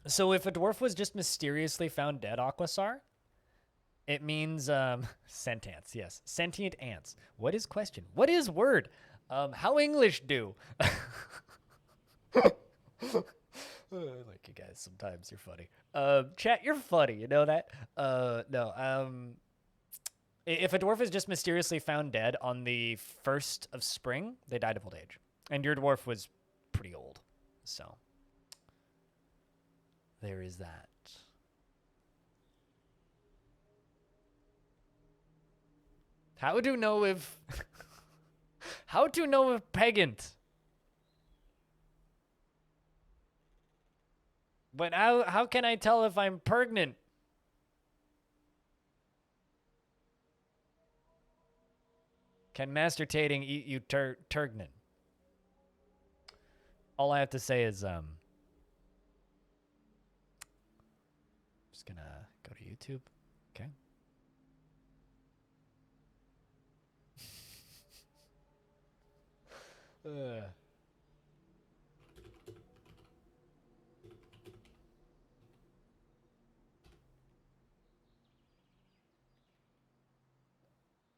So if a dwarf was just mysteriously found dead, Aquasar, it means sentence. Yes, sentient ants. What is question? What is word? How English do? Like you guys, sometimes you're funny. Chat, you're funny. You know that? No. If a dwarf is just mysteriously found dead on the 1st of spring, they died of old age, and your dwarf was pretty old, so there is that. How to know if how to know if pegant? But how can I tell if I'm pregnant? Can mastertating eat you turgnan? All I have to say is just gonna go to YouTube. Okay.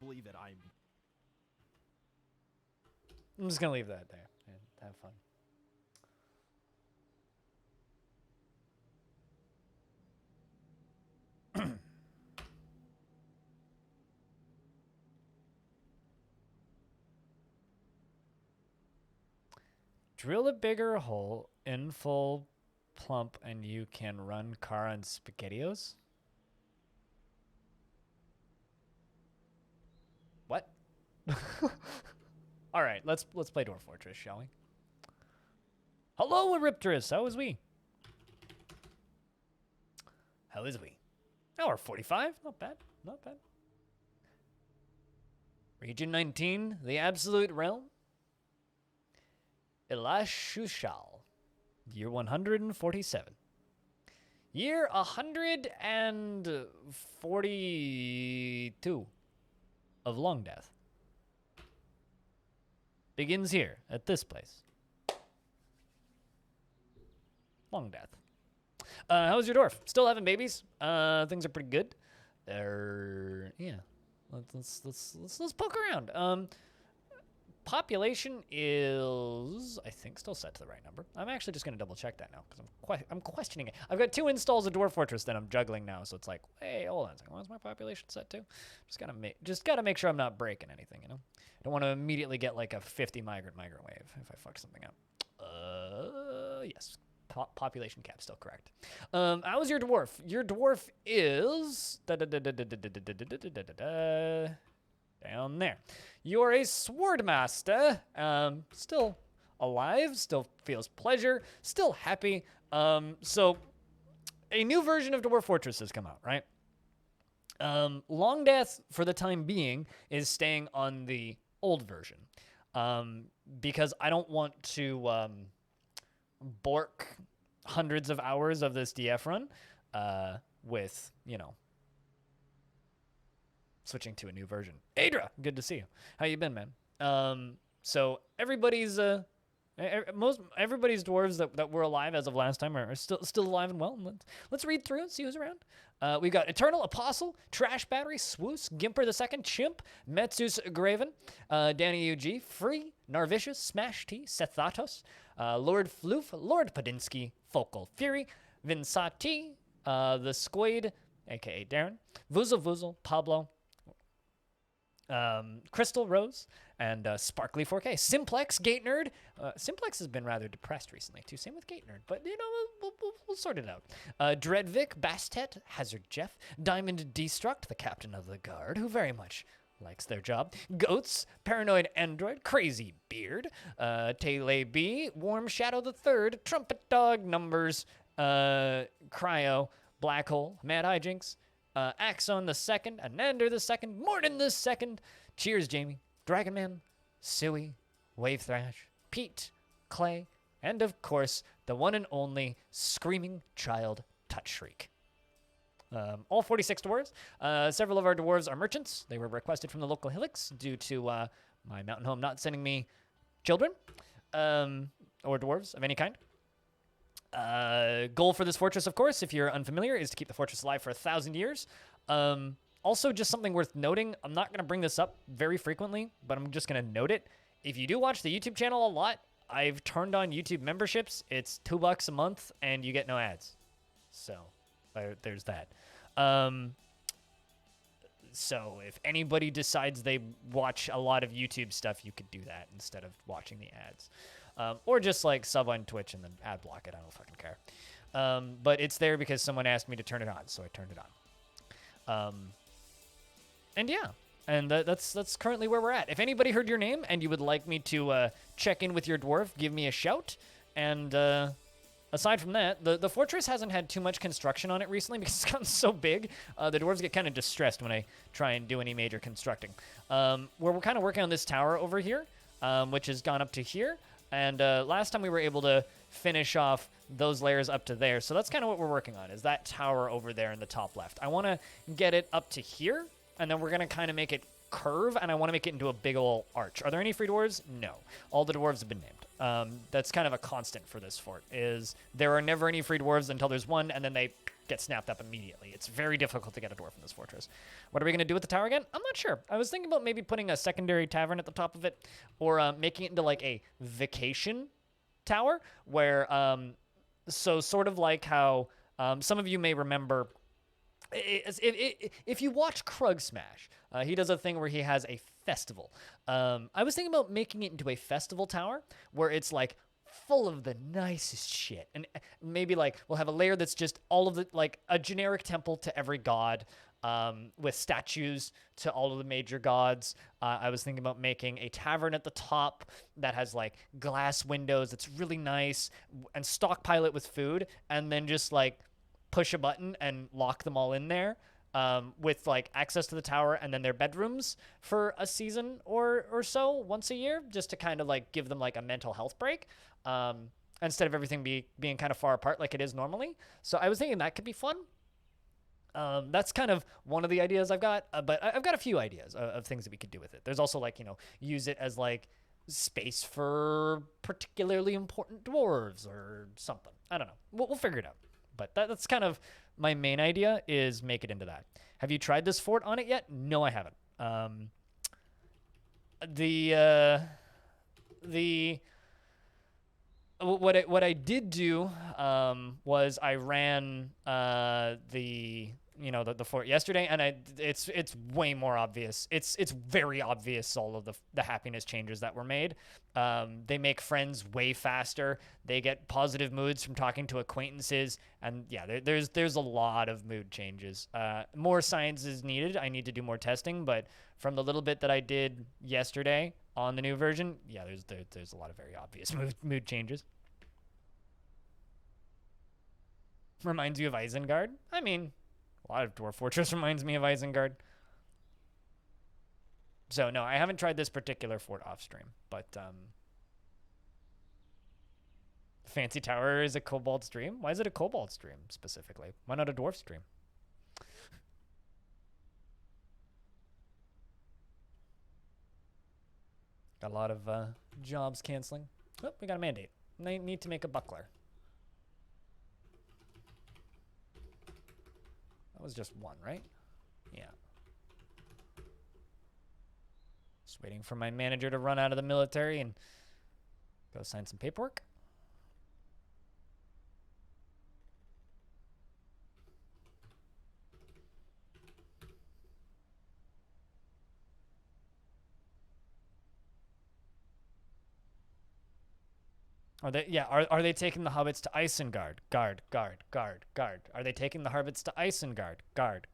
Believe it, I'm just gonna leave that there and have fun. Drill a bigger hole in full plump and you can run car on SpaghettiOs? What? All right, let's play Dwarf Fortress, shall we? Hello, Eripterus. How is we? How is we? Hour 45. Not bad. Not bad. Region 19, the Absolute Realm. Elashushal. Year 147. Year 142 of Longdeath. Begins here, at this place. Longdeath. How's your dwarf? Still having babies? Things are pretty good. Yeah. Let's poke around. Population is, I think, still set to the right number. I'm actually just gonna double check that now because I'm questioning it. I've got 2 installs of Dwarf Fortress that I'm juggling now, so it's like, hey, hold on a second. What's my population set to? Just gotta make sure I'm not breaking anything, you know. I don't want to immediately get like a 50 migrant wave if I fuck something up. Yes. Population cap still correct. How's your dwarf? Your dwarf is down there. You're a swordmaster. Still alive. Still feels pleasure. Still happy. So a new version of Dwarf Fortress has come out, right? Longdeath, for the time being, is staying on the old version because I don't want to bork hundreds of hours of this DF run with, you know, switching to a new version. Adra, good to see you. How you been, man? So everybody's everybody's dwarves that were alive as of last time are still alive and well. Let's read through and see who's around. We got Eternal Apostle, Trash Battery, Swoos, Gimper II, Chimp, Metsus Graven, Danny UG, Free, Narvicious, Smash T, Sethatos, Lord Floof, Lord Padinsky, Focal Fury, Vinsati, the Squid, aka Darren, Vuzel, Pablo, Crystal Rose, and Sparkly 4K. Simplex, Gate Nerd. Simplex has been rather depressed recently, too. Same with Gate Nerd, but, you know, we'll sort it out. Dreadvic, Bastet, Hazard Jeff, Diamond Destruct, the captain of the guard, who very much likes their job. Goats, Paranoid Android, Crazy Beard, Tele B, Warm Shadow the Third, Trumpet Dog, Numbers, Cryo, Black Hole, Mad Hijinks, Axon the Second, Anander the Second, Morden the Second, Cheers Jamie, Dragonman, Suey, Wave Thrash, Pete, Clay, and of course, the one and only Screaming Child Touch Shriek. All 46 dwarves. Several of our dwarves are merchants. They were requested from the local hillocks due to my mountain home not sending me children or dwarves of any kind. Goal for this fortress, of course, if you're unfamiliar, is to keep the fortress alive for 1,000 years. Also, just something worth noting, I'm not going to bring this up very frequently, but I'm just going to note it. If you do watch the YouTube channel a lot, I've turned on YouTube memberships. It's $2 a month, and you get no ads. So, there's that. So, if anybody decides they watch a lot of YouTube stuff, you could do that instead of watching the ads. Or just, like, sub on Twitch and then ad block it. I don't fucking care. But it's there because someone asked me to turn it on, so I turned it on. And yeah, and that's currently where we're at. If anybody heard your name and you would like me to check in with your dwarf, give me a shout. And aside from that, the fortress hasn't had too much construction on it recently because it's gotten so big. The dwarves get kind of distressed when I try and do any major constructing. We're kind of working on this tower over here, which has gone up to here. And last time we were able to finish off those layers up to there. So that's kind of what we're working on, is that tower over there in the top left. I want to get it up to here. And then we're going to kind of make it curve, and I want to make it into a big ol' arch. Are there any free dwarves? No. All the dwarves have been named. That's kind of a constant for this fort, is there are never any free dwarves until there's one, and then they get snapped up immediately. It's very difficult to get a dwarf in this fortress. What are we going to do with the tower again? I'm not sure. I was thinking about maybe putting a secondary tavern at the top of it, or making it into like a vacation tower, where, so sort of like how some of you may remember, if you watch Krug Smash, he does a thing where he has a festival. I was thinking about making it into a festival tower where it's like full of the nicest shit. And maybe like we'll have a layer that's just all of the, like a generic temple to every god, with statues to all of the major gods. I was thinking about making a tavern at the top that has like glass windows that's really nice, and stockpile it with food, and then just like push a button and lock them all in there, with like access to the tower and then their bedrooms for a season or so once a year, just to kind of like give them like a mental health break, instead of everything being kind of far apart like it is normally. So I was thinking that could be fun. That's kind of one of the ideas I've got, but I've got a few ideas of things that we could do with it. There's also like, use it as like space for particularly important dwarves or something. I don't know. We'll figure it out. But that's kind of my main idea, is make it into that. Have you tried this fort on it yet? No, I haven't. What I did do was I ran the fort yesterday, and it's way more obvious. It's very obvious, all of the happiness changes that were made. They make friends way faster. They get positive moods from talking to acquaintances, and yeah, there's a lot of mood changes. More science is needed. I need to do more testing, but from the little bit that I did yesterday on the new version, yeah, there's a lot of very obvious mood changes. Reminds you of Isengard? I mean, a lot of Dwarf Fortress reminds me of Isengard. So, no, I haven't tried this particular fort off stream, but Fancy Tower is a Kobold stream? Why is it a Kobold stream, specifically? Why not a Dwarf stream? Got a lot of jobs canceling. Oh, we got a mandate. I need to make a buckler. That was just one, right? Yeah. Just waiting for my manager to run out of the military and go sign some paperwork. Are they? Yeah. Are they taking the hobbits to Isengard? Guard. Are they taking the hobbits to Isengard? Guard.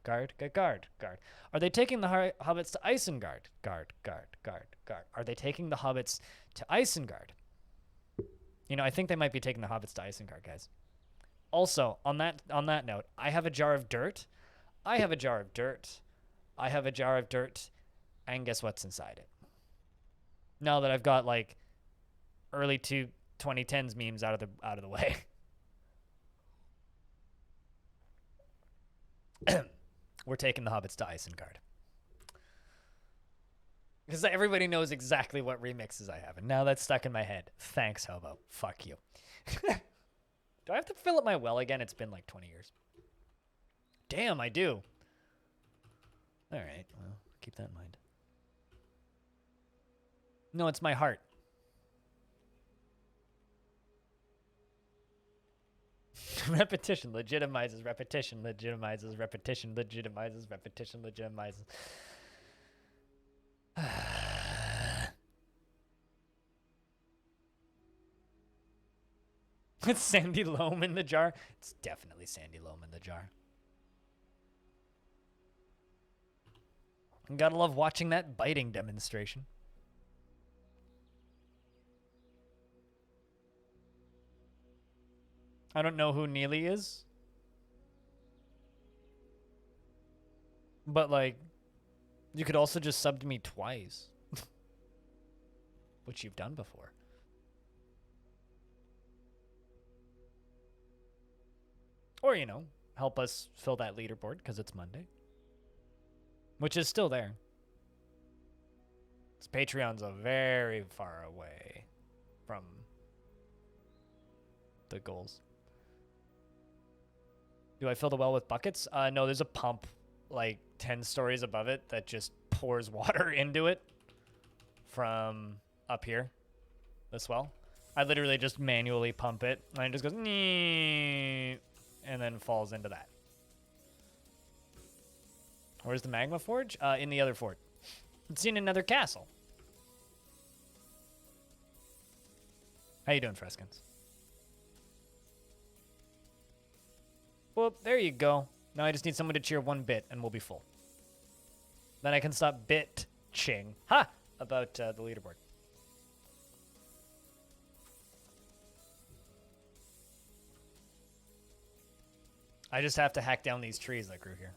Are they taking the hobbits to Isengard? Guard. Are they taking the hobbits to Isengard? I think they might be taking the hobbits to Isengard, guys. Also, on that note, I have a jar of dirt. And guess what's inside it? Now that I've got like early 2010s memes out of the way. We're taking the hobbits to Isengard. Because everybody knows exactly what remixes I have, and now that's stuck in my head. Thanks, Hobo. Fuck you. Do I have to fill up my well again? It's been like 20 years. Damn, I do. All right, well, keep that in mind. No, it's my heart. Repetition legitimizes repetition, legitimizes repetition, legitimizes repetition, legitimizes. It's Sandy Loam in the jar. It's definitely Sandy Loam in the jar. You gotta love watching that biting demonstration. I don't know who Neely is. But, like, you could also just sub to me twice. Which you've done before. Or, you know, help us fill that leaderboard because it's Monday. Which is still there. This Patreon's a very far away from the goals. Do I fill the well with buckets? No, there's a pump like 10 stories above it that just pours water into it from up here, this well. I literally just manually pump it, and it just goes, and then falls into that. Where's the magma forge? In the other fort. It's in another castle. How you doing, Freskins? Well, there you go. Now I just need someone to cheer one bit, and we'll be full. Then I can stop bitching. Ha! About the leaderboard. I just have to hack down these trees that grew here.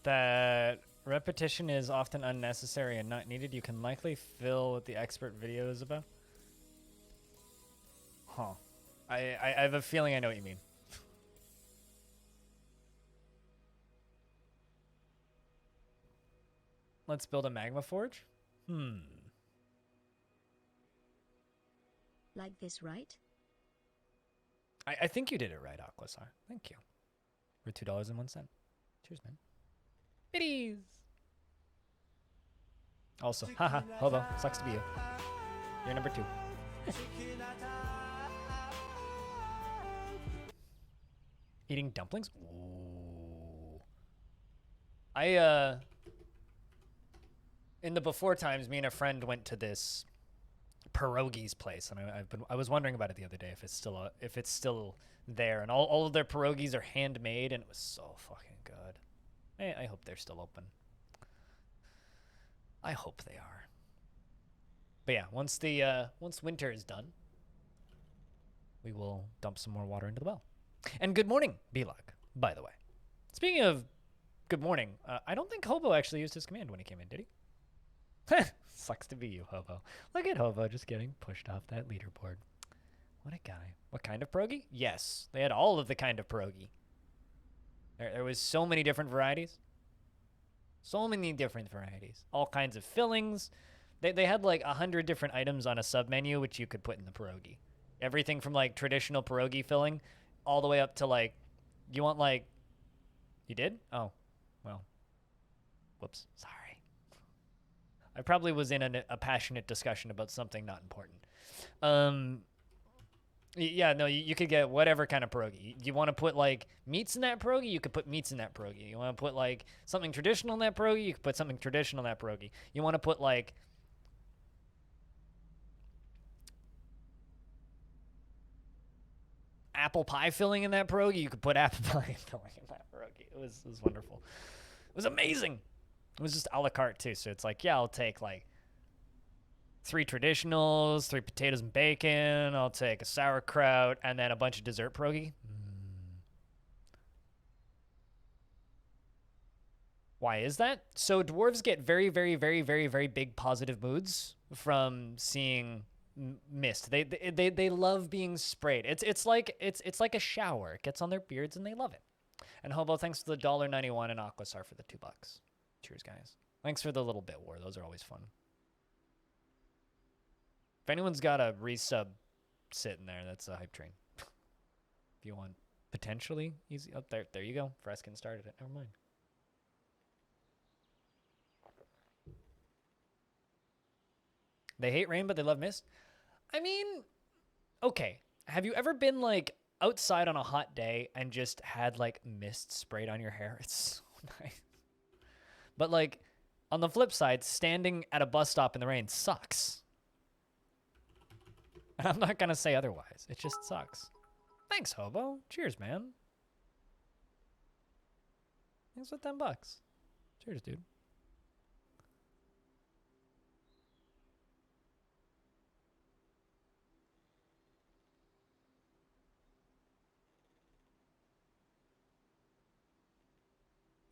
That repetition is often unnecessary and not needed. You can likely fill what the expert video is about. Huh. I have a feeling I know what you mean. Let's build a magma forge? Like this, right? I think you did it right, Aquasar. Thank you. For $2.01. Cheers, man. Biddies! Also, haha, hobo. Sucks to be you. You're number 2. Eating dumplings? Ooh. In the before times, me and a friend went to this pierogies place, and I was wondering about it the other day if it's still there, and all of their pierogies are handmade, and it was so fucking good. I hope they're still open. I hope they are. But yeah, once winter is done, we will dump some more water into the well. And good morning, B-Log, by the way. Speaking of good morning, I don't think Hobo actually used his command when he came in, did he? Sucks to be you, Hobo. Look at Hobo just getting pushed off that leaderboard. What a guy. What kind of pierogi? Yes, they had all of the kind of pierogi. There was so many different varieties. So many different varieties. All kinds of fillings. They had like 100 different items on a sub-menu which you could put in the pierogi. Everything from like traditional pierogi filling all the way up to like, you want like, you did? Oh, well, whoops, sorry. I probably was in a passionate discussion about something not important. Yeah, no, you could get whatever kind of pierogi. You want to put like meats in that pierogi, you could put meats in that pierogi. You want to put like something traditional in that pierogi, you could put something traditional in that pierogi. You want to put like apple pie filling in that pierogi, you could put apple pie filling in that pierogi. It was wonderful. It was amazing. It was just a la carte too, so it's like, yeah, I'll take like 3 traditionals, 3 potatoes and bacon, I'll take a sauerkraut, and then a bunch of dessert pierogi. Why is that? So dwarves get very, very, very, very, very big positive moods from seeing mist. They love being sprayed. It's like a shower. It gets on their beards and they love it. And Hobo, thanks for the $1.91 and Aquasar for the $2. Cheers, guys. Thanks for the little bit war. Those are always fun. If anyone's got a resub sitting there, that's a hype train. If you want potentially easy, oh, there you go. Freskin started it. Never mind. They hate rain, but they love mist. I mean, okay. Have you ever been like outside on a hot day and just had like mist sprayed on your hair? It's so nice. But like on the flip side, standing at a bus stop in the rain sucks. And I'm not going to say otherwise. It just sucks. Thanks, Hobo. Cheers, man. Thanks for $10. Cheers, dude.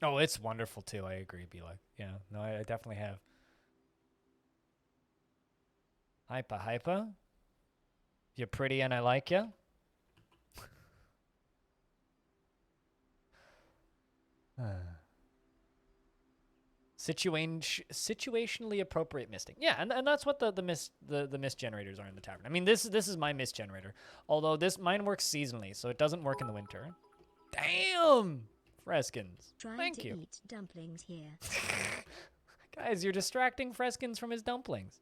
Oh, it's wonderful too. I agree, Be-like. Yeah, no, I definitely have. Hypa. You're pretty and I like you. Situationally appropriate misting. Yeah, and that's what the mist generators are in the tavern. I mean, this is my mist generator. Although mine works seasonally, so it doesn't work in the winter. Damn! Freskins. Thank you. Eat dumplings here. Guys, you're distracting Freskins from his dumplings.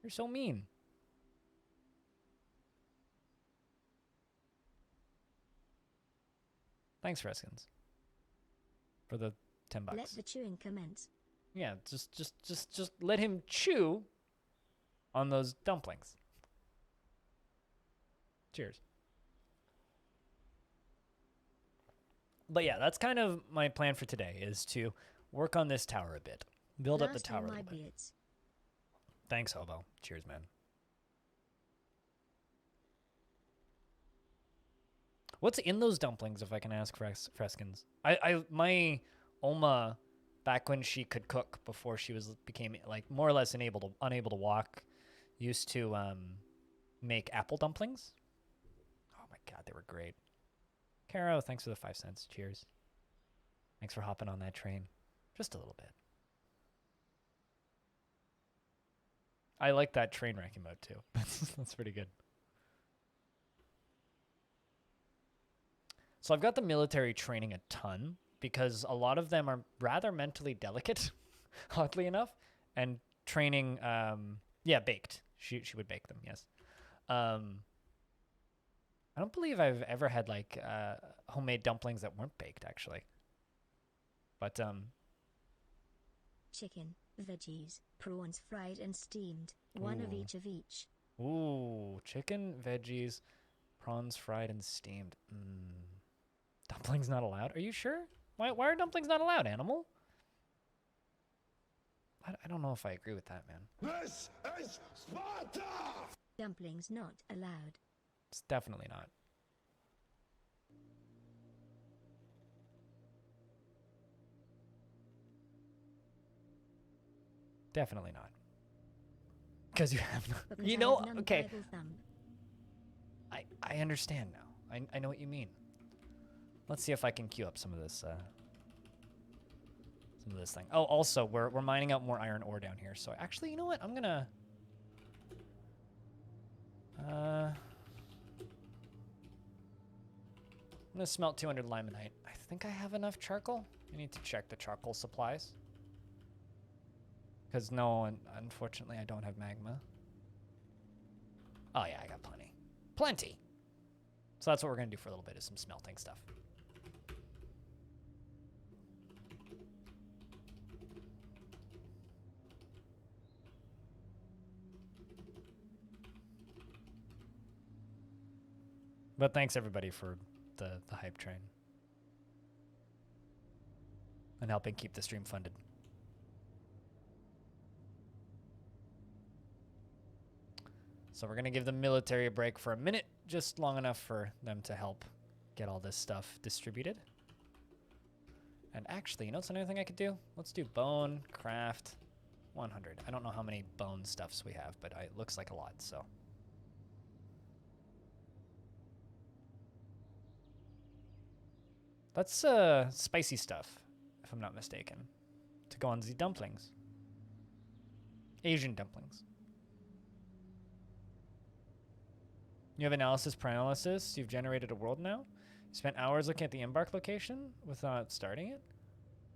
You're so mean. Thanks, Freskins. For the $10. Let the chewing commence. Yeah, just let him chew on those dumplings. Cheers. But yeah, that's kind of my plan for today, is to work on this tower a bit. Build up the tower a little bit. Thanks, Hobo. Cheers, man. What's in those dumplings, if I can ask Freskins? My Oma, back when she could cook before she became like more or less unable to walk, used to make apple dumplings. Oh my god, they were great. Caro, thanks for the 5 cents. Cheers. Thanks for hopping on that train. Just a little bit. I like that train wreck emote too. That's pretty good. So I've got the military training a ton because a lot of them are rather mentally delicate, oddly enough, and training, yeah, baked. She would bake them, yes. I don't believe I've ever had like homemade dumplings that weren't baked, actually. But chicken, veggies, prawns fried and steamed. One of each. Ooh, chicken, veggies, prawns fried and steamed. Dumplings not allowed? Are you sure? Why are dumplings not allowed, Animal? I don't know if I agree with that, man. This is Sparta! Dumplings not allowed. It's definitely not. Definitely not. Because you have no... You know, okay. I understand now. I know what you mean. Let's see if I can queue up some of this thing. Oh, also, we're mining out more iron ore down here. So actually, you know what? I'm gonna smelt 200 limonite. I think I have enough charcoal. I need to check the charcoal supplies. Because no, unfortunately, I don't have magma. Oh yeah, I got plenty. Plenty! So that's what we're gonna do for a little bit, is some smelting stuff. But thanks everybody for the hype train. And helping keep the stream funded. So we're going to give the military a break for a minute, just long enough for them to help get all this stuff distributed. And actually, you know what's another thing I could do? Let's do bone, craft, 100. I don't know how many bone stuffs we have, but it looks like a lot, so. That's spicy stuff, if I'm not mistaken, to go on the dumplings. Asian dumplings. You have analysis paralysis. You've generated a world now. You spent hours looking at the embark location without starting it.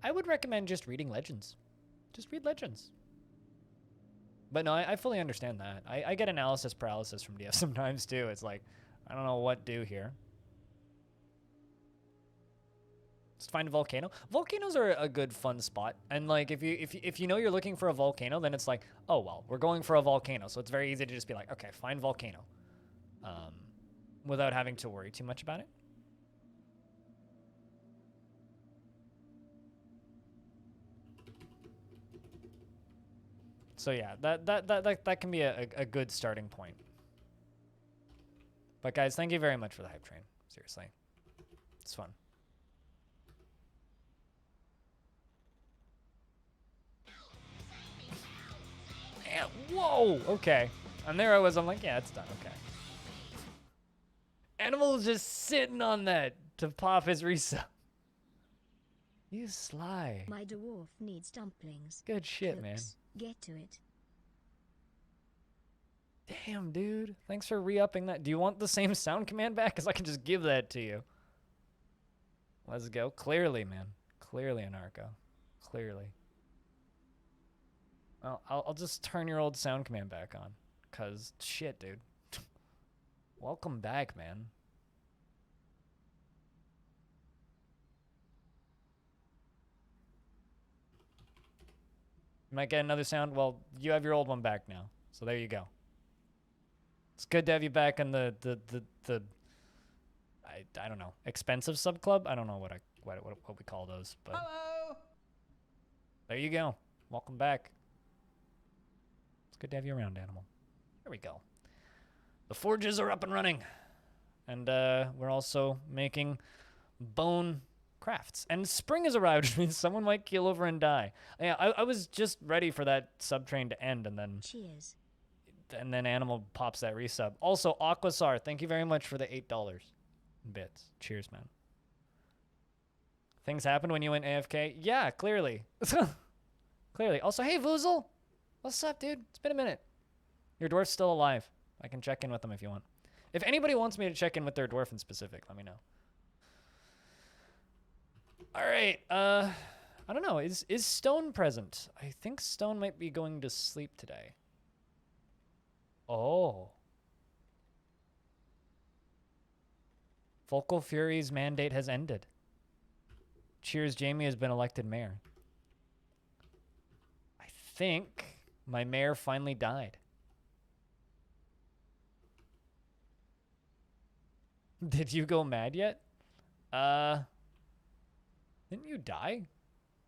I would recommend just reading Legends. Just read Legends. But no, I fully understand that. I get analysis paralysis from DF sometimes too. It's like, I don't know what to do here. Just find a volcano. Volcanoes are a good fun spot. And like if you know you're looking for a volcano, then it's like, oh well, we're going for a volcano. So it's very easy to just be like, okay, find volcano. Without having to worry too much about it. So yeah, that can be a good starting point. But guys, thank you very much for the hype train. Seriously. It's fun. Man, whoa! Okay. And there I was, I'm like, yeah, it's done, okay. Animal's just sitting on that to pop his resub. You sly. My dwarf needs dumplings. Good shit, man. Cooks, get to it. Damn, dude. Thanks for re-upping that. Do you want the same sound command back? Because I can just give that to you. Let's go. Clearly, man. Clearly, Anarcho. Clearly. Well, I'll just turn your old sound command back on. Because, shit, dude. Welcome back, man. You might get another sound. Well, you have your old one back now. So there you go. It's good to have you back in the I don't know, expensive sub club. I don't know what we call those, but hello. There you go. Welcome back. It's good to have you around, Animal. There we go. The forges are up and running, and we're also making bone crafts. And spring has arrived, which means someone might keel over and die. Yeah, I was just ready for that sub train to end, and then Cheers. And then Animal pops that resub. Also, Aquasar, thank you very much for the $8 bits. Cheers, man. Things happened when you went AFK? Yeah, clearly. Clearly. Also, hey, Voozle. What's up, dude? It's been a minute. Your dwarf's still alive. I can check in with them if you want. If anybody wants me to check in with their dwarf in specific, let me know. All right. I don't know. Is Stone present? I think Stone might be going to sleep today. Oh. Focal Fury's mandate has ended. Cheers, Jamie has been elected mayor. I think my mayor finally died. Did you go mad yet? Didn't you die,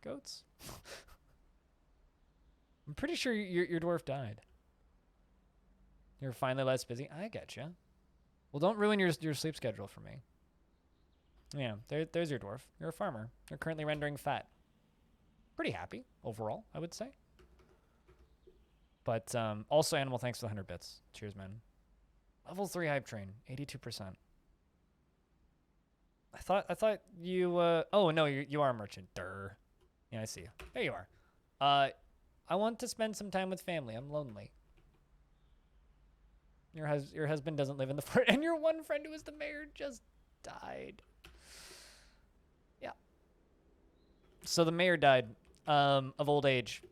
Goats? I'm pretty sure your dwarf died. You're finally less busy. I getcha. Well, don't ruin your sleep schedule for me. Yeah, there's your dwarf. You're a farmer. You're currently rendering fat. Pretty happy overall, I would say. But also, Animal, thanks for the 100 bits. Cheers, man. Level 3 hype train, 82%. I thought you. Oh no, you are a merchant. Durr. Yeah, I see you. There you are. I want to spend some time with family. I'm lonely. Your husband doesn't live in the fort, and your one friend who was the mayor just died. Yeah. So the mayor died of old age.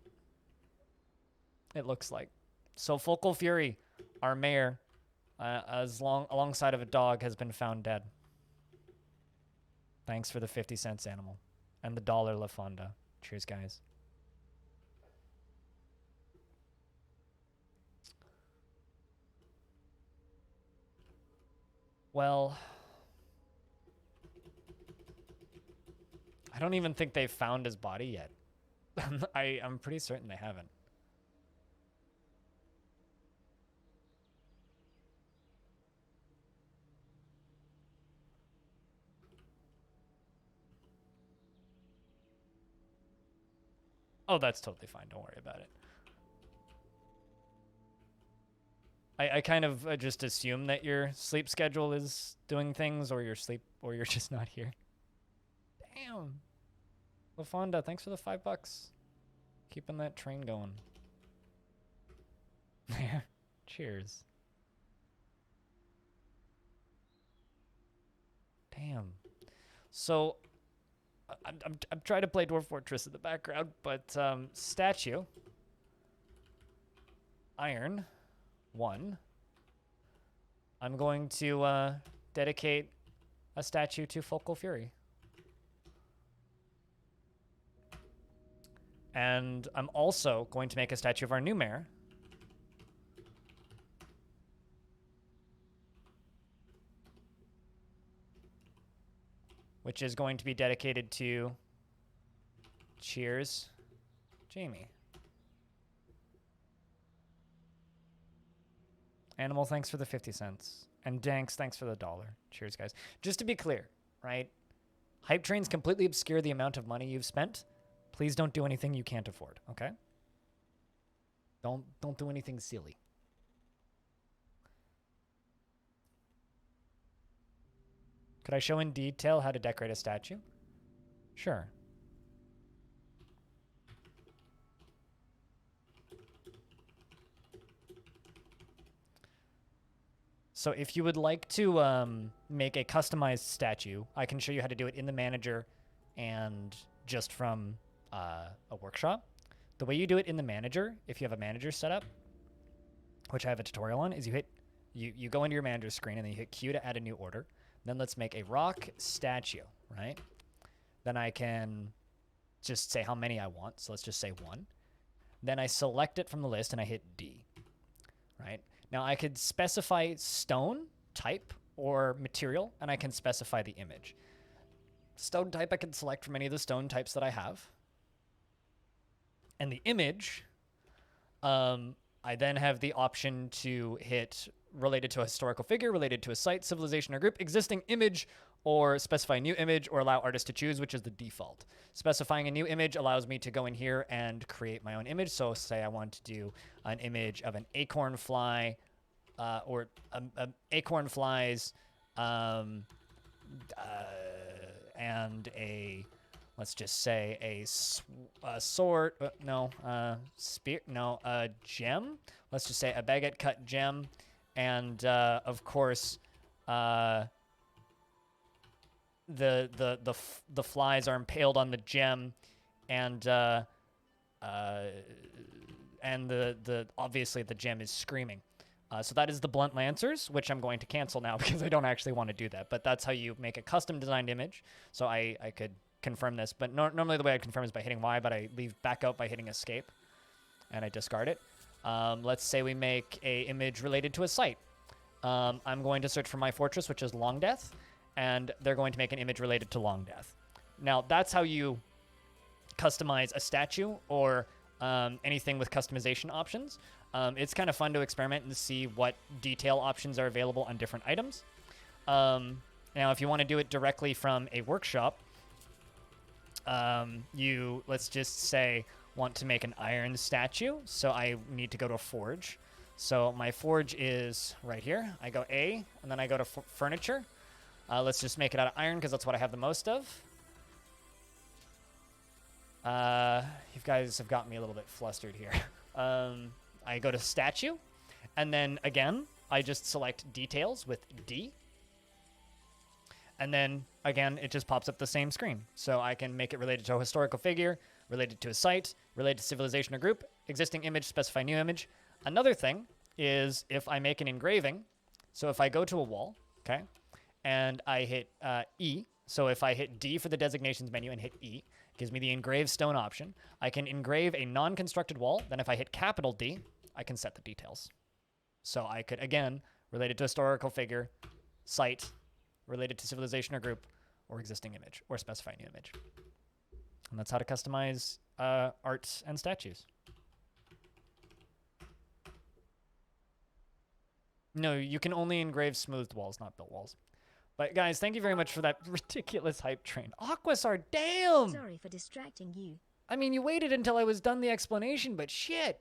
It looks like. So Focal Fury, our mayor, alongside of a dog, has been found dead. Thanks for the 50 cents, Animal, and the $1 La Fonda. Cheers, guys. Well, I don't even think they've found his body yet. I'm pretty certain they haven't. Oh, that's totally fine. Don't worry about it. I kind of just assume that your sleep schedule is doing things, or you're just not here. Damn. LaFonda, thanks for the $5. Keeping that train going. Cheers. Damn. So, I'm trying to play Dwarf Fortress in the background, but statue, iron, 1. I'm going to dedicate a statue to Focal Fury. And I'm also going to make a statue of our new mayor. Which is going to be dedicated to Cheers, Jamie. Animal, thanks for the 50 cents. And Danks, thanks for the $1. Cheers, guys. Just to be clear, right? Hype trains completely obscure the amount of money you've spent. Please don't do anything you can't afford, okay? Don't do anything silly. Could I show in detail how to decorate a statue? Sure. So if you would like to make a customized statue, I can show you how to do it in the manager and just from a workshop. The way you do it in the manager, if you have a manager set up, which I have a tutorial on, is you go into your manager screen and then you hit Q to add a new order. Then let's make a rock statue, right? Then I can just say how many I want. So let's just say 1. Then I select it from the list and I hit D, right? Now I could specify stone type or material, and I can specify the image. Stone type I can select from any of the stone types that I have. And the image, I then have the option to hit related to a historical figure, related to a site, civilization, or group, existing image, or specify new image, or allow artists to choose, which is the default. Specifying a new image allows me to go in here and create my own image. So say I want to do an image of an acorn fly, or acorn flies, and a, let's just say a sword, spear, no, a gem. Let's just say a baguette cut gem. And of course, the flies are impaled on the gem, and the obviously the gem is screaming. So that is the Blunt Lancers, which I'm going to cancel now because I don't actually want to do that. But that's how you make a custom designed image. So I could confirm this, but normally the way I confirm is by hitting Y, but I leave back out by hitting escape, and I discard it. Let's say we make a image related to a site. I'm going to search for my fortress, which is Longdeath, and they're going to make an image related to Longdeath. Now, that's how you customize a statue or anything with customization options. It's kind of fun to experiment and see what detail options are available on different items. Now, if you want to do it directly from a workshop, let's just say, want to make an iron statue, so I need to go to a forge. So my forge is right here. I go A, and then I go to furniture. Let's just make it out of iron because that's what I have the most of. You guys have got me a little bit flustered here. I go to statue, and then again, I just select details with D. And then again, it just pops up the same screen. So I can make it related to a historical figure, related to a site, related to civilization or group, existing image, specify new image. Another thing is if I make an engraving, so if I go to a wall, okay, and I hit E, so if I hit D for the designations menu and hit E, it gives me the engrave stone option. I can engrave a non-constructed wall. Then if I hit capital D, I can set the details. So I could, again, related to historical figure, site, related to civilization or group, or existing image, or specify new image. And that's how to customize art and statues. No, you can only engrave smoothed walls, not built walls. But guys, thank you very much for that ridiculous hype train. Aquasar, damn! Sorry for distracting you. I mean, you waited until I was done the explanation, but shit.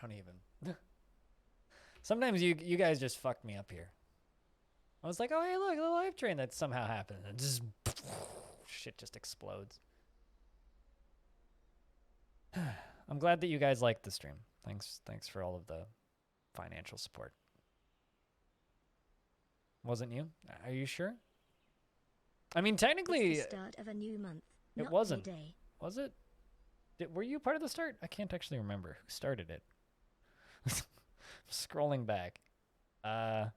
don't even. Sometimes you guys just fuck me up here. I was like, oh, hey, look, the live train that somehow happened. And just shit just explodes. I'm glad that you guys liked the stream. Thanks for all of the financial support. Wasn't you? Are you sure? I mean, technically, It's the start of a new month. it not wasn't. payday. Was it? Were you part of the start? I can't actually remember who started it. Scrolling back. Yeah,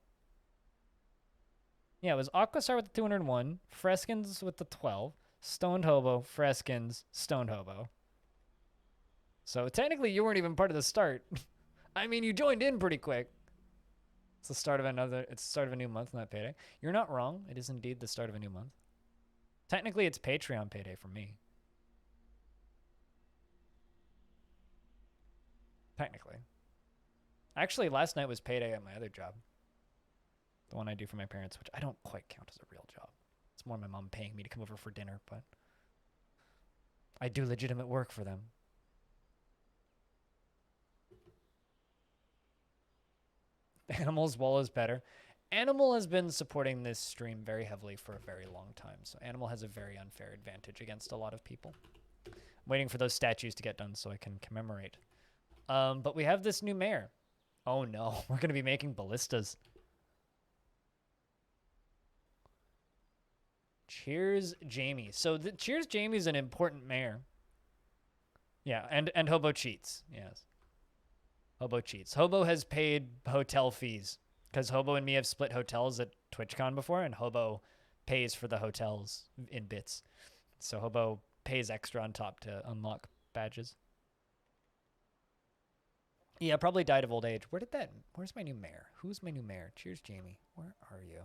it was Aquastar with the 201, Freskins with the 12, Stoned Hobo, Freskins, Stoned Hobo. So technically you weren't even part of the start. I mean, you joined in pretty quick. It's the start of a new month, not payday. You're not wrong. It is indeed the start of a new month. Technically it's Patreon payday for me. Technically. Actually, last night was payday at my other job. The one I do for my parents, which I don't quite count as a real job. It's more my mom paying me to come over for dinner, but I do legitimate work for them. Animal's wall is better. Animal has been supporting this stream very heavily for a very long time, so Animal has a very unfair advantage against a lot of people. I'm waiting for those statues to get done so I can commemorate. But we have this new mayor. Oh no, we're going to be making ballistas. Cheers, Jamie. So Cheers, Jamie is an important mayor. Yeah, and Hobo cheats. Yes. Hobo cheats. Hobo has paid hotel fees because Hobo and me have split hotels at TwitchCon before, and Hobo pays for the hotels in bits. So Hobo pays extra on top to unlock badges. Yeah, probably died of old age. Where's my new mayor? Who's my new mayor? Cheers, Jamie. Where are you?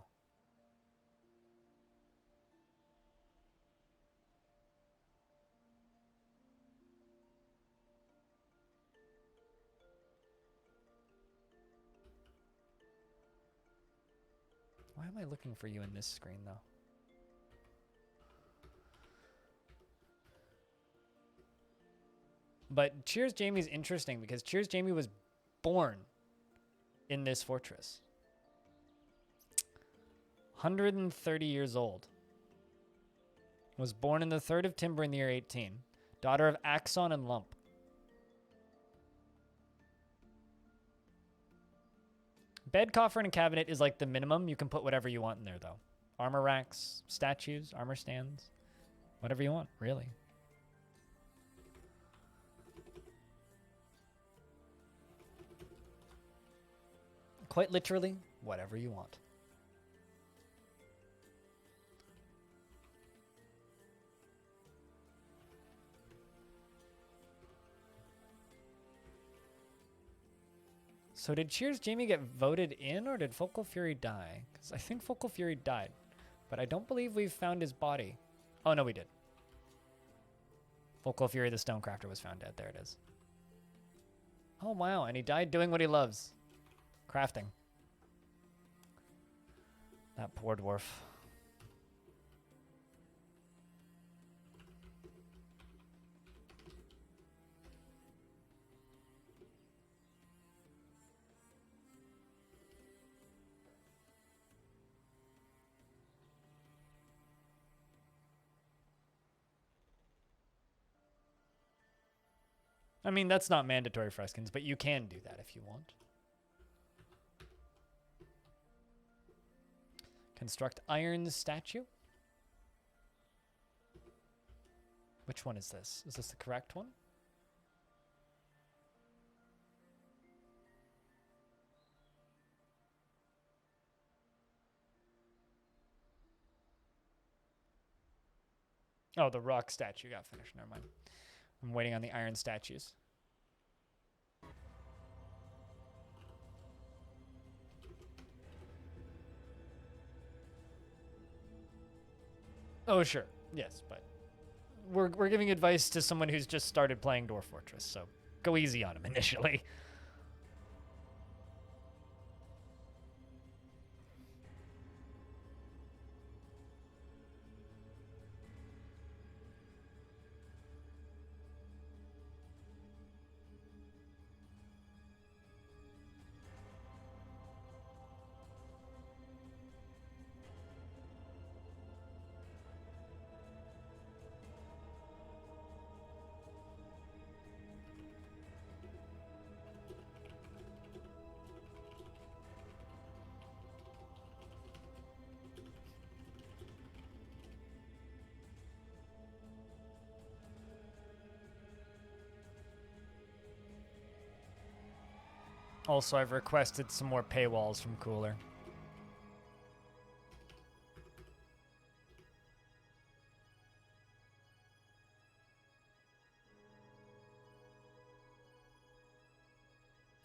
Why am I looking for you in this screen, though? But Cheers Jamie is interesting because Cheers Jamie was born in this fortress. 130 years old. Was born in the 3rd of Timber in the year 18. Daughter of Axon and Lump. Bed, coffer, and cabinet is like the minimum. You can put whatever you want in there, though. Armor racks, statues, armor stands. Whatever you want, really. Quite literally, whatever you want. So did Cheers Jamie get voted in, or did Focal Fury die? Because I think Focal Fury died, but I don't believe we've found his body. Oh, no, we did. Focal Fury the Stonecrafter was found dead. There it is. Oh, wow, and he died doing what he loves. Crafting. That poor dwarf. I mean, that's not mandatory, Freskins, but you can do that if you want. Construct iron statue. Which one is this? Is this the correct one? Oh, the rock statue got finished. Never mind. I'm waiting on the iron statues. Oh, sure. Yes, but we're giving advice to someone who's just started playing Dwarf Fortress, so go easy on him initially. Also, I've requested some more paywalls from Cooler.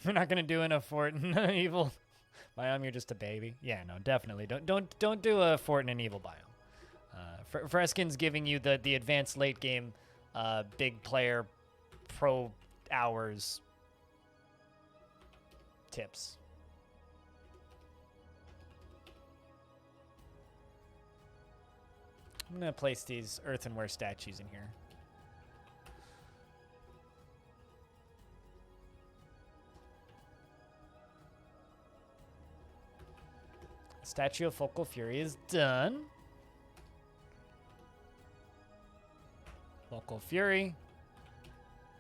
We're not gonna do enough Fort in Evil biome. You're just a baby. Yeah, no, definitely don't do a Fort in an Evil biome. Freskin's giving you the advanced late game, big player, pro hours tips. I'm gonna place these earthenware statues in here. Statue of Focal Fury is done. Focal Fury.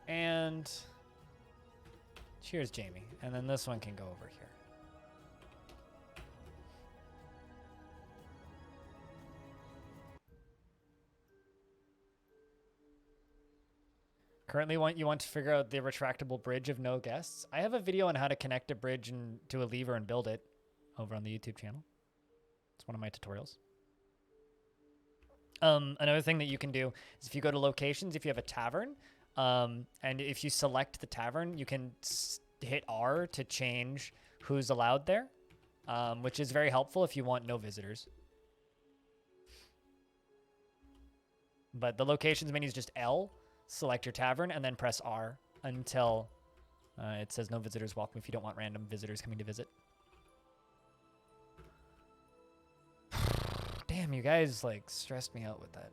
And cheers, Jamie. And then this one can go over here. Currently, you want to figure out the retractable bridge of no guests. I have a video on how to connect a bridge to a lever and build it over on the YouTube channel. It's one of my tutorials. Another thing that you can do is if you go to locations, if you have a tavern, and if you select the tavern, you can hit R to change who's allowed there, which is very helpful if you want no visitors. But the locations menu is just L, select your tavern, and then press R until it says no visitors welcome if you don't want random visitors coming to visit. Damn, you guys, like, stressed me out with that.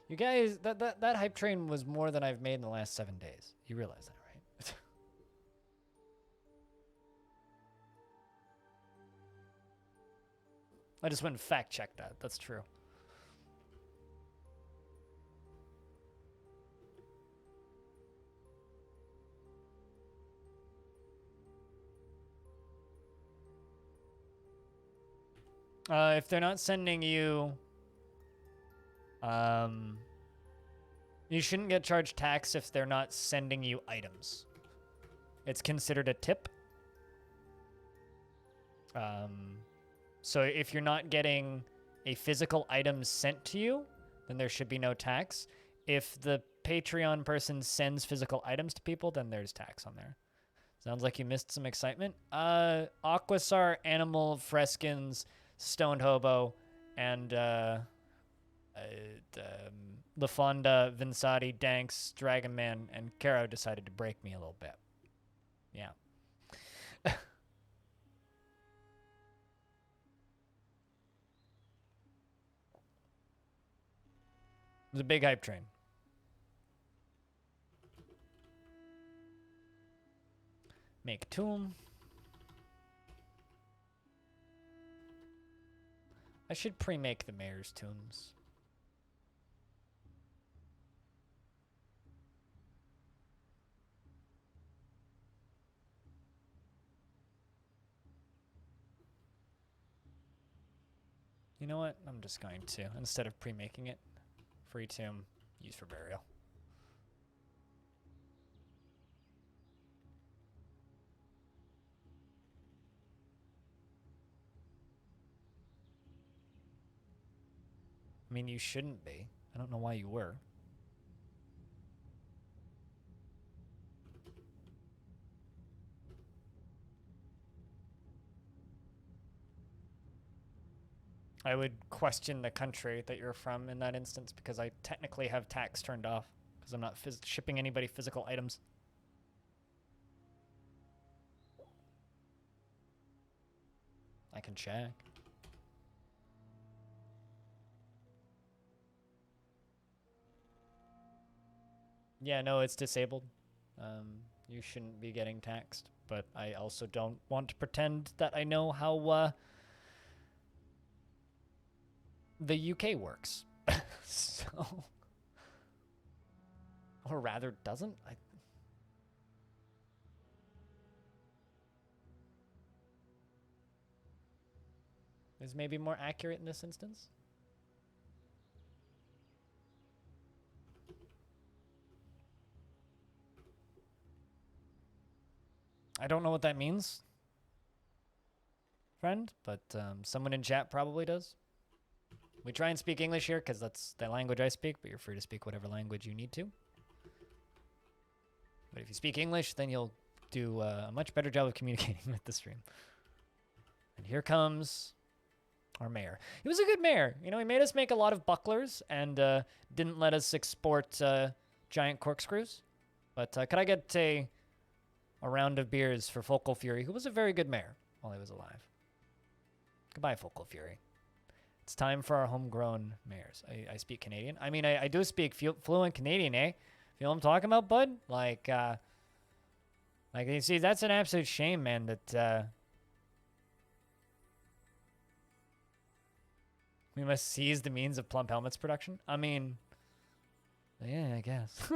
You guys, that hype train was more than I've made in the last 7 days. You realize that, right? I just went and fact-checked that. That's true. If they're not sending you... you shouldn't get charged tax if they're not sending you items. It's considered a tip. So if you're not getting a physical item sent to you, then there should be no tax. If the Patreon person sends physical items to people, then there's tax on there. Sounds like you missed some excitement. Aquasar, Animal, Freskins, Stoned Hobo, and LaFonda, Vinsati, Danks, Dragon Man, and Caro decided to break me a little bit. Yeah. It was a big hype train. Make tomb. I should pre-make the mayor's tombs. You know what? I'm just going to, instead of pre-making it, free tomb, use for burial. I mean, you shouldn't be. I don't know why you were. I would question the country that you're from in that instance because I technically have tax turned off because I'm not shipping anybody physical items. I can check. Yeah, no, it's disabled. You shouldn't be getting taxed, but I also don't want to pretend that I know how the UK works. So Or rather, doesn't. Is maybe more accurate in this instance. I don't know what that means, friend, but someone in chat probably does. We try and speak English here because that's the language I speak, but you're free to speak whatever language you need to. But if you speak English, then you'll do a much better job of communicating with the stream. And here comes our mayor. He was a good mayor. You know, he made us make a lot of bucklers and didn't let us export giant corkscrews. But could I get a round of beers for Focal Fury, who was a very good mayor while he was alive? Goodbye, Focal Fury. It's time for our homegrown mayors. I speak Canadian. I mean, I do speak fluent Canadian, eh? Feel what I'm talking about, bud? Like you see, that's an absolute shame, man, that we must seize the means of Plump Helmet's production. I mean, yeah, I guess.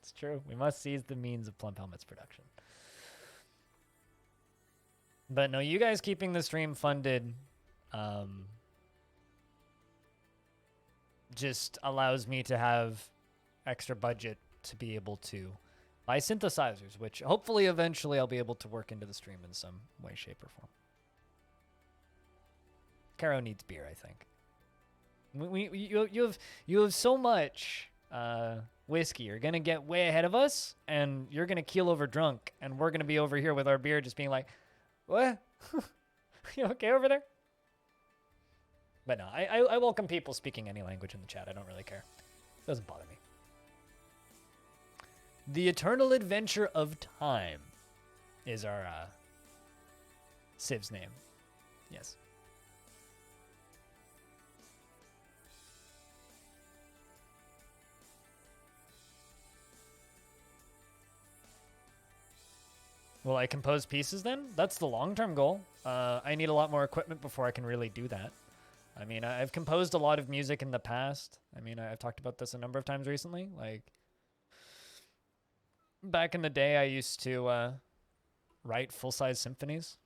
It's true. We must seize the means of Plump Helmet's production. But no, you guys keeping the stream funded just allows me to have extra budget to be able to buy synthesizers, which hopefully eventually I'll be able to work into the stream in some way, shape, or form. Caro needs beer, I think. You have so much whiskey. You're gonna get way ahead of us, and you're gonna keel over drunk, and we're gonna be over here with our beer, just being like, "What? You okay over there?" But no, I welcome people speaking any language in the chat. I don't really care. It doesn't bother me. The Eternal Adventure of Time is our Civ's name. Yes. Will I compose pieces then? That's the long-term goal. I need a lot more equipment before I can really do that. I mean, I've composed a lot of music in the past. I mean, I've talked about this a number of times recently. Like, back in the day, I used to write full-size symphonies.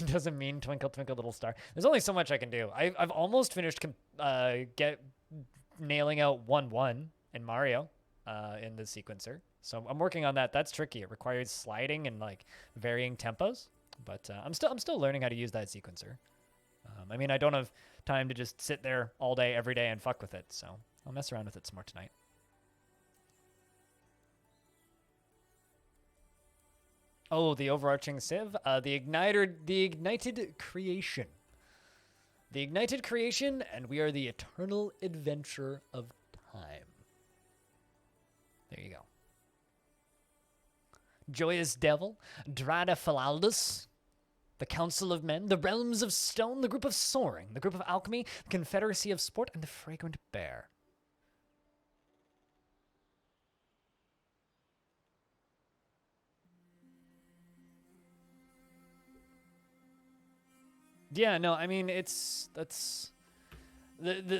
Doesn't mean Twinkle Twinkle Little Star. There's only so much I can do. I've almost finished nailing out 1-1 in Mario in the sequencer. So I'm working on that. That's tricky. It requires sliding and like varying tempos. But I'm still learning how to use that sequencer. I mean, I don't have time to just sit there all day, every day, and fuck with it. So I'll mess around with it some more tonight. Oh, the overarching Civ, the ignited creation, and we are the eternal adventure of time. There you go. Joyous Devil, Drada Falaldus, the Council of Men, the Realms of Stone, the Group of Soaring, the Group of Alchemy, the Confederacy of Sport, and the Fragrant Bear. Yeah, no, I mean that's the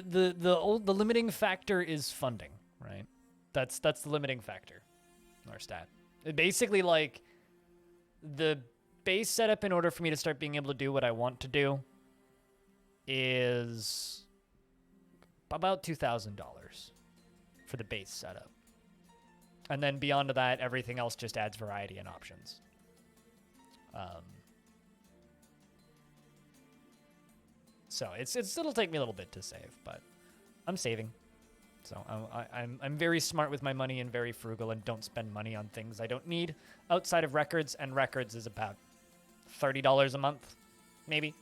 limiting factor is funding, right? That's the limiting factor. Our stat. Basically, like, the base setup in order for me to start being able to do what I want to do is about $2,000 for the base setup. And then beyond that, everything else just adds variety and options. So it'll take me a little bit to save, but I'm saving. So I'm very smart with my money and very frugal and don't spend money on things I don't need outside of records, and records is about $30 a month, maybe.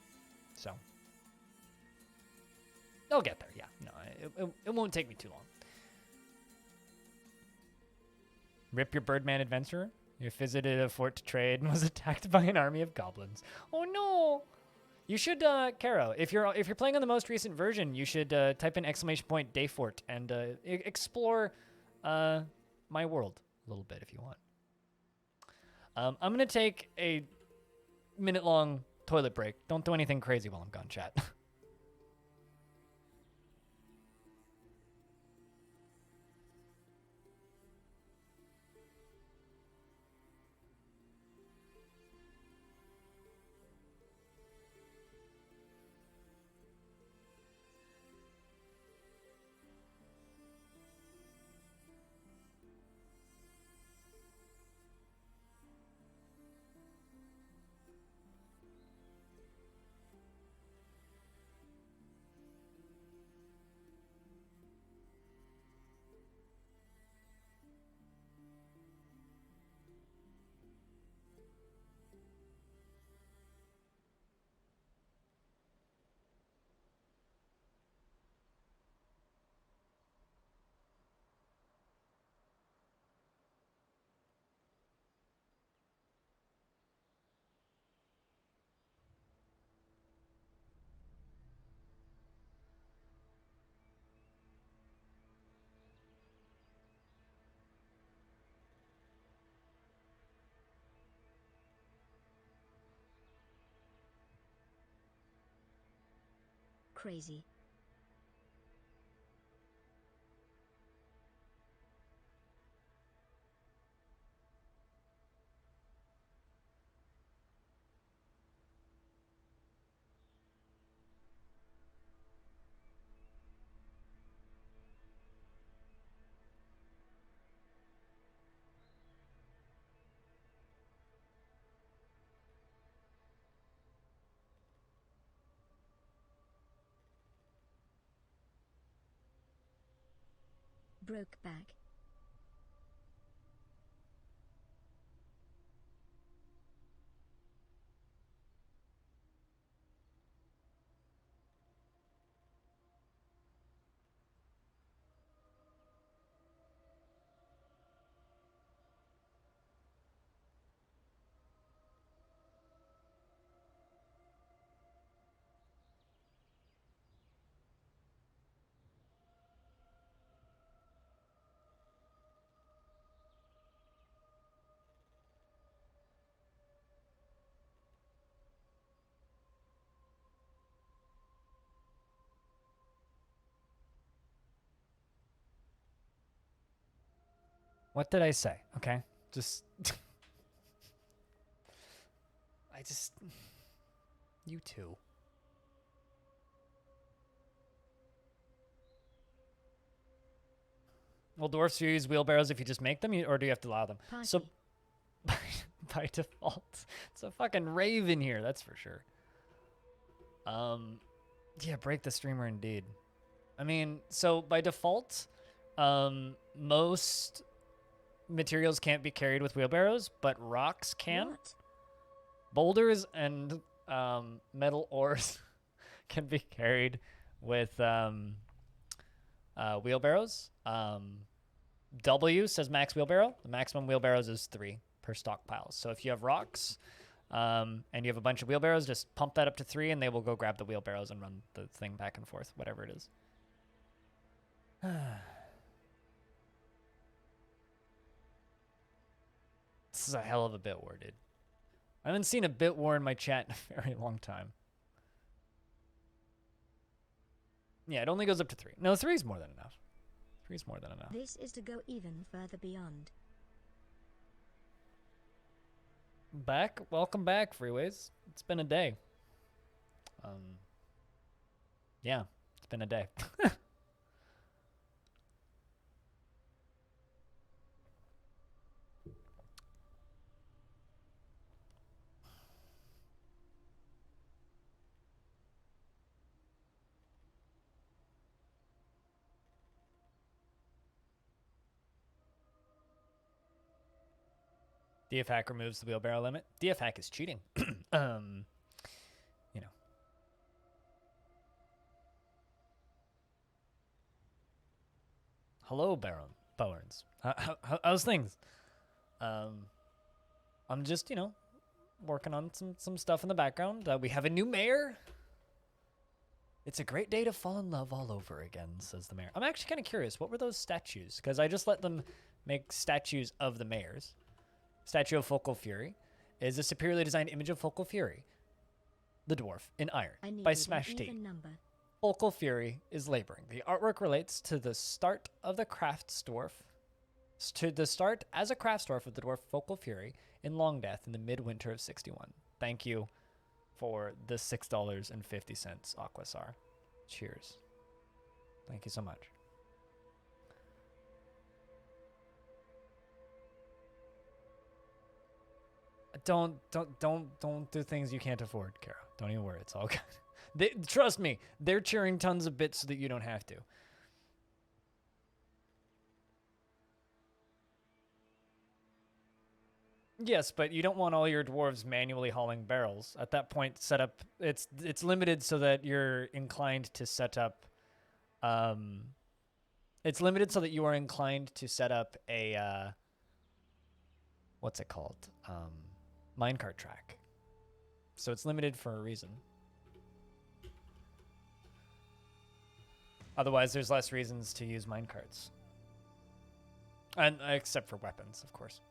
So I'll get there. Yeah, no, it won't take me too long. Rip your Birdman adventurer. You visited a fort to trade and was attacked by an army of goblins. Oh no! You should, Caro, if you're playing on the most recent version, you should type in !Dayfort and explore my world a little bit if you want. I'm going to take a minute-long toilet break. Don't do anything crazy while I'm gone, chat. crazy. Broke back. What did I say? Okay, just you two. Will dwarfs use wheelbarrows if you just make them, or do you have to allow them? Party. So by default, it's a fucking rave in here, that's for sure. Yeah, break the streamer indeed. I mean, so by default, most materials can't be carried with wheelbarrows, but rocks can. What? Boulders and metal ores can be carried with wheelbarrows. W says max wheelbarrow. The maximum wheelbarrows is 3 per stockpile. So if you have rocks and you have a bunch of wheelbarrows, just pump that up to 3 and they will go grab the wheelbarrows and run the thing back and forth, whatever it is. This is a hell of a bit war, dude. I haven't seen a bit war in my chat in a very long time. Yeah, it only goes up to 3. No, 3 is more than enough. 3 is more than enough. This is to go even further beyond. Back? Welcome back, Freeways. It's been a day. Yeah, it's been a day. DF hack removes the wheelbarrow limit. DF hack is cheating. You know. Hello, Bowerns. How's things? I'm just, working on some stuff in the background. We have a new mayor. It's a great day to fall in love all over again, says the mayor. I'm actually kind of curious. What were those statues? Because I just let them make statues of the mayors. Statue of Focal Fury is a superiorly designed image of Focal Fury, the dwarf, in iron, by Smash T. Focal Fury is laboring. The artwork relates to the start of the crafts dwarf, to the start as a crafts dwarf of the dwarf Focal Fury in Longdeath in the midwinter of 61. Thank you for the $6.50, Aquasar. Cheers. Thank you so much. Don't do things you can't afford, Kara. Don't even worry. It's all good. Trust me, they're cheering tons of bits so that you don't have to. Yes, but you don't want all your dwarves manually hauling barrels. At that point, set up it's limited so that you're inclined to set up it's limited so that you are inclined to set up a what's it called? Minecart track. So it's limited for a reason. Otherwise, there's less reasons to use minecarts. And except for weapons, of course.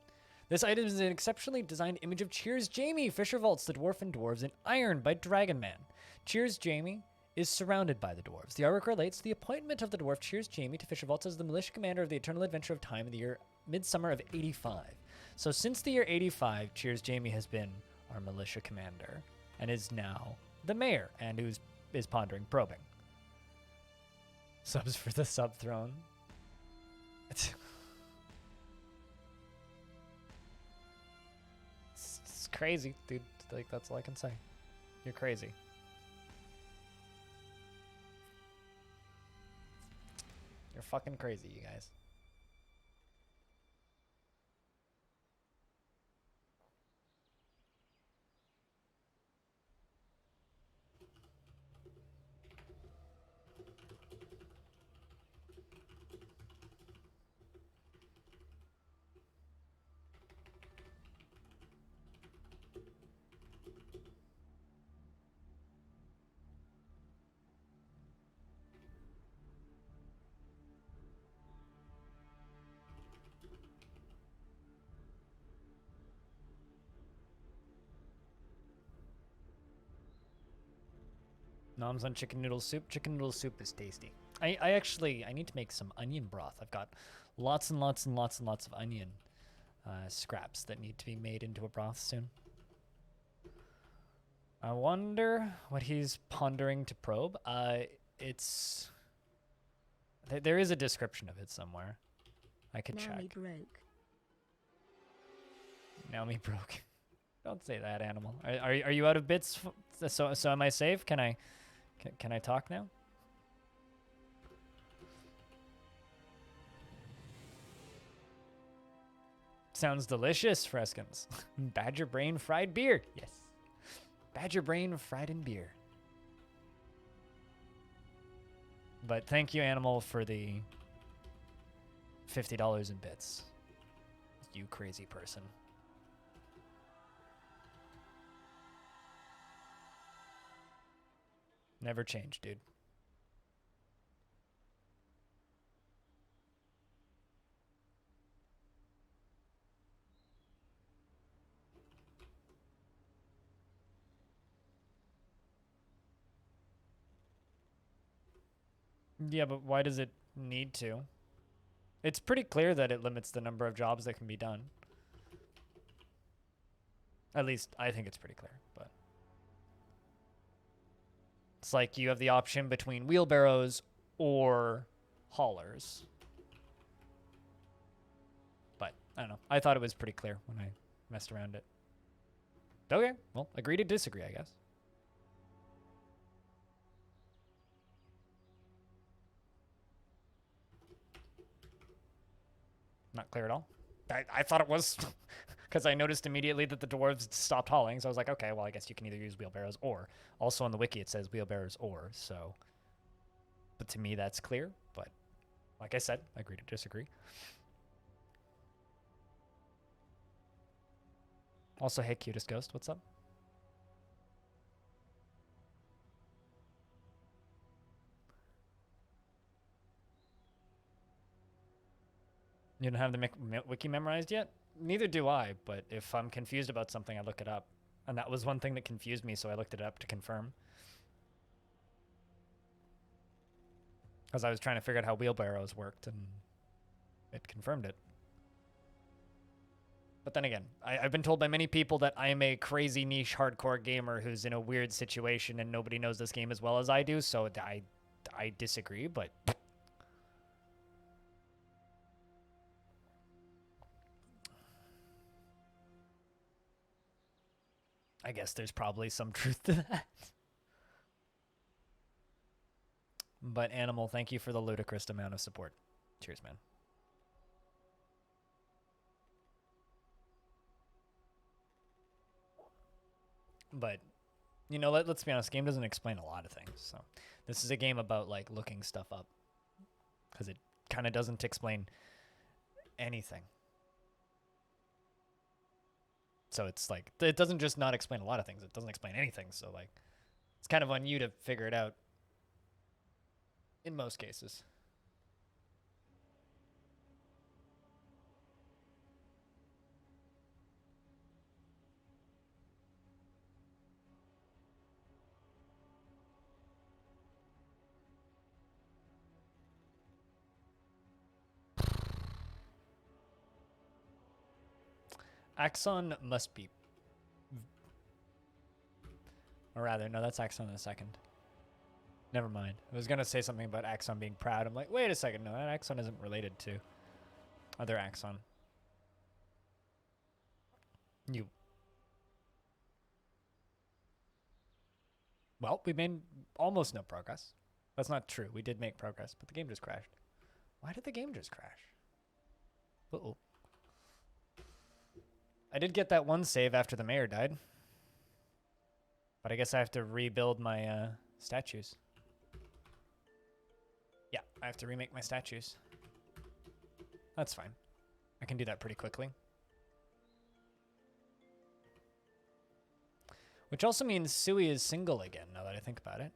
This item is an exceptionally designed image of Cheers Jamie, Fisher Vaults, the Dwarf and Dwarves in Iron by Dragon Man. Cheers Jamie is surrounded by the dwarves. The artwork relates the appointment of the dwarf cheers Jamie to Fisher Vaults as the militia commander of the Eternal Adventure of Time in the year midsummer of 85. So since the year 85, Cheers Jamie has been our militia commander and is now the mayor and is pondering probing. Subs for the sub throne. It's crazy, dude. Like, that's all I can say. You're crazy. You're fucking crazy, you guys. Noms on chicken noodle soup. Chicken noodle soup is tasty. I need to make some onion broth. I've got lots and lots and lots and lots of onion scraps that need to be made into a broth soon. I wonder what he's pondering to probe. It's there is a description of it somewhere. I could check. Naomi broke. Naomi broke. Don't say that, animal. Are you out of bits? So am I safe? Can I talk now? Sounds delicious, Freskins. Badger brain fried beer. Yes. Badger brain fried in beer. But thank you, animal, for the $50 in bits. You crazy person. Never change, dude. Yeah, but why does it need to? It's pretty clear that it limits the number of jobs that can be done. At least I think it's pretty clear, but it's like you have the option between wheelbarrows or haulers. But I don't know. I thought it was pretty clear when I messed around it. Okay, well, agree to disagree, I guess. Not clear at all. I thought it was because I noticed immediately that the dwarves stopped hauling. So I was like, okay, well, I guess you can either use wheelbarrows or. Also on the wiki, it says wheelbarrows or. So, but to me, that's clear. But like I said, agree to disagree. Also, hey, cutest ghost, what's up? You don't have the wiki memorized yet? Neither do I, but if I'm confused about something, I look it up. And that was one thing that confused me, so I looked it up to confirm. Because I was trying to figure out how wheelbarrows worked, and it confirmed it. But then again, I've been told by many people that I am a crazy niche hardcore gamer who's in a weird situation and nobody knows this game as well as I do, so I disagree, but... I guess there's probably some truth to that. But Animal, thank you for the ludicrous amount of support. Cheers, man. But, you know, let's be honest, game doesn't explain a lot of things. So this is a game about, like, looking stuff up. Because it kind of doesn't explain anything. So it's like, it doesn't just not explain a lot of things. It doesn't explain anything. So, like, it's kind of on you to figure it out. In most cases. Axon must be... Or rather, no, that's Axon in a second. Never mind. I was going to say something about Axon being proud. I'm like, wait a second. No, that Axon isn't related to other Axon. You. Well, we made almost no progress. That's not true. We did make progress, but the game just crashed. Why did the game just crash? Uh-oh. I did get that one save after the mayor died. But I guess I have to rebuild my statues. Yeah, I have to remake my statues. That's fine. I can do that pretty quickly. Which also means Sui is single again, now that I think about it.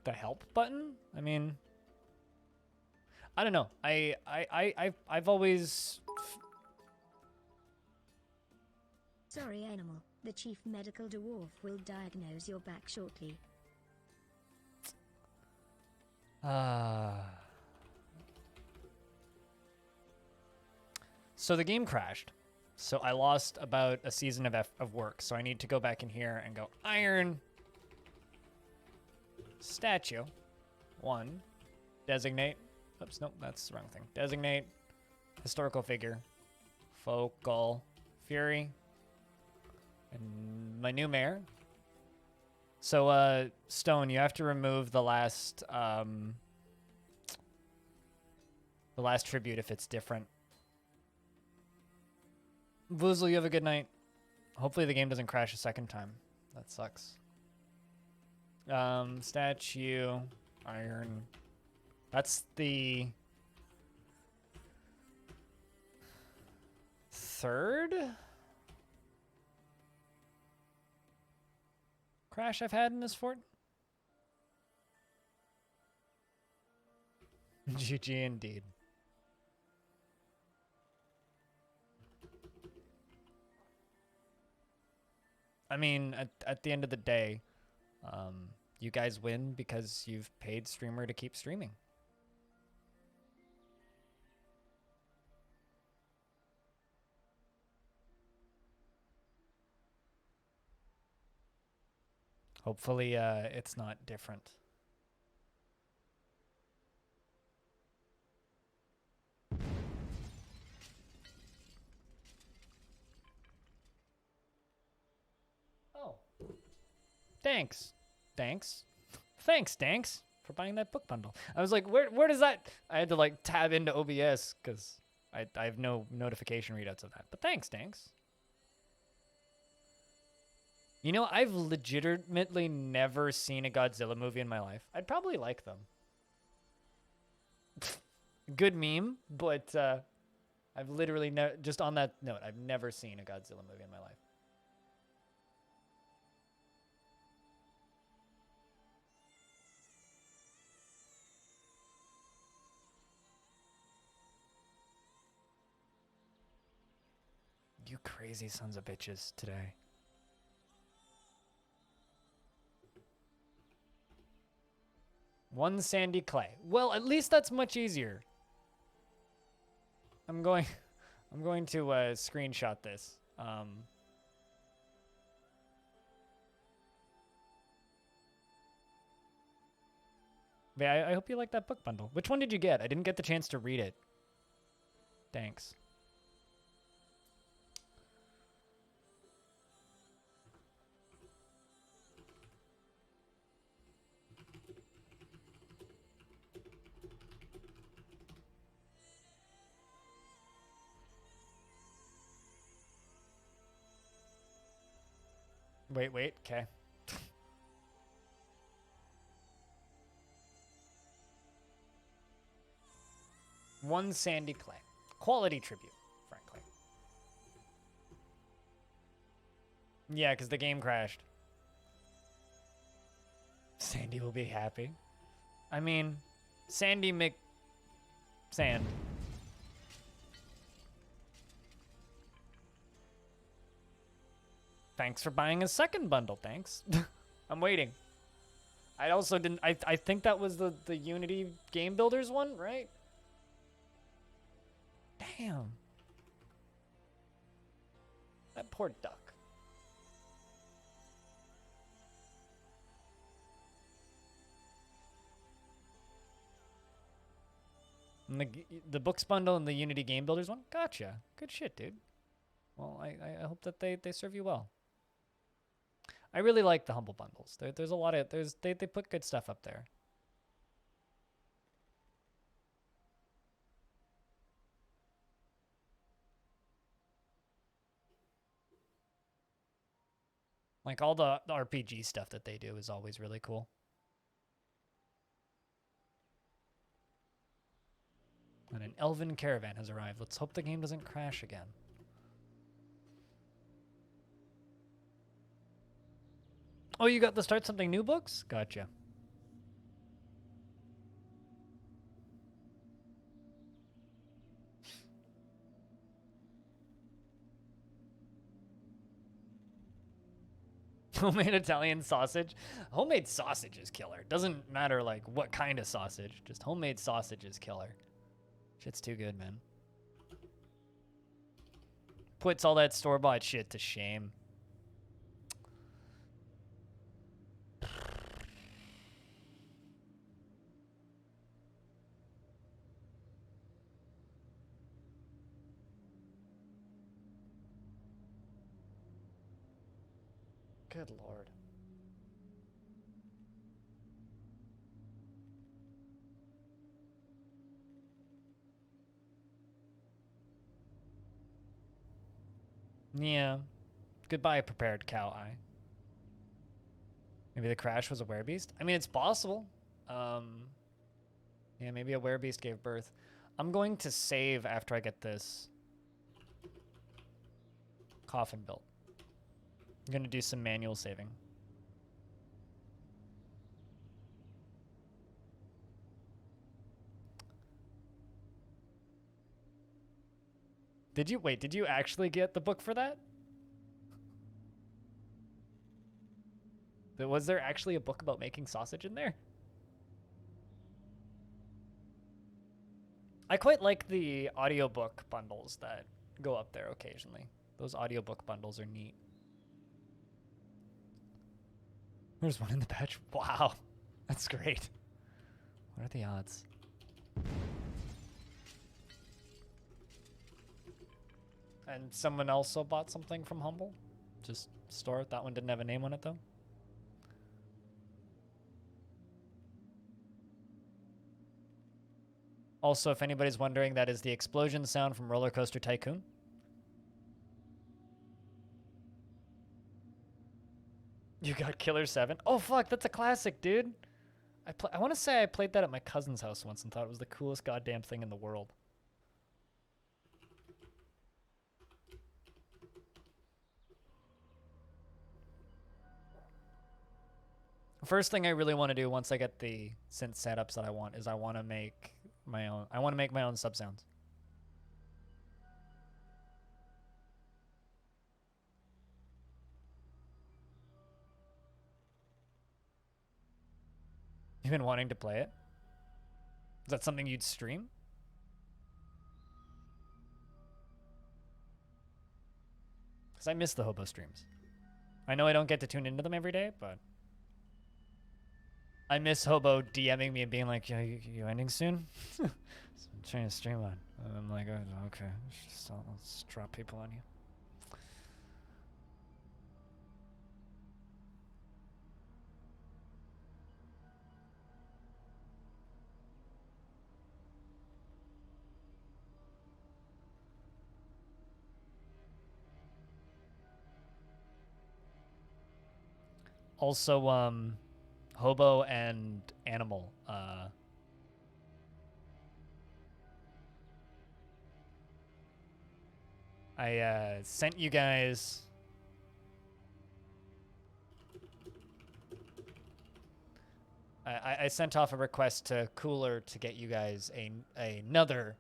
The help button? I mean, I don't know. I've always... Sorry, animal. The chief medical dwarf will diagnose your back shortly. So the game crashed. So I lost about a season of work. So I need to go back in here and go iron statue 1, designate. Oops, nope, that's the wrong thing. Designate historical figure, focal fury, and my new mayor. So Stone, you have to remove the last tribute if it's different. Voozle, you have a good night. Hopefully the game doesn't crash a second time. That sucks. Statue, iron. That's the third crash I've had in this fort. GG indeed. I mean, at the end of the day, you guys win because you've paid streamer to keep streaming. Hopefully, it's not different. Oh. Thanks. Thanks. Thanks, for buying that book bundle. I was like, where does that... I had to, like, tab into OBS because I have no notification readouts of that. But thanks. You know, I've legitimately never seen a Godzilla movie in my life. I'd probably like them. Good meme, but I've literally just on that note, I've never seen a Godzilla movie in my life. You crazy sons of bitches today. One sandy clay. Well, at least that's much easier. I'm going to screenshot this. Yeah, I hope you like that book bundle. Which one did you get? I didn't get the chance to read it. Thanks. Wait, okay. One sandy clay. Quality tribute, frankly. Yeah, because the game crashed. Sandy will be happy. I mean, Sandy Sand. Thanks for buying a second bundle. Thanks. I'm waiting. I also didn't. I think that was the Unity Game Builders one, right? Damn. That poor duck. And the books bundle and the Unity Game Builders one? Gotcha. Good shit, dude. Well, I hope that they serve you well. I really like the Humble bundles. There's a lot of they put good stuff up there. Like all the RPG stuff that they do is always really cool. And an elven caravan has arrived. Let's hope the game doesn't crash again. Oh, you got the Start Something New books? Gotcha. Homemade Italian sausage? Homemade sausage is killer. Doesn't matter like what kind of sausage. Just homemade sausage is killer. Shit's too good, man. Puts all that store-bought shit to shame. Good Lord. Yeah. Goodbye, prepared cow eye. Maybe the crash was a werebeast? I mean, it's possible. Yeah, maybe a werebeast gave birth. I'm going to save after I get this coffin built. I'm going to do some manual saving. Did you actually get the book for that? Was there actually a book about making sausage in there? I quite like the audiobook bundles that go up there occasionally. Those audiobook bundles are neat. There's one in the patch. Wow, that's great. What are the odds? And someone also bought something from Humble? Just store it. That one didn't have a name on it, though. Also, if anybody's wondering, that is the explosion sound from Roller Coaster Tycoon. You got Killer 7? Oh, fuck, that's a classic, dude. I want to say I played that at my cousin's house once and thought it was the coolest goddamn thing in the world. First thing I really want to do once I get the synth setups that I want is I want to make my own sub sounds. You've been wanting to play it? Is that something you'd stream? Because I miss the hobo streams. I know I don't get to tune into them every day, but I miss Hobo DMing me and being like, "Yo, you ending soon?" So I'm trying to stream on. And I'm like, oh, okay, let's drop people on you. Also, Hobo and Animal. I sent you guys I sent off a request to Cooler to get you guys another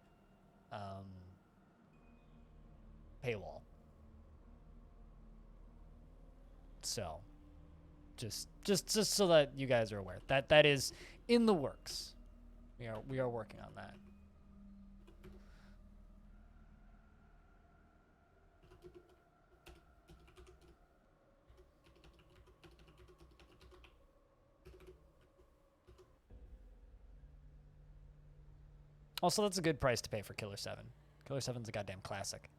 paywall. So just so that you guys are aware, that is in the works. We are working on that. Also, that's a good price to pay for Killer 7. Killer 7's a goddamn classic.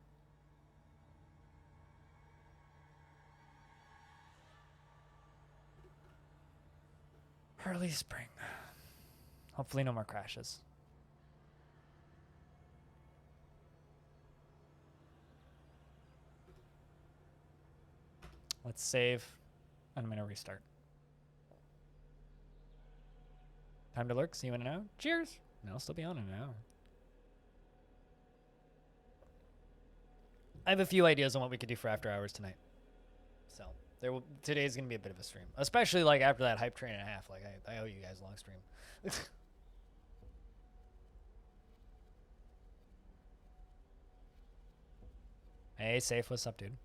Early spring. Hopefully no more crashes. Let's save, and I'm going to restart. Time to lurk. See you in an hour. Cheers. No, I'll still be on in an hour. I have a few ideas on what we could do for after hours tonight. So today's going to be a bit of a stream. Especially like after that hype train and a half. Like I owe you guys a long stream. Hey, Safe, what's up, dude?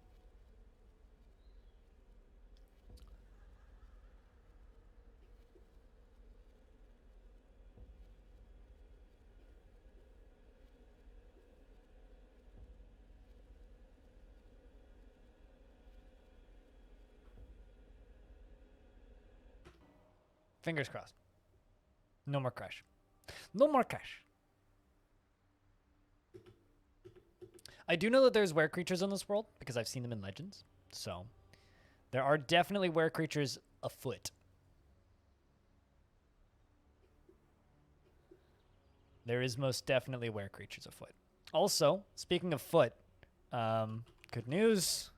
Fingers crossed. No more crash. No more crash. I do know that there's were creatures in this world because I've seen them in Legends. So there are definitely were creatures afoot. There is most definitely were creatures afoot. Also, speaking of foot, good news.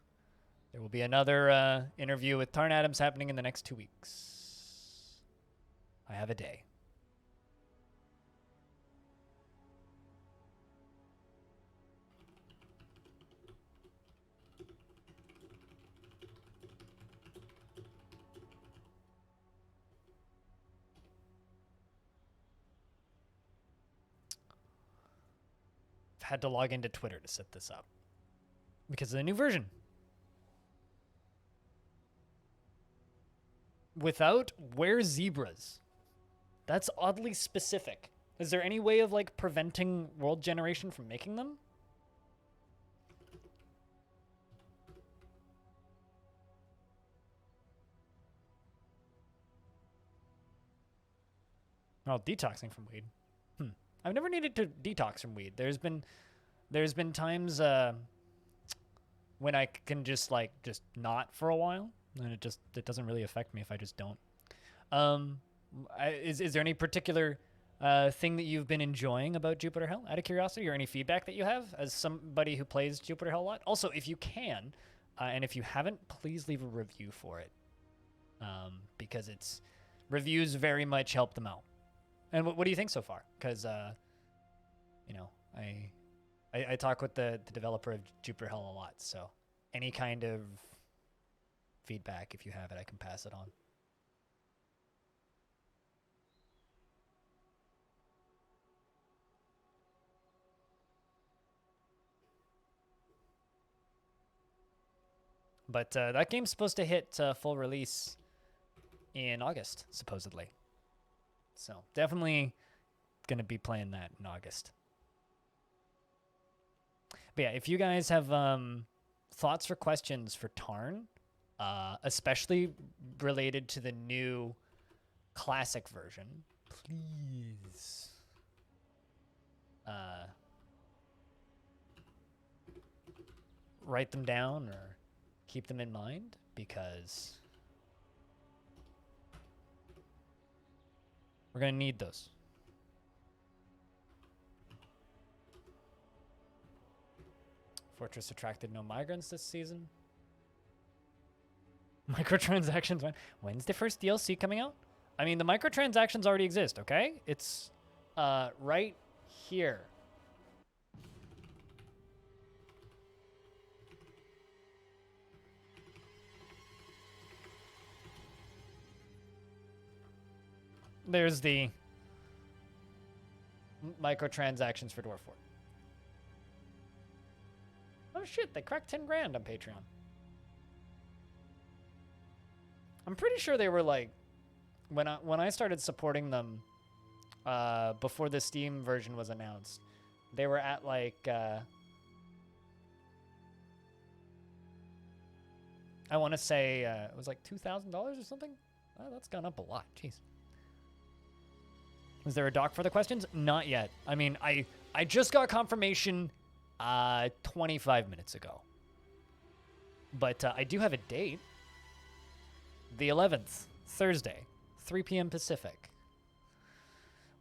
There will be another interview with Tarn Adams happening in the next 2 weeks. I have a day. I've had to log into Twitter to set this up because of the new version. Without where zebras. That's oddly specific. Is there any way of like preventing world generation from making them? Oh, detoxing from weed. I've never needed to detox from weed. There's been times when I can just not for a while, and it doesn't really affect me if I just don't. Is there any particular thing that you've been enjoying about Jupiter Hell, out of curiosity, or any feedback that you have as somebody who plays Jupiter Hell a lot? Also, if you can, and if you haven't, please leave a review for it, because reviews very much help them out. And what do you think so far? Because I talk with the developer of Jupiter Hell a lot, so any kind of feedback, if you have it, I can pass it on. But that game's supposed to hit full release in August, supposedly. So definitely going to be playing that in August. But yeah, if you guys have thoughts or questions for Tarn, especially related to the new classic version, please write them down or keep them in mind, because we're going to need those. Fortress attracted no migrants this season. Microtransactions. When's the first DLC coming out? I mean, the microtransactions already exist, okay? It's right here. There's the microtransactions for Dwarf Fort. Oh shit, they cracked 10 grand on Patreon. I'm pretty sure they were like, when I started supporting them, before the Steam version was announced, they were at like, I want to say it was like $2,000 or something. Oh, that's gone up a lot. Jeez. Is there a doc for the questions? Not yet. I mean, I just got confirmation 25 minutes ago. But I do have a date. The 11th, Thursday, 3 p.m. Pacific.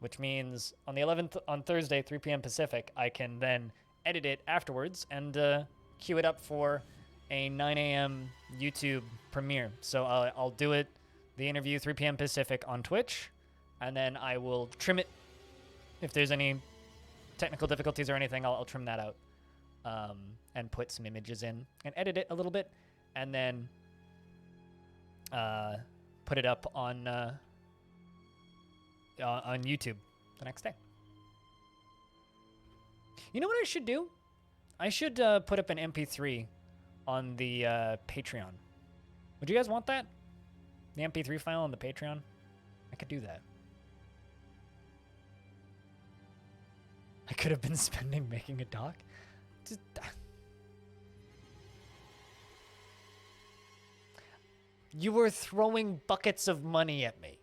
Which means on the 11th, on Thursday, 3 p.m. Pacific, I can then edit it afterwards and queue it up for a 9 a.m. YouTube premiere. So I'll do it, the interview, 3 p.m. Pacific on Twitch, and then I will trim it. If there's any technical difficulties or anything, I'll trim that out and put some images in and edit it a little bit, and then put it up on YouTube the next day. You know what I should do? I should put up an MP3 on the Patreon. Would you guys want that? The MP3 file on the Patreon? I could do that. I could have been spending making a doc. Just, you were throwing buckets of money at me.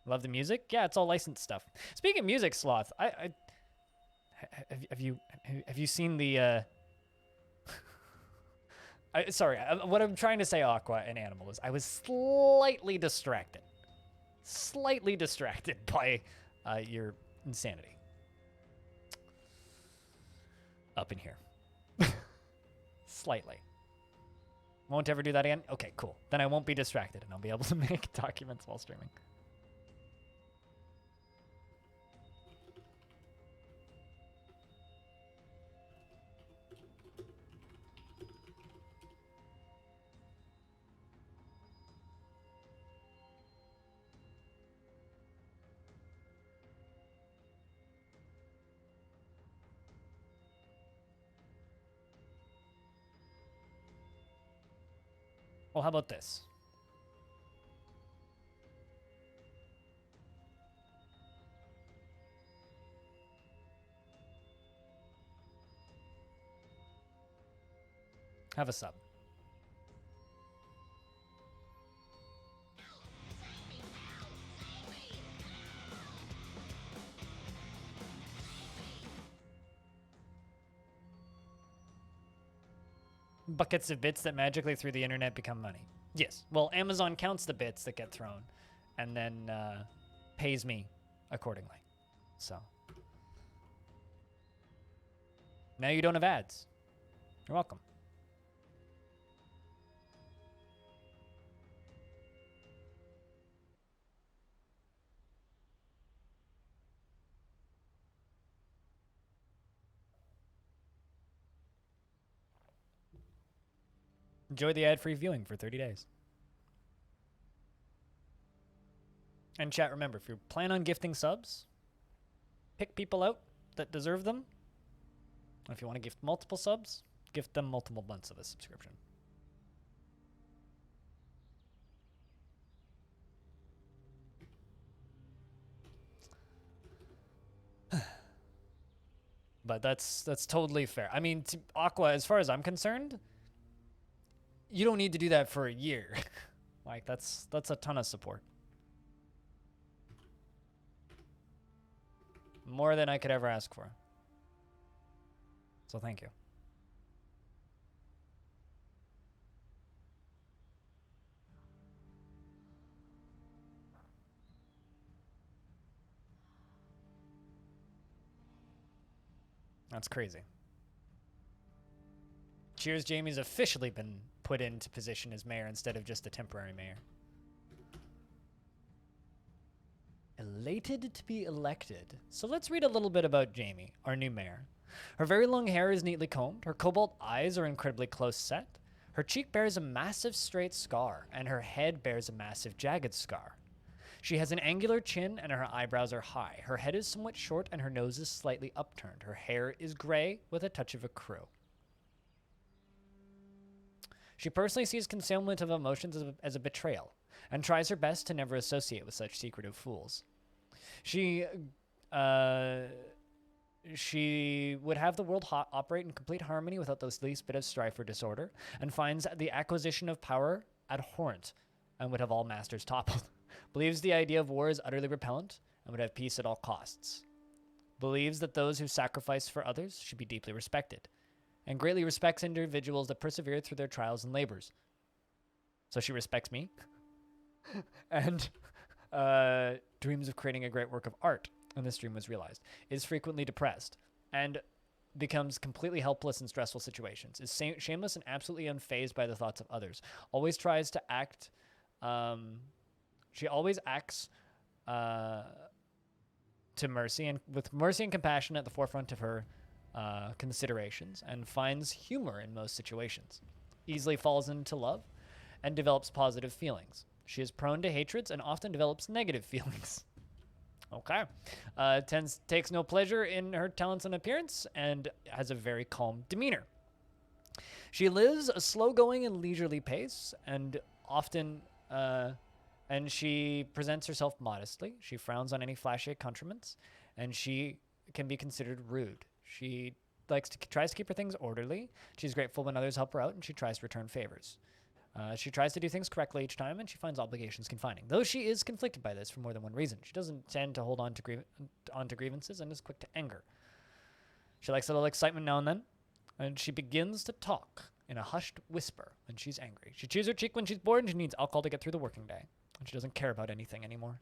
Love the music? Yeah, it's all licensed stuff. Speaking of music, Sloth, have you seen the sorry, what I'm trying to say, Aqua and Animal, is I was slightly distracted by your insanity up in here. Slightly. Won't ever do that again? Okay, cool. Then I won't be distracted and I'll be able to make documents while streaming. Well, how about this? Have a sub. Buckets of bits that magically through the internet become money. Yes. Well, Amazon counts the bits that get thrown and then pays me accordingly. So now you don't have ads. You're welcome. Enjoy the ad-free viewing for 30 days. And chat, remember, if you plan on gifting subs, pick people out that deserve them. If you want to gift multiple subs, gift them multiple months of a subscription. But that's totally fair. I mean, Aqua, as far as I'm concerned, you don't need to do that for a year. Like, that's a ton of support. More than I could ever ask for. So thank you. That's crazy. Cheers, Jamie's officially been put into position as mayor instead of just a temporary mayor. Elated to be elected. So let's read a little bit about Jamie, our new mayor. Her very long hair is neatly combed, her cobalt eyes are incredibly close set, her cheek bears a massive straight scar, and her head bears a massive jagged scar. She has an angular chin and her eyebrows are high. Her head is somewhat short and her nose is slightly upturned. Her hair is gray with a touch of a crew. She personally sees concealment of emotions as a betrayal and tries her best to never associate with such secretive fools. She would have the world operate in complete harmony without the least bit of strife or disorder, and finds the acquisition of power abhorrent and would have all masters toppled. Believes the idea of war is utterly repellent and would have peace at all costs. Believes that those who sacrifice for others should be deeply respected, and greatly respects individuals that persevere through their trials and labors. So she respects me and dreams of creating a great work of art, and this dream was realized. Is frequently depressed and becomes completely helpless in stressful situations. Is shameless and absolutely unfazed by the thoughts of others. Always tries to act... she always acts to mercy, and with mercy and compassion at the forefront of her considerations, and finds humor in most situations. Easily falls into love and develops positive feelings. She is prone to hatreds and often develops negative feelings. Okay. Takes no pleasure in her talents and appearance and has a very calm demeanor. She lives a slow-going and leisurely pace and often... and she presents herself modestly. She frowns on any flashy accoutrements, and she can be considered rude. She tries to keep her things orderly. She's grateful when others help her out, and she tries to return favors. She tries to do things correctly each time, and she finds obligations confining. Though she is conflicted by this for more than one reason. She doesn't tend to hold on to grievances and is quick to anger. She likes a little excitement now and then, and she begins to talk in a hushed whisper when she's angry. She chews her cheek when she's bored, and she needs alcohol to get through the working day. And she doesn't care about anything anymore.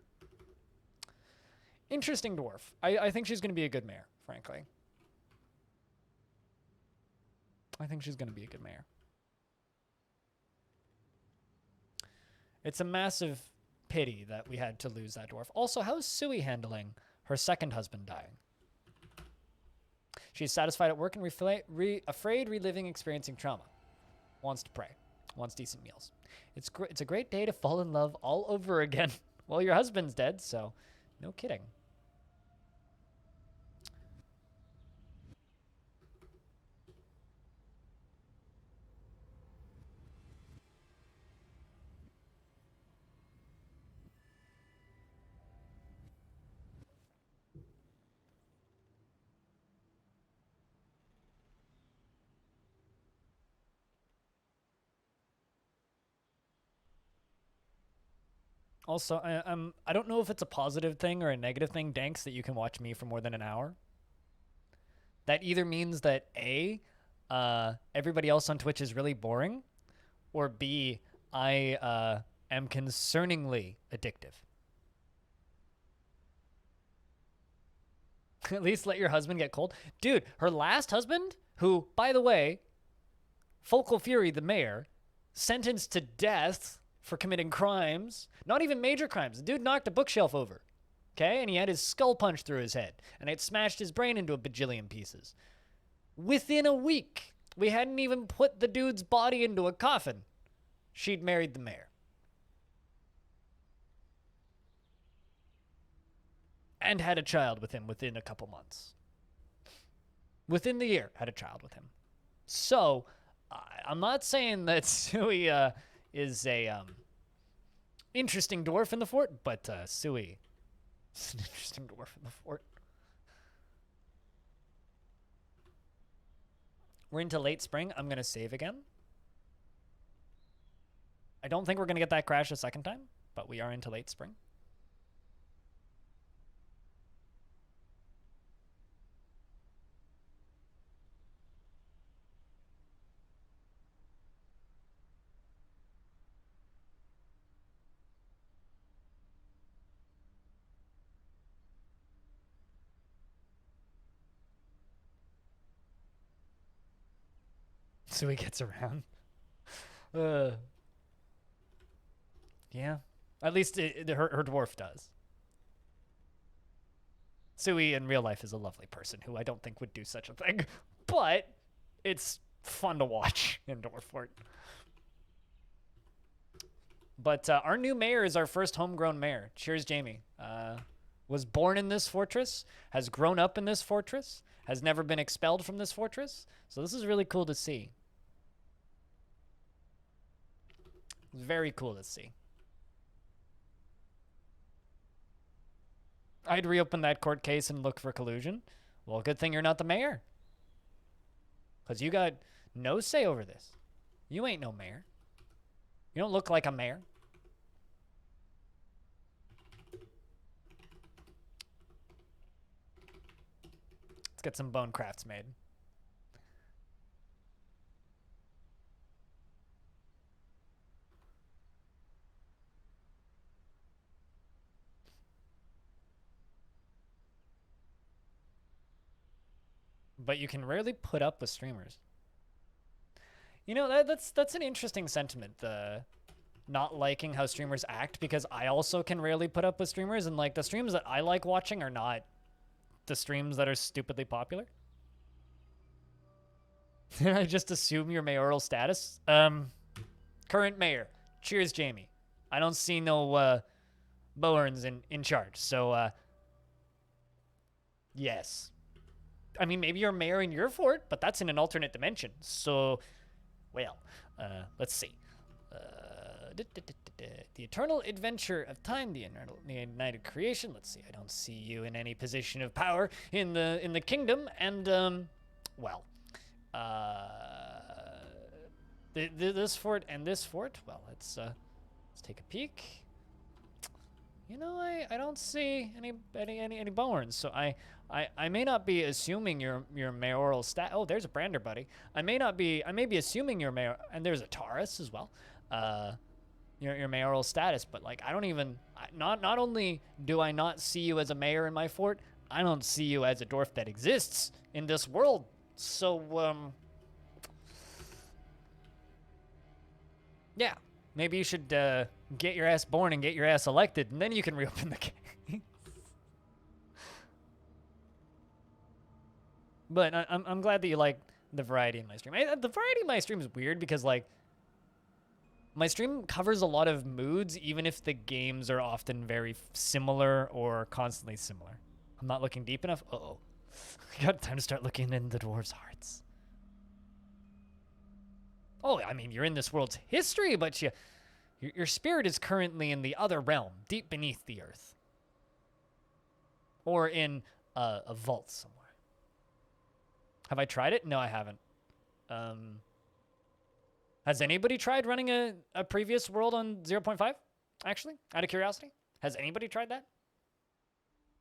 Interesting dwarf. I think she's going to be a good mayor, frankly. I think she's going to be a good mayor. It's a massive pity that we had to lose that dwarf. Also, how's Sui handling her second husband dying? She's satisfied at work and afraid reliving experiencing trauma. Wants to pray. Wants decent meals. It's a great day to fall in love all over again. Well, your husband's dead, so no kidding. Also, I don't know if it's a positive thing or a negative thing, Danks, that you can watch me for more than an hour. That either means that A, everybody else on Twitch is really boring, or B, I am concerningly addictive. At least let your husband get cold. Dude, her last husband, who, by the way, Focal Fury, the mayor, sentenced to death for committing crimes, not even major crimes. The dude knocked a bookshelf over, okay? And he had his skull punched through his head, and it smashed his brain into a bajillion pieces. Within a week, we hadn't even put the dude's body into a coffin. She'd married the mayor. And had a child with him within a couple months. Within the year, had a child with him. So, I'm not saying that Sui is a interesting dwarf in the fort, but Sui is an interesting dwarf in the fort. We're into late spring. I'm going to save again. I don't think we're going to get that crash a second time, but we are into late spring. So he gets around. Yeah. At least her dwarf does. Sui in real life is a lovely person who I don't think would do such a thing. But it's fun to watch in Dwarf Fort. But our new mayor is our first homegrown mayor. Cheers, Jamie. Was born in this fortress, has grown up in this fortress, has never been expelled from this fortress. So this is really cool to see. Very cool to see. I'd reopen that court case and look for collusion. Well, good thing you're not the mayor. Because you got no say over this. You ain't no mayor. You don't look like a mayor. Let's get some bone crafts made. But you can rarely put up with streamers. You know, that's an interesting sentiment, the not liking how streamers act, because I also can rarely put up with streamers, and like the streams that I like watching are not the streams that are stupidly popular. I just assume your mayoral status. Current mayor. Cheers, Jamie. I don't see no Boerns in charge, so yes. I mean, maybe you're mayor in your fort, but that's in an alternate dimension. So, well, let's see. The eternal adventure of time, the united creation. Let's see. I don't see you in any position of power in the kingdom, and well, this fort and this fort. Well, let's take a peek. You know, I don't see any Boerns, so I may not be assuming your mayoral stat. Oh, there's a Brander buddy. I may be assuming your mayor, and there's a Taurus as well. Your mayoral status, but like I don't even. Not only do I not see you as a mayor in my fort, I don't see you as a dwarf that exists in this world. So yeah, maybe you should get your ass born and get your ass elected, and then you can reopen the case. But I'm glad that you like the variety in my stream. The variety in my stream is weird because like my stream covers a lot of moods, even if the games are often very similar or constantly similar. I'm not looking deep enough. Uh-oh. I got time to start looking in the dwarves' hearts. Oh, I mean, you're in this world's history, but your spirit is currently in the other realm, deep beneath the earth. Or in a vault somewhere. Have I tried it? No, I haven't. Has anybody tried running a previous world on 0.5? Actually, out of curiosity? Has anybody tried that?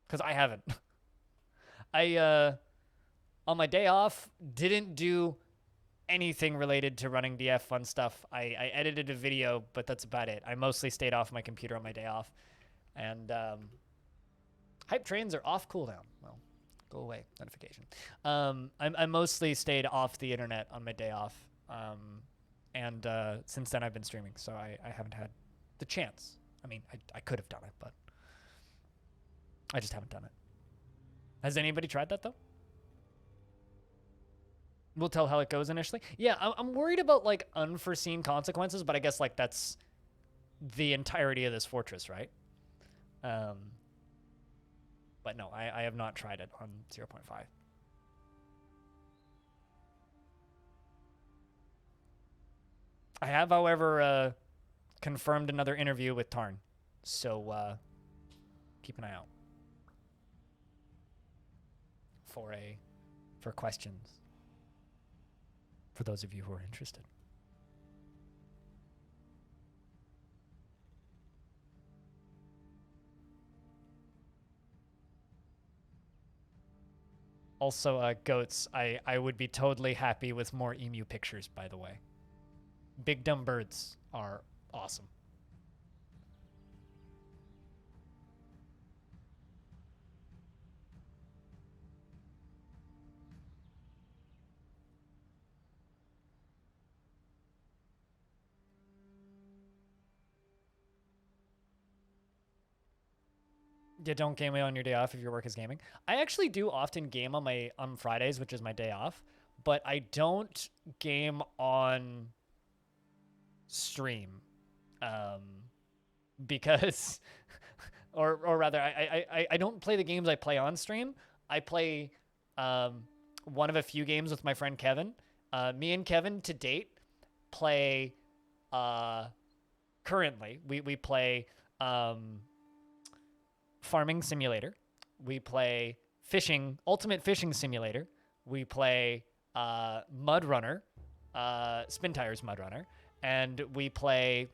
Because I haven't. I, on my day off, didn't do anything related to running DF fun stuff. I edited a video, but that's about it. I mostly stayed off my computer on my day off. And hype trains are off cooldown. Well, go away, notification. I mostly stayed off the internet on my day off. And since then I've been streaming, so I haven't had the chance. I mean, I could have done it, but I just haven't done it. Has anybody tried that, though? We'll tell how it goes initially. Yeah, I'm worried about, like, unforeseen consequences, but I guess, like, that's the entirety of this fortress, right? But no, I have not tried it on 0.5. I have, however, confirmed another interview with Tarn, so keep an eye out for questions for those of you who are interested. Also, goats, I would be totally happy with more emu pictures, by the way. Big dumb birds are awesome. Yeah, don't game on your day off if your work is gaming. I actually do often game on Fridays, which is my day off, but I don't game on stream. because, or rather, I don't play the games I play on stream. I play one of a few games with my friend Kevin. Me and Kevin to date play currently we play Farming Simulator. We play Ultimate Fishing Simulator. We play Mud Runner, Spin Tires Mud Runner, and we play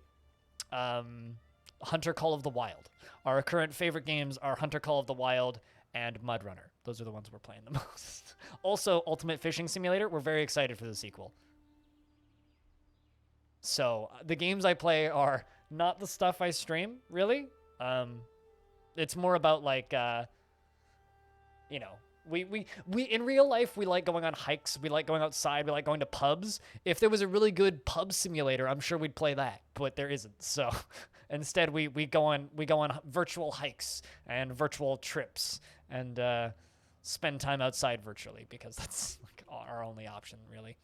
Hunter Call of the Wild. Our current favorite games are Hunter Call of the Wild and Mud Runner. Those are the ones we're playing the most. Also, Ultimate Fishing Simulator. We're very excited for the sequel. So the games I play are not the stuff I stream, really. It's more about like, you know, we in real life, we like going on hikes. We like going outside. We like going to pubs. If there was a really good pub simulator, I'm sure we'd play that, but there isn't. So instead, we go on virtual hikes and virtual trips and spend time outside virtually because that's like our only option, really.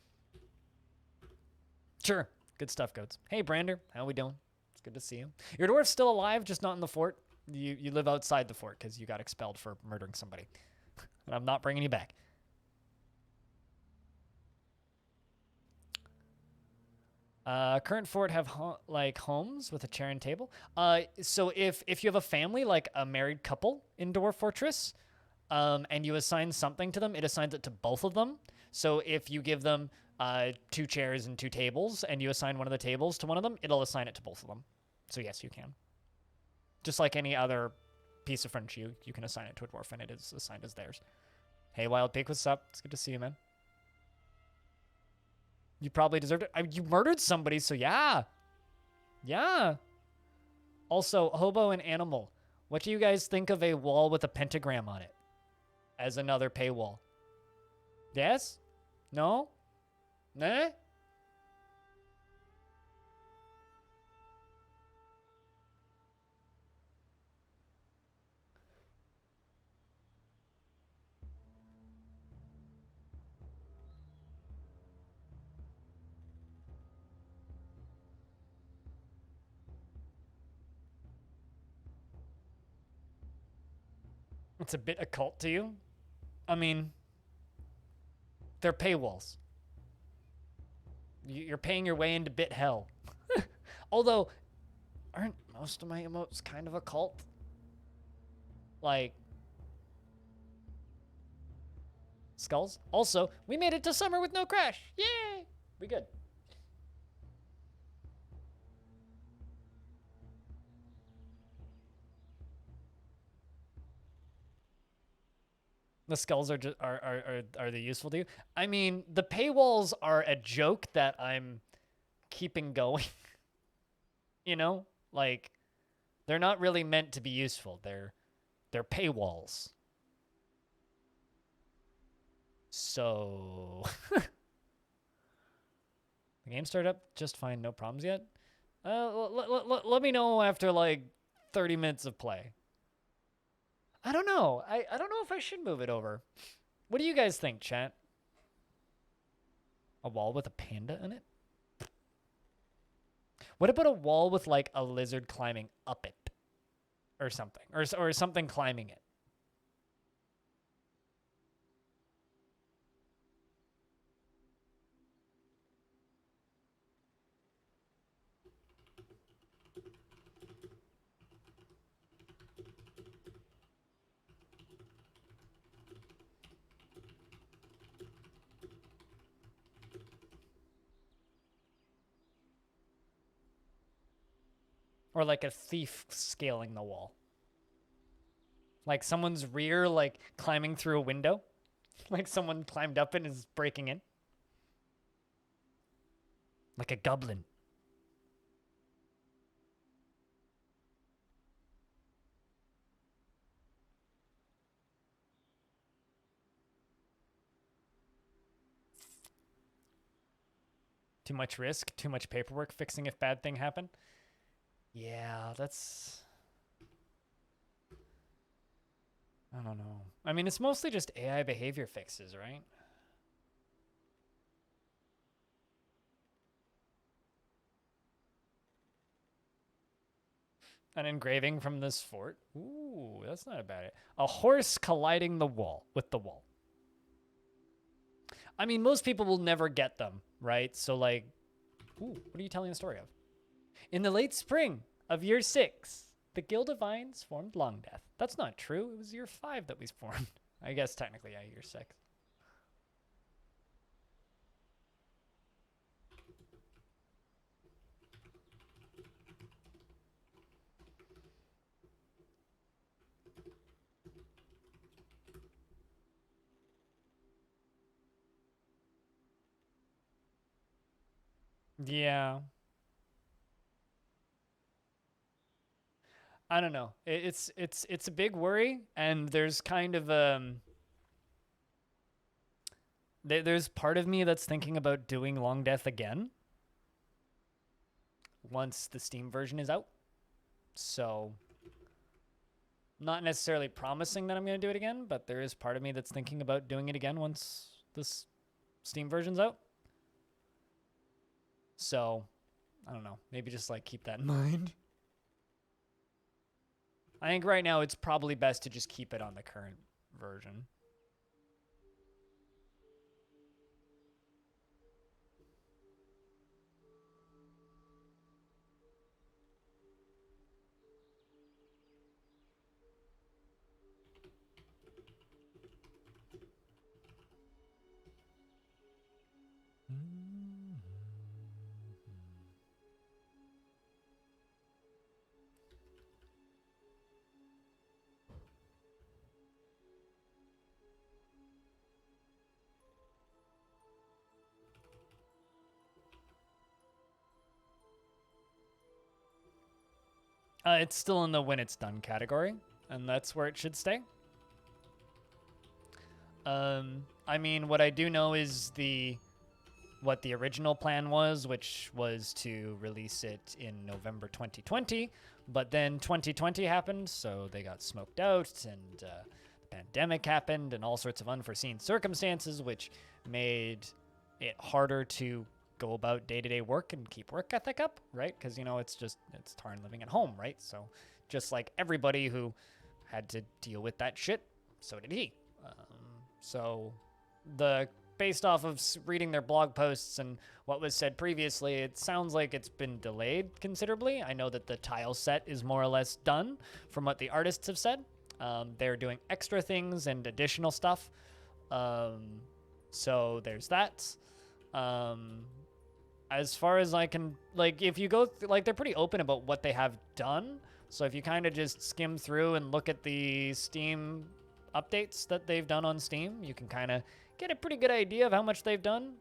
Sure. Good stuff, Goats. Hey, Brander. How we doing? It's good to see you. Your dwarf's still alive, just not in the fort. You live outside the fort because you got expelled for murdering somebody. And I'm not bringing you back. Current fort have like homes with a chair and table. So if you have a family, like a married couple in Dwarf Fortress, and you assign something to them, it assigns it to both of them. So if you give them 2 chairs and 2 tables, and you assign one of the tables to one of them, it'll assign it to both of them. So yes, you can. Just like any other piece of furniture, you can assign it to a dwarf, and it is assigned as theirs. Hey, Wild Pig, what's up? It's good to see you, man. You probably deserved it. You murdered somebody, so yeah. Yeah. Also, Hobo and Animal. What do you guys think of a wall with a pentagram on it as another paywall? Yes? No? Nah? It's a bit occult to you? I mean, they're paywalls. You're paying your way into bit hell. Although, aren't most of my emotes kind of occult? Like, skulls? Also, we made it to summer with no crash. Yay! We good. The skulls are just are they useful to you? I mean, the paywalls are a joke that I'm keeping going. You know? Like, they're not really meant to be useful. They're paywalls. So the game started up just fine, no problems yet. Let me know after like 30 minutes of play. I don't know. I don't know if I should move it over. What do you guys think, chat? A wall with a panda in it? What about a wall with like a lizard climbing up it? Or something. Or something climbing it. Or like a thief scaling the wall. Like someone's rear, like climbing through a window. Like someone climbed up and is breaking in. Like a goblin. Too much risk, too much paperwork fixing if bad thing happen. Yeah, that's... I don't know. I mean, it's mostly just AI behavior fixes, right? An engraving from this fort. Ooh, that's not about it. A horse colliding the wall with the wall. I mean, most people will never get them, right? So like, ooh, what are you telling the story of? In the late spring of year 6, the Guild of Vines formed Longdeath. That's not true. It was year 5 that we formed. I guess technically, yeah, year 6. Yeah. I don't know. It's a big worry, and there's kind of there's part of me that's thinking about doing Long Death again once the Steam version is out. So not necessarily promising that I'm going to do it again, but there is part of me that's thinking about doing it again once this Steam version's out. So I don't know. Maybe just like keep that in mind. I think right now it's probably best to just keep it on the current version. It's still in the when it's done category, and that's where it should stay. I mean, what I do know is what the original plan was, which was to release it in November 2020, but then 2020 happened, so they got smoked out, and the pandemic happened, and all sorts of unforeseen circumstances, which made it harder to go about day-to-day work and keep work ethic up, right? Because, you know, it's hard living at home, right? So just like everybody who had to deal with that shit, so did he. So based off of reading their blog posts and what was said previously, it sounds like it's been delayed considerably. I know that the tile set is more or less done from what the artists have said. They're doing extra things and additional stuff. So there's that. As far as I can, like, if you go, they're pretty open about what they have done. So if you kind of just skim through and look at the Steam updates that they've done on Steam, you can kind of get a pretty good idea of how much they've done.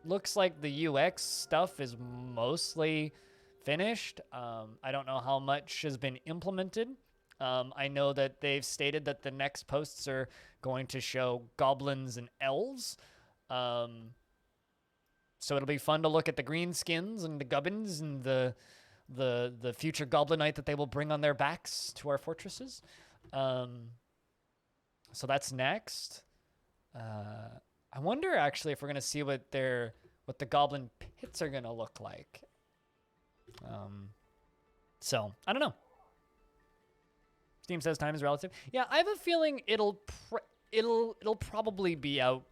Looks like the UX stuff is mostly finished. I don't know how much has been implemented. I know that they've stated that the next posts are going to show goblins and elves. So it'll be fun to look at the green skins and the gubbins and the future goblinite that they will bring on their backs to our fortresses. So that's next. I wonder actually if we're gonna see what the goblin pits are gonna look like. So I don't know. Steam says time is relative. Yeah, I have a feeling it'll probably be out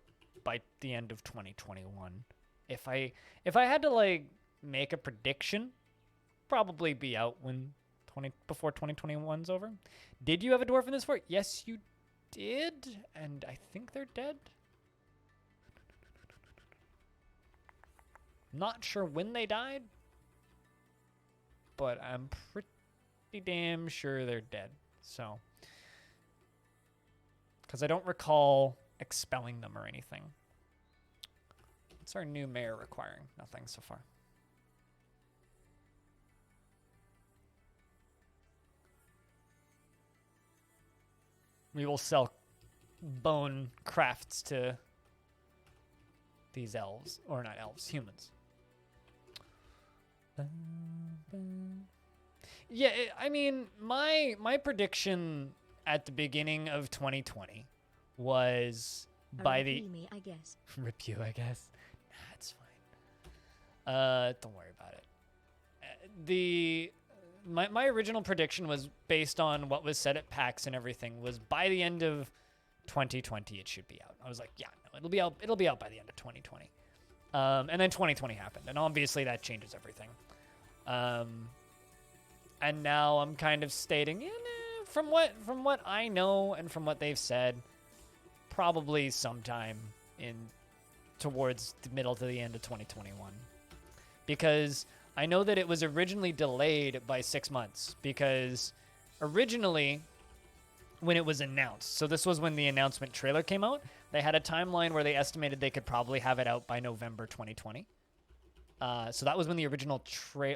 by the end of 2021. If I had to like make a prediction, probably be out before 2021's over. Did you have a dwarf in this fort? Yes, you did, and I think they're dead. Not sure when they died, but I'm pretty damn sure they're dead. So, because I don't recall expelling them or anything. What's our new mayor requiring? Nothing so far. We will sell bone crafts to these elves. Or not elves, humans. Yeah, I mean, my prediction at the beginning of 2020 was by the... Me, I guess. Rip you, I guess. Nah, it's fine. Don't worry about it. my original prediction was based on what was said at PAX and everything, was by the end of 2020 it should be out. I was like, yeah, no, it'll be out by the end of 2020. And then 2020 happened, and obviously that changes everything. And now I'm kind of stating, from what I know and from what they've said, probably sometime towards the middle to the end of 2021. Because I know that it was originally delayed by 6 months, because originally when it was announced, so this was when the announcement trailer came out, they had a timeline where they estimated they could probably have it out by November 2020. So that was when the original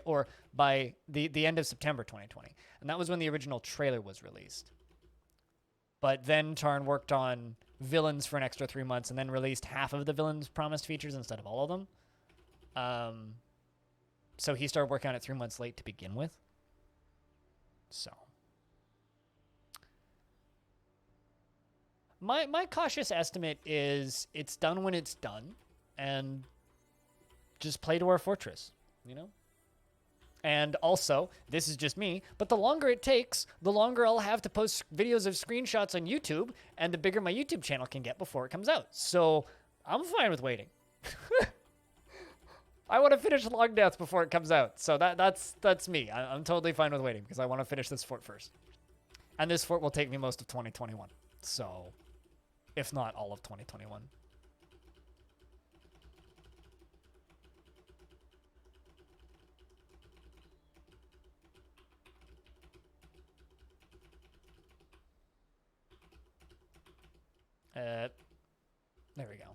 or by the end of September 2020. And that was when the original trailer was released. But then Tarn worked on Villains for an extra 3 months and then released half of the Villains promised features instead of all of them. So he started working on it 3 months late to begin with. So my cautious estimate is it's done when it's done, and just play Dwarf Fortress, you know? And also, this is just me, but the longer it takes, the longer I'll have to post videos of screenshots on YouTube, and the bigger my YouTube channel can get before it comes out. So I'm fine with waiting. I want to finish Longdeath before it comes out. So that's me. I'm totally fine with waiting because I want to finish this fort first. And this fort will take me most of 2021. So, if not all of 2021. There we go.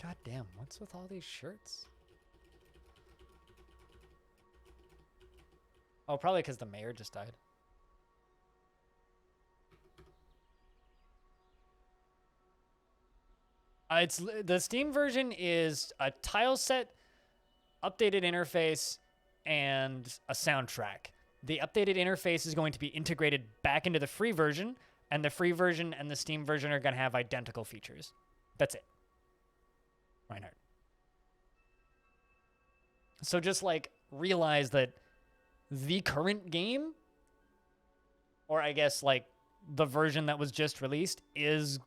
God damn, what's with all these shirts? Oh, probably because the mayor just died. It's the Steam version is a tile set, updated interface, and a soundtrack. The updated interface is going to be integrated back into the free version, and the free version and the Steam version are going to have identical features. That's it. Reinhardt. So just like realize that the current game, or I guess like the version that was just released, is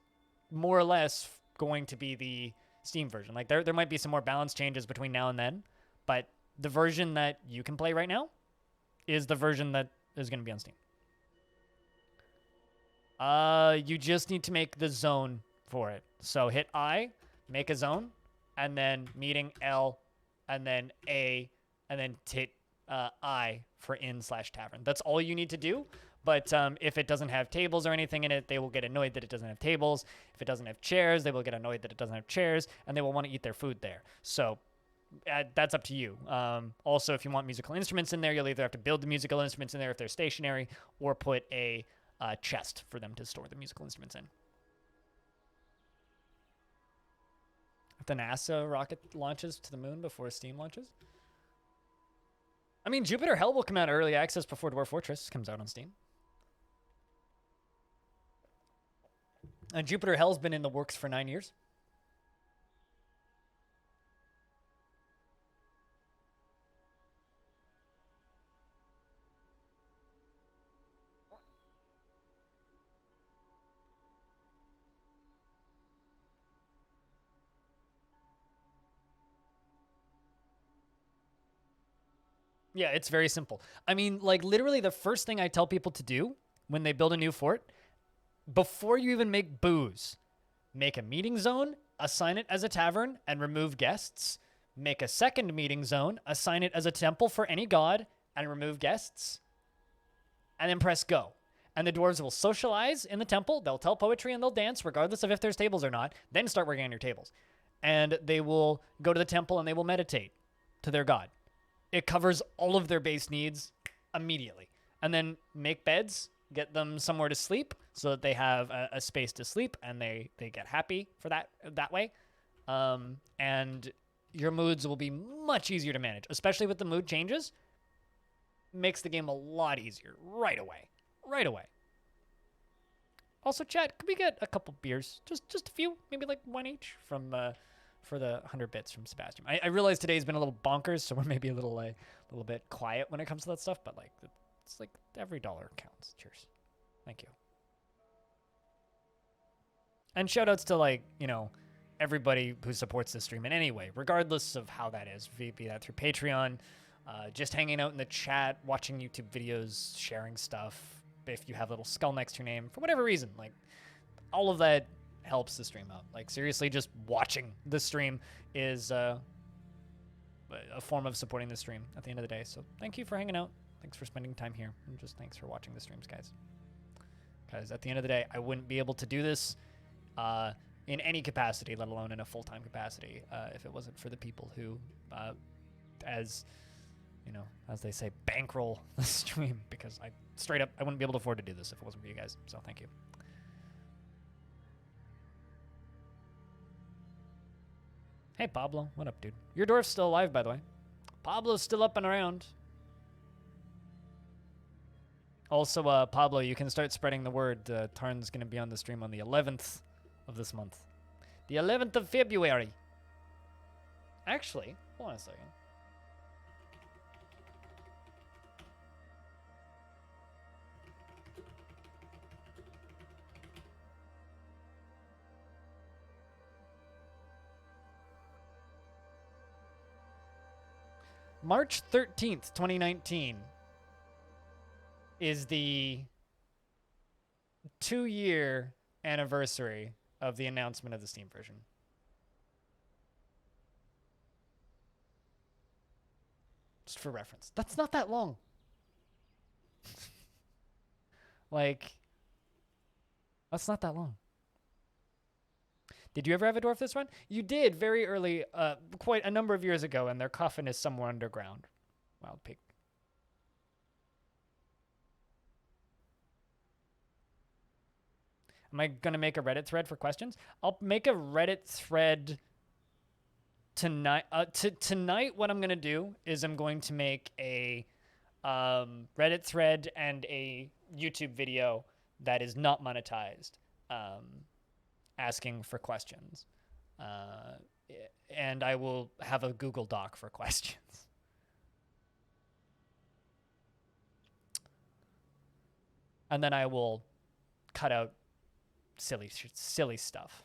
more or less going to be the Steam version. Like there might be some more balance changes between now and then, but the version that you can play right now is the version that is going to be on Steam. You just need to make the zone for it. So hit I, make a zone, and then meeting L, and then A, and then hit I for in/tavern. That's all you need to do. But if it doesn't have tables or anything in it, they will get annoyed that it doesn't have tables. If it doesn't have chairs, they will get annoyed that it doesn't have chairs, and they will want to eat their food there. So that's up to you. Also, if you want musical instruments in there, you'll either have to build the musical instruments in there if they're stationary, or put a chest for them to store the musical instruments in. If the NASA rocket launches to the moon before Steam launches? I mean, Jupiter Hell will come out early access before Dwarf Fortress comes out on Steam. And Jupiter Hell's been in the works for 9 years. Yeah, it's very simple. I mean, like literally the first thing I tell people to do when they build a new fort, before you even make booze, make a meeting zone, assign it as a tavern, and remove guests. Make a second meeting zone, assign it as a temple for any god, and remove guests. And then press go. And the dwarves will socialize in the temple. They'll tell poetry and they'll dance, regardless of if there's tables or not. Then start working on your tables. And they will go to the temple and they will meditate to their god. It covers all of their base needs immediately. And then make beds, get them somewhere to sleep so that they have a space to sleep and they get happy for that way. And your moods will be much easier to manage, especially with the mood changes. makes the game a lot easier right away. Right away. Also, chat, could we get a couple beers? Just a few, maybe like one each from for the 100 bits from Sebastian. I realize today's been a little bonkers, so we're maybe a little bit quiet when it comes to that stuff, but like it's like every dollar counts. Cheers. Thank you. And shout outs to like, you know, everybody who supports this stream in any way, regardless of how that is, be that through Patreon, just hanging out in the chat, watching YouTube videos, sharing stuff, if you have a little skull next to your name, for whatever reason, like, all of that helps the stream out. Like, seriously, just watching the stream is a form of supporting the stream at the end of the day. So thank you for hanging out. Thanks for spending time here. And just thanks for watching the streams, guys. Because at the end of the day, I wouldn't be able to do this in any capacity, let alone in a full-time capacity, if it wasn't for the people who, as you know, as they say, bankroll the stream, because I wouldn't be able to afford to do this if it wasn't for you guys. So thank you. Hey, Pablo. What up, dude? Your dwarf's still alive, by the way. Pablo's still up and around. Also, Pablo, you can start spreading the word. Tarn's going to be on the stream on the 11th of this month. The 11th of February. Actually, hold on a second. March 13th, 2019 is the 2-year anniversary of the announcement of the Steam version. Just for reference. That's not that long. Like, that's not that long. Did you ever have a dwarf this run? You did very early, quite a number of years ago, and their coffin is somewhere underground. Wild pig. Am I going to make a Reddit thread for questions? I'll make a Reddit thread tonight. Tonight, what I'm going to do is I'm going to make a Reddit thread and a YouTube video that is not monetized. Asking for questions. And I will have a Google Doc for questions. And then I will cut out silly stuff.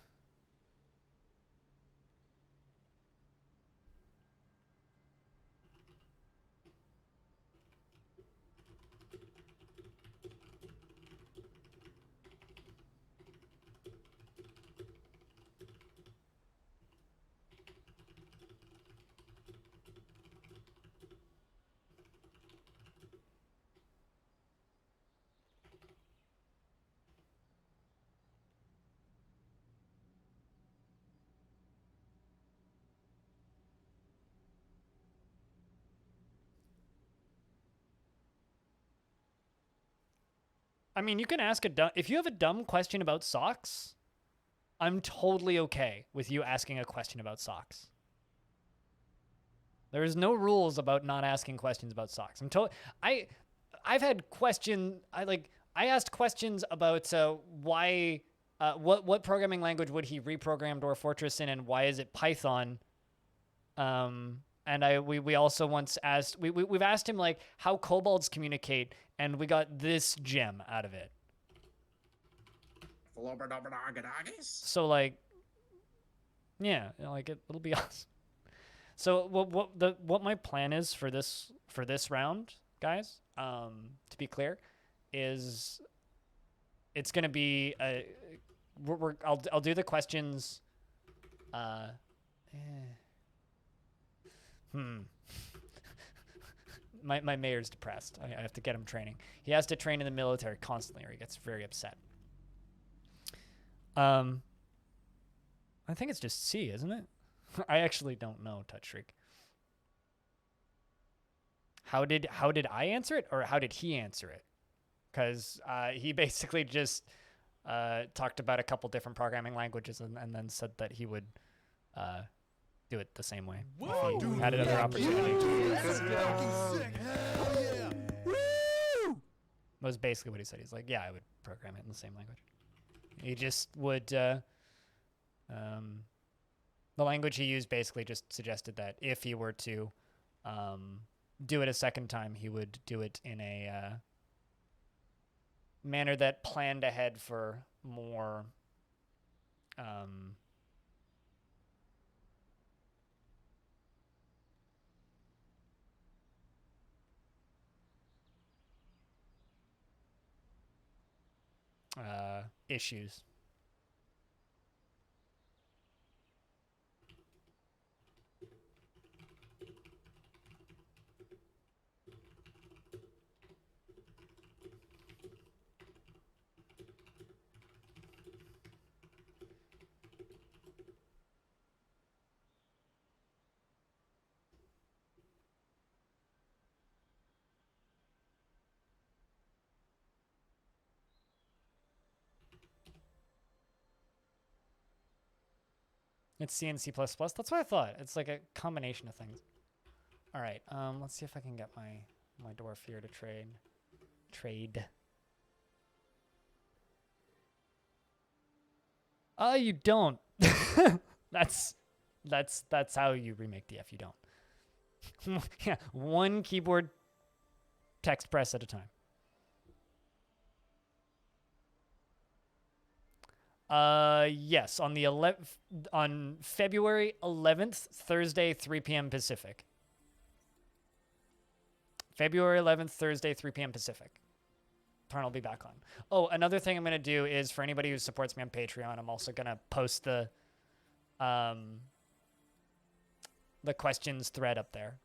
I mean, you can ask if you have a dumb question about socks, I'm totally okay with you asking a question about socks. There is no rules about not asking questions about socks. I've had I asked questions about why what programming language would he reprogram Dwarf Fortress in, and why is it Python? And we also once asked, we've asked him like how kobolds communicate, and we got this gem out of it. So like, yeah, like it'll be awesome. So what my plan is for this round, guys, to be clear, is it's gonna be I'll do the questions. My mayor's depressed. I have to get him training. He has to train in the military constantly, or he gets very upset. I think it's just C, isn't it? I actually don't know, Touchstreak. How did I answer it, or how did he answer it? Because he basically just talked about a couple different programming languages and then said that he would do it the same way if he had another opportunity. Was basically what he said. He's like, yeah, I would program it in the same language. He just would, the language he used basically just suggested that if he were to do it a second time, he would do it in a manner that planned ahead for more issues. It's C and C++. That's what I thought. It's like a combination of things. All right. Let's see if I can get my dwarf here to trade. You don't. that's how you remake DF. You don't. Yeah, one keyboard text press at a time. Yes, on the 11th, on February 11th, Thursday, 3 p.m. Pacific. February 11th, Thursday, 3 p.m. Pacific. Turn will be back on. Oh, another thing I'm going to do is for anybody who supports me on Patreon, I'm also going to post the questions thread up there.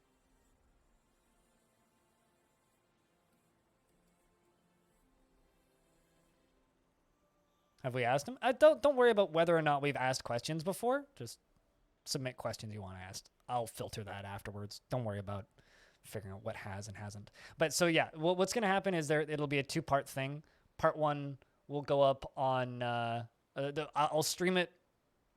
Have we asked him? Don't worry about whether or not we've asked questions before. Just submit questions you want asked. I'll filter that afterwards. Don't worry about figuring out what has and hasn't. But so yeah, what's gonna happen is it'll be a 2-part thing. Part 1 will go up on I'll stream it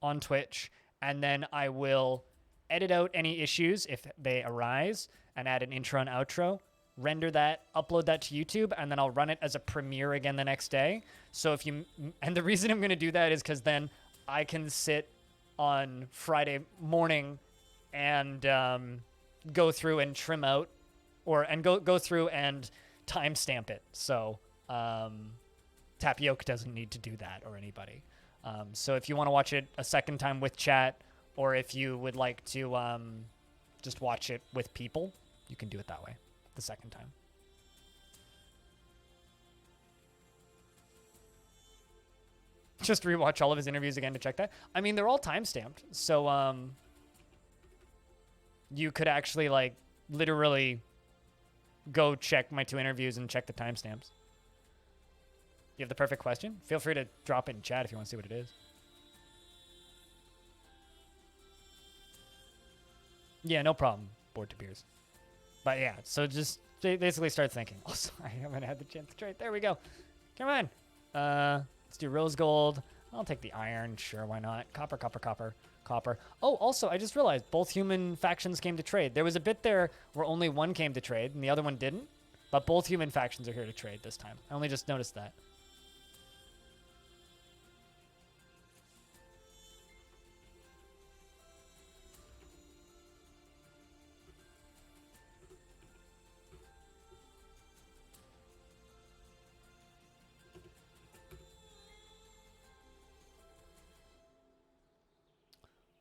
on Twitch, and then I will edit out any issues if they arise and add an intro and outro. Render that, upload that to YouTube, and then I'll run it as a premiere again the next day. So and the reason I'm going to do that is because then I can sit on Friday morning and go through and trim out and go through and timestamp it. So Tapioca doesn't need to do that, or anybody. So if you want to watch it a second time with chat, or if you would like to just watch it with people, you can do it that way. The second time. Just rewatch all of his interviews again to check that. I mean, they're all time-stamped, so you could actually like literally go check my 2 interviews and check the timestamps. You have the perfect question? Feel free to drop it in chat if you want to see what it is. Yeah, no problem. Bored to beers. But yeah, so just basically start thinking. Also, I haven't had the chance to trade. There we go. Come on. Let's do rose gold. I'll take the iron. Sure, why not? Copper, copper, copper, copper. Oh, also, I just realized both human factions came to trade. There was a bit there where only one came to trade and the other one didn't. But both human factions are here to trade this time. I only just noticed that.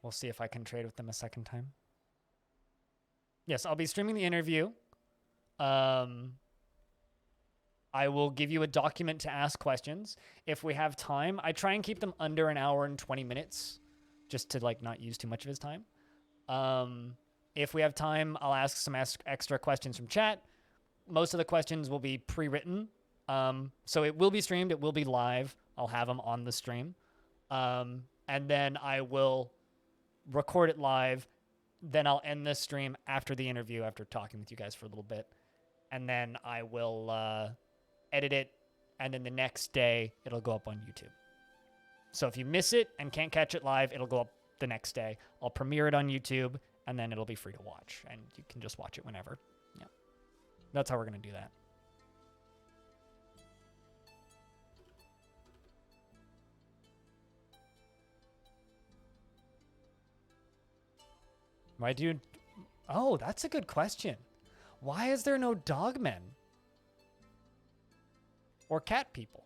We'll see if I can trade with them a second time. Yes, I'll be streaming the interview. I will give you a document to ask questions. If we have time, I try and keep them under an hour and 20 minutes just to like not use too much of his time. If we have time, I'll ask some extra questions from chat. Most of the questions will be pre-written. So it will be streamed. It will be live. I'll have them on the stream. And then I will record it live. Then I'll end this stream after the interview, after talking with you guys for a little bit. And then I will edit it. And then the next day, it'll go up on YouTube. So if you miss it and can't catch it live, it'll go up the next day. I'll premiere it on YouTube, and then it'll be free to watch. And you can just watch it whenever. Yeah. That's how we're going to do that. Why do you... Oh, that's a good question. Why is there no dogmen? Or cat people?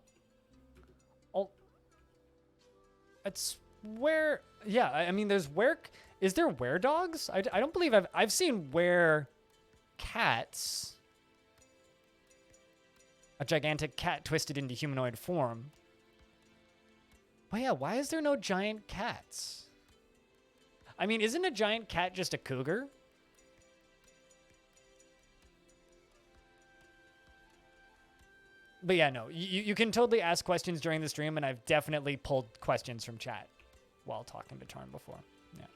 Oh, it's where... Yeah, I mean, there's where... Is there were dogs? I don't believe I've seen were cats. A gigantic cat twisted into humanoid form. But yeah, why is there no giant cats? I mean, isn't a giant cat just a cougar? But yeah, no, you can totally ask questions during the stream, and I've definitely pulled questions from chat while talking to Charm before. Yeah.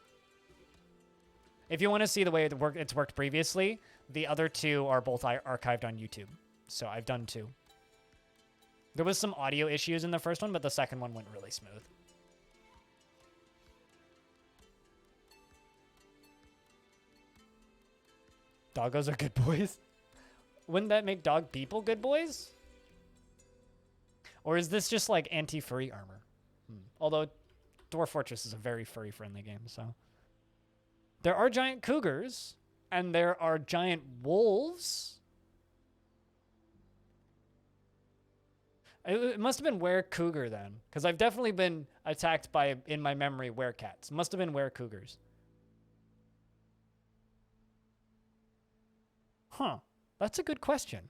If you want to see the way it's worked previously, the other two are both archived on YouTube. So I've done 2. There was some audio issues in the first one, but the second one went really smooth. Doggos are good boys? Wouldn't that make dog people good boys? Or is this just like anti-furry armor? Although Dwarf Fortress is a very furry-friendly game, so... There are giant cougars, and there are giant wolves. It must have been were-cougar then, because I've definitely been attacked by, in my memory, were-cats. Must have been were-cougars. Huh. That's a good question.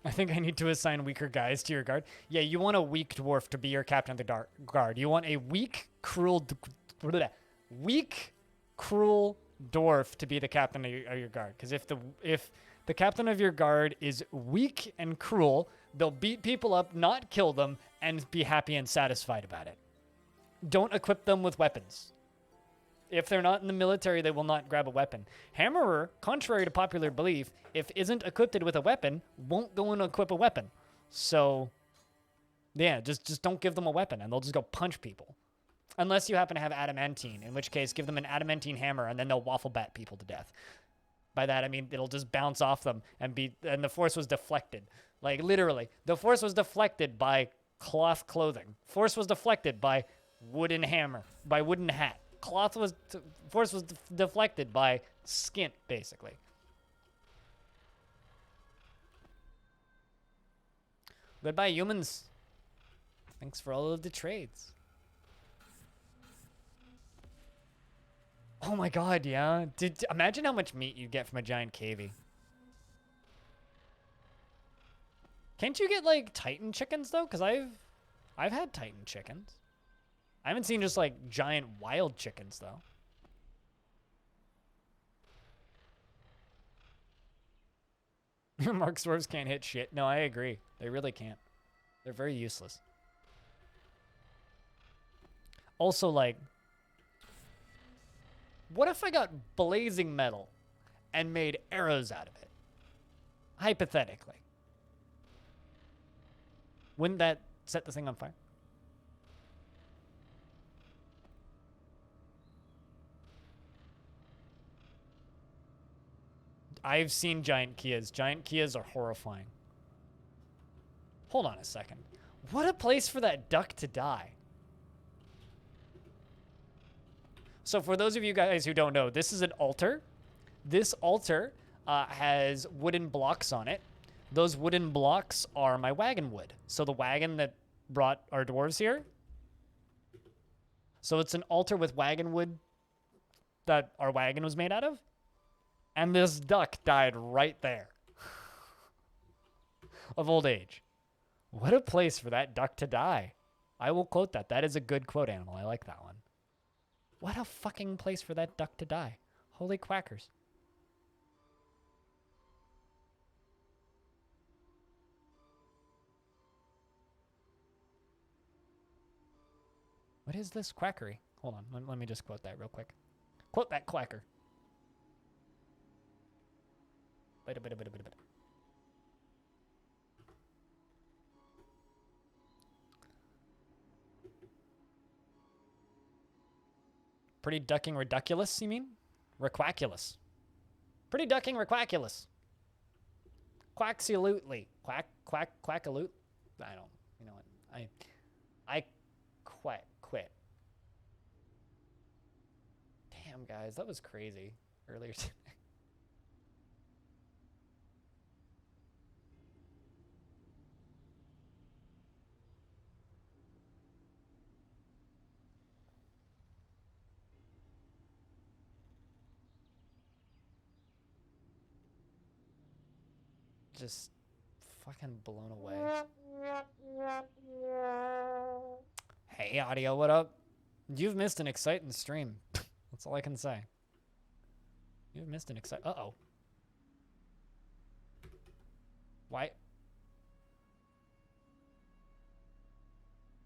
I think I need to assign weaker guys to your guard. Yeah, you want a weak dwarf to be your captain of the guard. You want a weak, cruel dwarf to be the captain of your guard. Because if the captain of your guard is weak and cruel, they'll beat people up, not kill them, and be happy and satisfied about it. Don't equip them with weapons. If they're not in the military, they will not grab a weapon. Hammerer, contrary to popular belief, if isn't equipped with a weapon, won't go and equip a weapon. So, yeah, just don't give them a weapon, and they'll just go punch people. Unless you happen to have adamantine, in which case give them an adamantine hammer, and then they'll waffle bat people to death. By that, I mean it'll just bounce off them, and the force was deflected. Like, literally, the force was deflected by cloth clothing. Force was deflected by wooden hammer, by wooden hat. Force was deflected by skin, basically. Goodbye, humans. Thanks for all of the trades. Oh my god, yeah. Imagine how much meat you get from a giant cavy. Can't you get like Titan chickens though? Because I've had Titan chickens. I haven't seen just like giant wild chickens though. Mark swerves can't hit shit. No, I agree. They really can't. They're very useless. Also, like, what if I got blazing metal and made arrows out of it? Hypothetically. Wouldn't that set the thing on fire? I've seen giant Kias. Giant Kias are horrifying. Hold on a second. What a place for that duck to die. So for those of you guys who don't know, this is an altar. This altar has wooden blocks on it. Those wooden blocks are my wagon wood. So the wagon that brought our dwarves here. So it's an altar with wagon wood that our wagon was made out of. And this duck died right there. Of old age. What a place for that duck to die. I will quote that. That is a good quote, Animal. I like that one. What a fucking place for that duck to die. Holy quackers. What is this? Quackery. Hold on. Let me just quote that real quick. Quote that quacker. Wait a bit. Pretty ducking ridiculous, you mean? Requaculous. Pretty ducking requaculous. Quaxilutely. Quackalute? I don't, you know what? I quit. Damn, guys, that was crazy earlier today. Just fucking blown away. Hey, audio, what up? You've missed an exciting stream. That's all I can say. You've missed an exciting... Uh-oh. Why?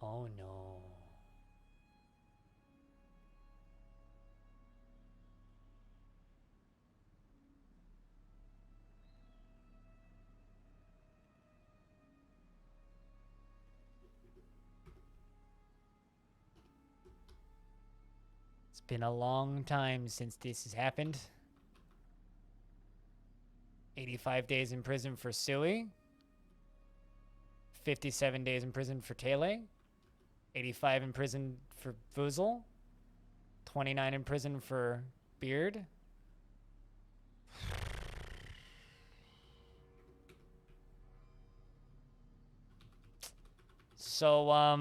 Oh, no. It's been a long time since this has happened. 85 days in prison for Suey. 57 days in prison for Tele. 85 in prison for Foozle. 29 in prison for Beard. So,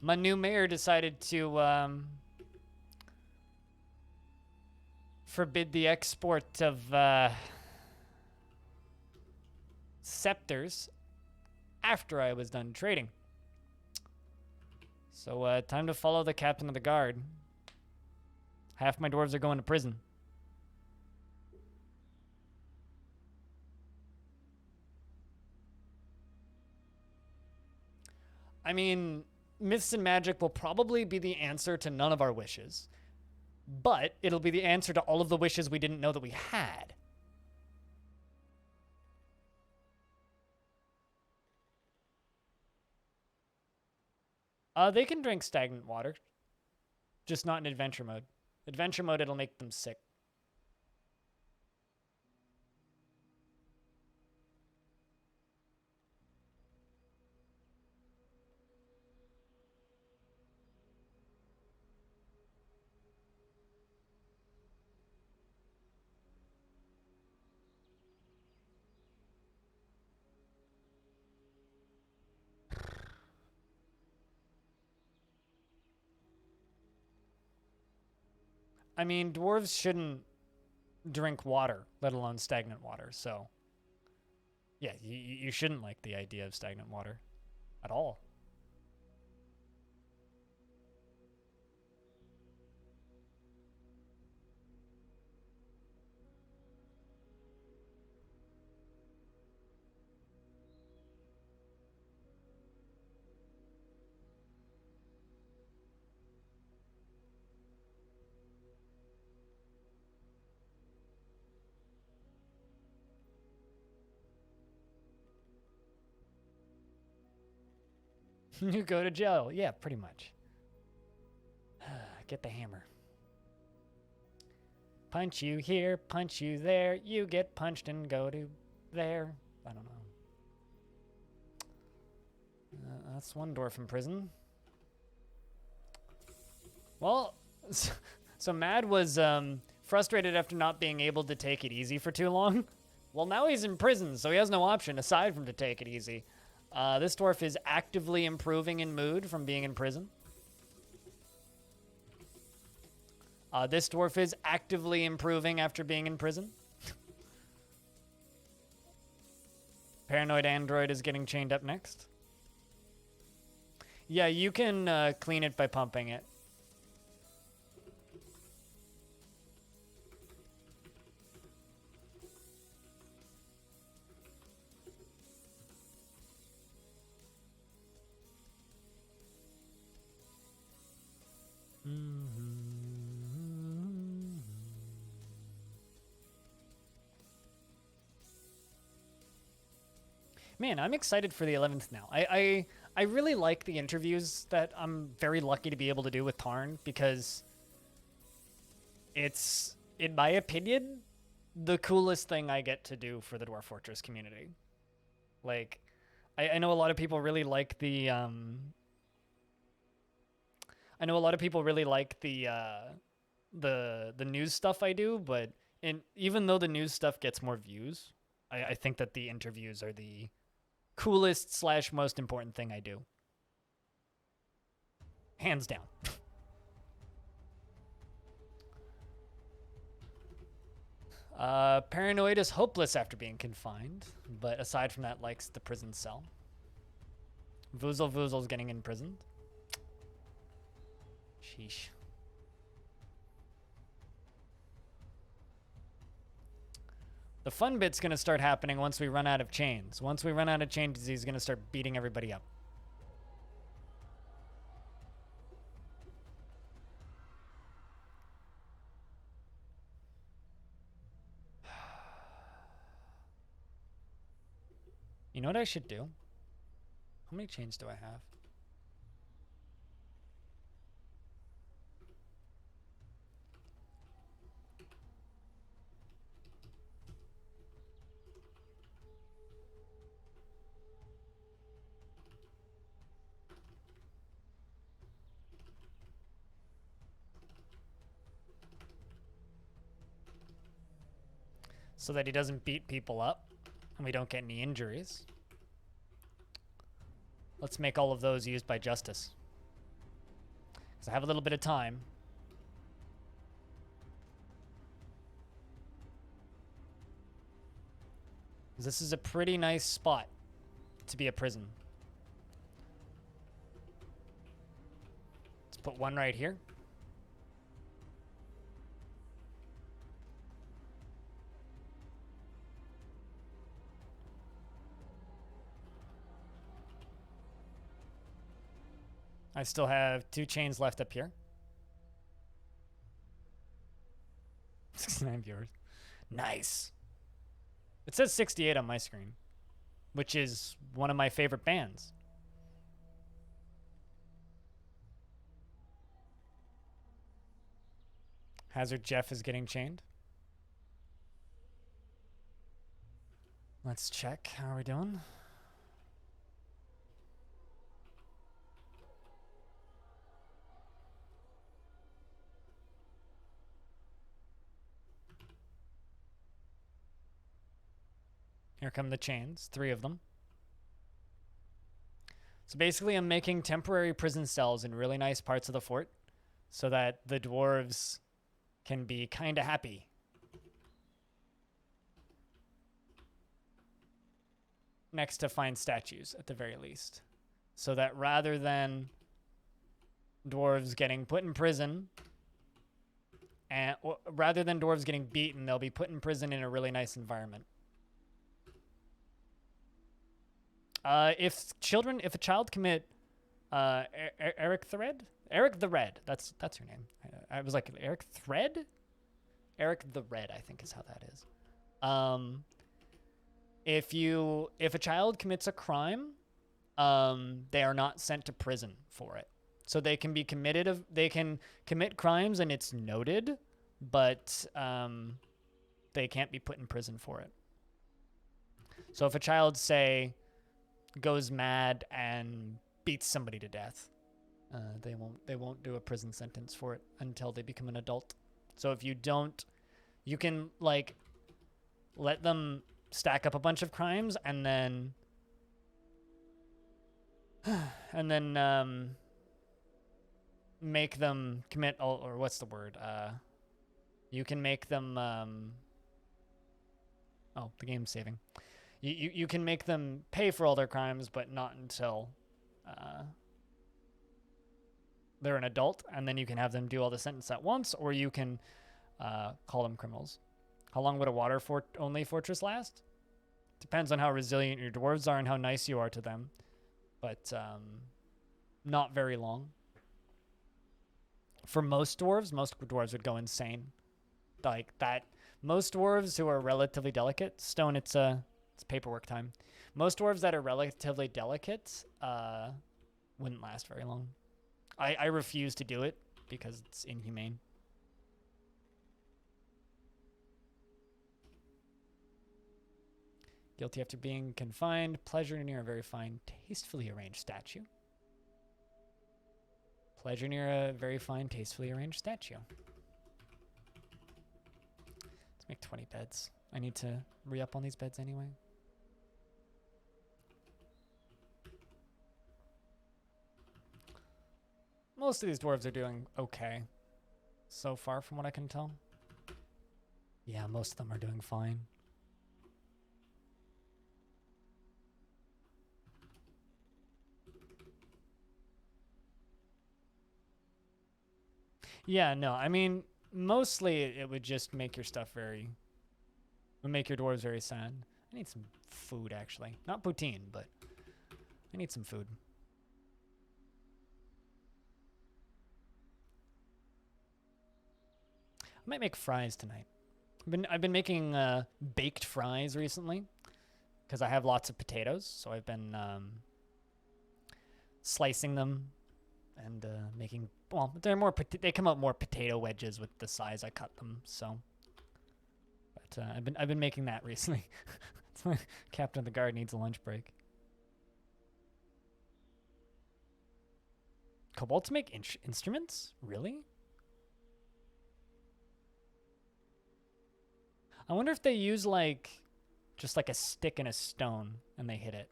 my new mayor decided to forbid the export of scepters after I was done trading. So time to follow the captain of the guard. Half my dwarves are going to prison. I mean, myths and magic will probably be the answer to none of our wishes, but it'll be the answer to all of the wishes we didn't know that we had. They can drink stagnant water, just not in adventure mode. Adventure mode, it'll make them sick. I mean, dwarves shouldn't drink water, let alone stagnant water, so... Yeah, you shouldn't like the idea of stagnant water. At all. You go to jail. Yeah, pretty much. Get the hammer. Punch you here, punch you there. You get punched and go to there. I don't know. That's one dwarf in prison. Well, so Mad was frustrated after not being able to take it easy for too long. Well, now he's in prison, so he has no option aside from to take it easy. This dwarf is actively improving in mood from being in prison. This dwarf is actively improving after being in prison. Paranoid android is getting chained up next. Yeah, you can clean it by pumping it. Man, I'm excited for the 11th now. I really like the interviews that I'm very lucky to be able to do with Tarn, because it's, in my opinion, the coolest thing I get to do for the Dwarf Fortress community. Like, I know a lot of people really like the I know a lot of people really like the news stuff I do, but even though the news stuff gets more views, I think that the interviews are the coolest / most important thing I do. Hands down. Paranoid is hopeless after being confined, but aside from that, likes the prison cell. Vuzel's getting imprisoned. Sheesh. The fun bit's gonna start happening once we run out of chains. Once we run out of chains, he's gonna start beating everybody up. You know what I should do? How many chains do I have? So that he doesn't beat people up and we don't get any injuries. Let's make all of those used by justice. Because I have a little bit of time. This is a pretty nice spot to be a prison. Let's put one right here. I still have 2 chains left up here. 69 viewers. Nice. It says 68 on my screen, which is one of my favorite bands. Hazard Jeff is getting chained. Let's check. How are we doing? Here come the chains, 3 of them. So basically I'm making temporary prison cells in really nice parts of the fort so that the dwarves can be kind of happy. Next to fine statues, at the very least. So that rather than dwarves getting put in prison, and rather than dwarves getting beaten, they'll be put in prison in a really nice environment. If a child commit, Eric the Red, that's her name. I was like, Eric Thread? Eric the Red, I think is how that is. If a child commits a crime, they are not sent to prison for it. So they can be they can commit crimes and it's noted, but, they can't be put in prison for it. So if a child, say, goes mad and beats somebody to death, they won't do a prison sentence for it until they become an adult. So if you don't, you can like let them stack up a bunch of crimes and then make them commit, or what's the word? You can make them oh, the game's saving. You can make them pay for all their crimes, but not until they're an adult, and then you can have them do all the sentence at once, or you can call them criminals. How long would a water-only fortress last? Depends on how resilient your dwarves are and how nice you are to them, but not very long. For most dwarves would go insane. Like that, most dwarves who are relatively delicate, stone, it's It's paperwork time. Most dwarves that are relatively delicate wouldn't last very long. I refuse to do it because it's inhumane. Guilty after being confined. Pleasure near a very fine, tastefully arranged statue. Pleasure near a very fine, tastefully arranged statue. Let's make 20 beds. I need to re-up on these beds anyway. Most of these dwarves are doing okay so far from what I can tell. Yeah, most of them are doing fine. Yeah, no, I mean, mostly it would just make your stuff very... would make your dwarves very sad. I need some food, actually. Not poutine, but I need some food. I might make fries tonight. I've been making baked fries recently because I have lots of potatoes, so I've been slicing them and making, well, they're more they come out more potato wedges with the size I cut them. So, but I've been making that recently. It's my captain of the guard needs a lunch break. Cobalt to make instruments? Really? I wonder if they use like just like a stick and a stone and they hit it.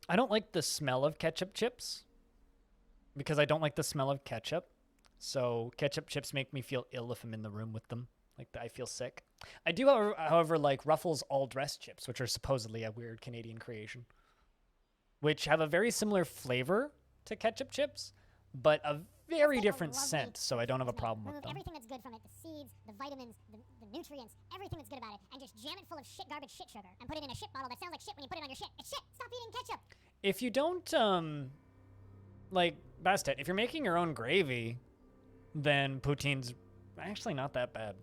I don't like the smell of ketchup chips because I don't like the smell of ketchup. So ketchup chips make me feel ill if I'm in the room with them. Like I feel sick. I do, however, like Ruffles all-dressed chips, which are supposedly a weird Canadian creation, which have a very similar flavor to ketchup chips, but a very different scent, so I don't have a problem with them. Everything that's good from it, the seeds, the vitamins, the nutrients, everything that's good about it, and just jam it full of shit, garbage, shit sugar, and put it in a shit bottle that sounds like shit when you put it on your shit. It's shit! Stop eating ketchup! If you don't, like, Bastet, if you're making your own gravy, then poutine's actually not that bad.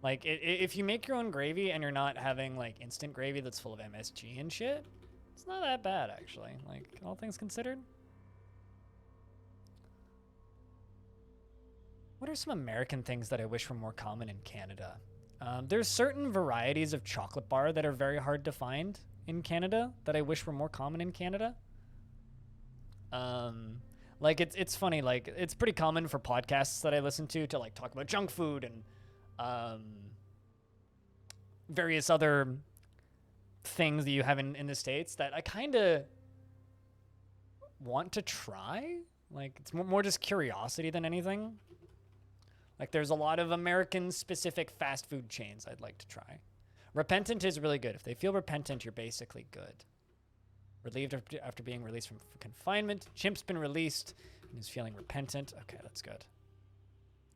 Like, if you make your own gravy and you're not having, like, instant gravy that's full of MSG and shit, it's not that bad, actually, like, all things considered. What are some American things that I wish were more common in Canada? There's certain varieties of chocolate bar that are very hard to find in Canada that I wish were more common in Canada. Like, it's funny, like, it's pretty common for podcasts that I listen to like, talk about junk food and various other things that you have in the States that I kind of want to try. Like, it's more just curiosity than anything. Like, there's a lot of American-specific fast food chains I'd like to try. Repentant is really good. If they feel repentant, you're basically good. Relieved after being released from confinement. Chimp's been released and is feeling repentant. Okay, that's good.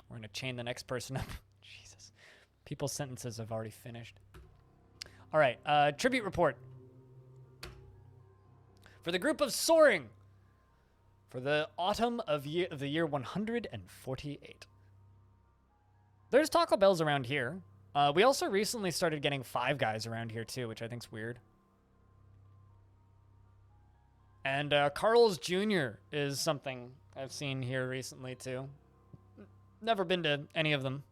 We're going to chain the next person up. Jesus. People's sentences have already finished. All right, tribute report. For the group of Soaring, for the autumn of the year 148. There's Taco Bells around here. We also recently started getting Five Guys around here too, which I think's weird. And Carl's Jr. is something I've seen here recently too. Never been to any of them.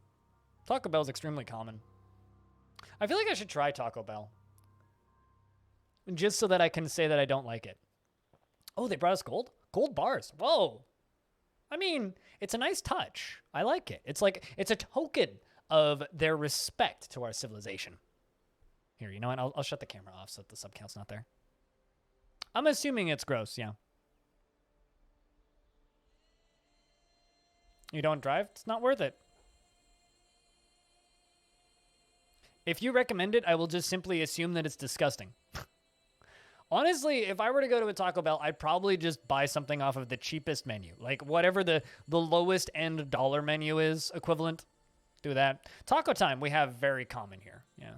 Taco Bell's extremely common. I feel like I should try Taco Bell. Just so that I can say that I don't like it. Oh, they brought us gold? Gold bars. Whoa. I mean, it's a nice touch. I like it. It's like, it's a token of their respect to our civilization. Here, you know what? I'll shut the camera off so that the sub count's not there. I'm assuming it's gross, yeah. You don't drive? It's not worth it. If you recommend it, I will just simply assume that it's disgusting. Honestly, if I were to go to a Taco Bell, I'd probably just buy something off of the cheapest menu. Like, whatever the lowest end dollar menu is equivalent. Do that. Taco Time, we have very common here. Yeah.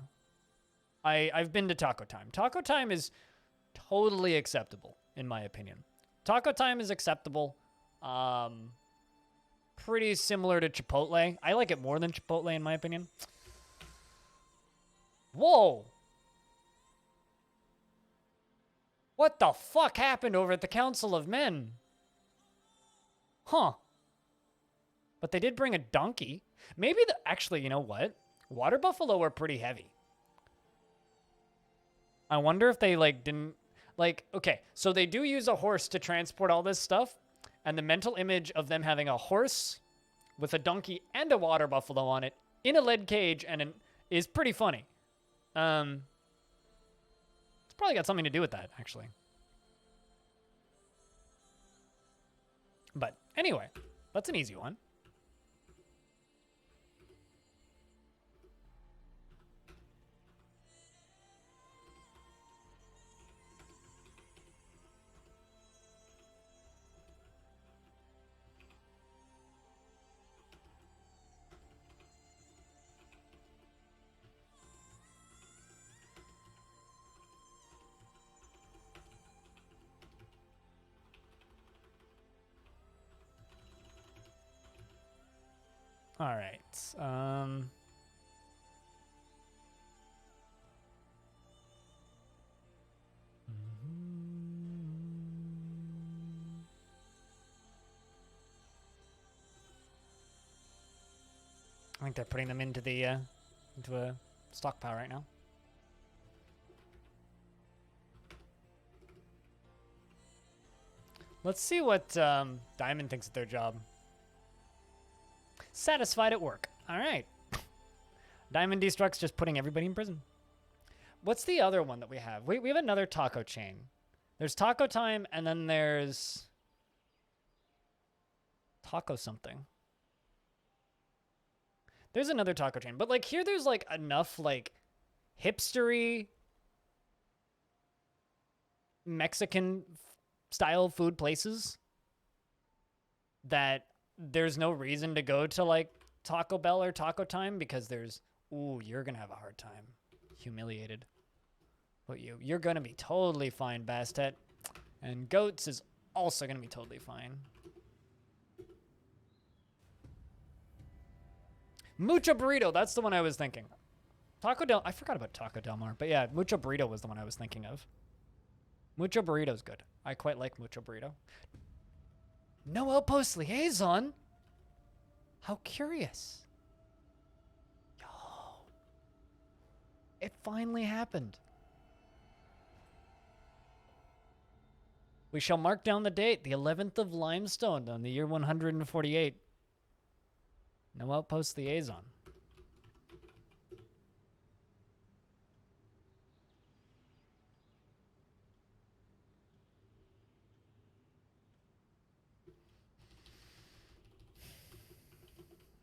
I've been to Taco Time. Taco Time is totally acceptable, in my opinion. Taco Time is acceptable. Pretty similar to Chipotle. I like it more than Chipotle in my opinion. Whoa! What the fuck happened over at the Council of Men? Huh. But they did bring a donkey. Maybe actually, you know what? Water buffalo are pretty heavy. I wonder if they like didn't like okay, so they do use a horse to transport all this stuff, and the mental image of them having a horse with a donkey and a water buffalo on it in a lead cage is pretty funny. It's probably got something to do with that, actually. But anyway, that's an easy one. All right. I think they're putting them into the into a stockpile right now. Let's see what Diamond thinks of their job. Satisfied at work. All right. Diamond Destruct's just putting everybody in prison. What's the other one that we have? We have another taco chain. There's Taco Time, and then there's Taco something. There's another taco chain. But, like, here there's, like, enough, like, hipstery Mexican-style food places that there's no reason to go to, like, Taco Bell or Taco Time because there's... Ooh, you're going to have a hard time. Humiliated. But you're going to be totally fine, Bastet. And Goats is also going to be totally fine. Mucho Burrito, that's the one I was thinking. I forgot about Taco Del Mar, but yeah, Mucho Burrito was the one I was thinking of. Mucho Burrito's good. I quite like Mucho Burrito. No Outpost Liaison? How curious. Yo. It finally happened. We shall mark down the date, the 11th of Limestone, on the year 148. No Outpost Liaison.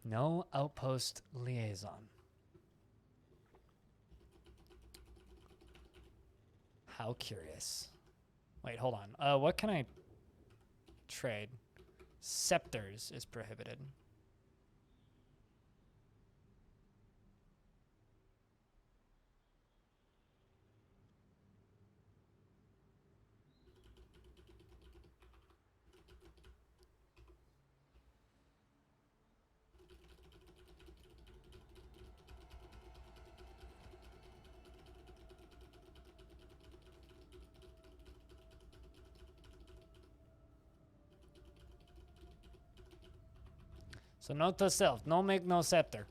No Outpost Liaison. How curious. Wait, hold on. What can I trade? Scepters is prohibited. So note to self, no make no scepter.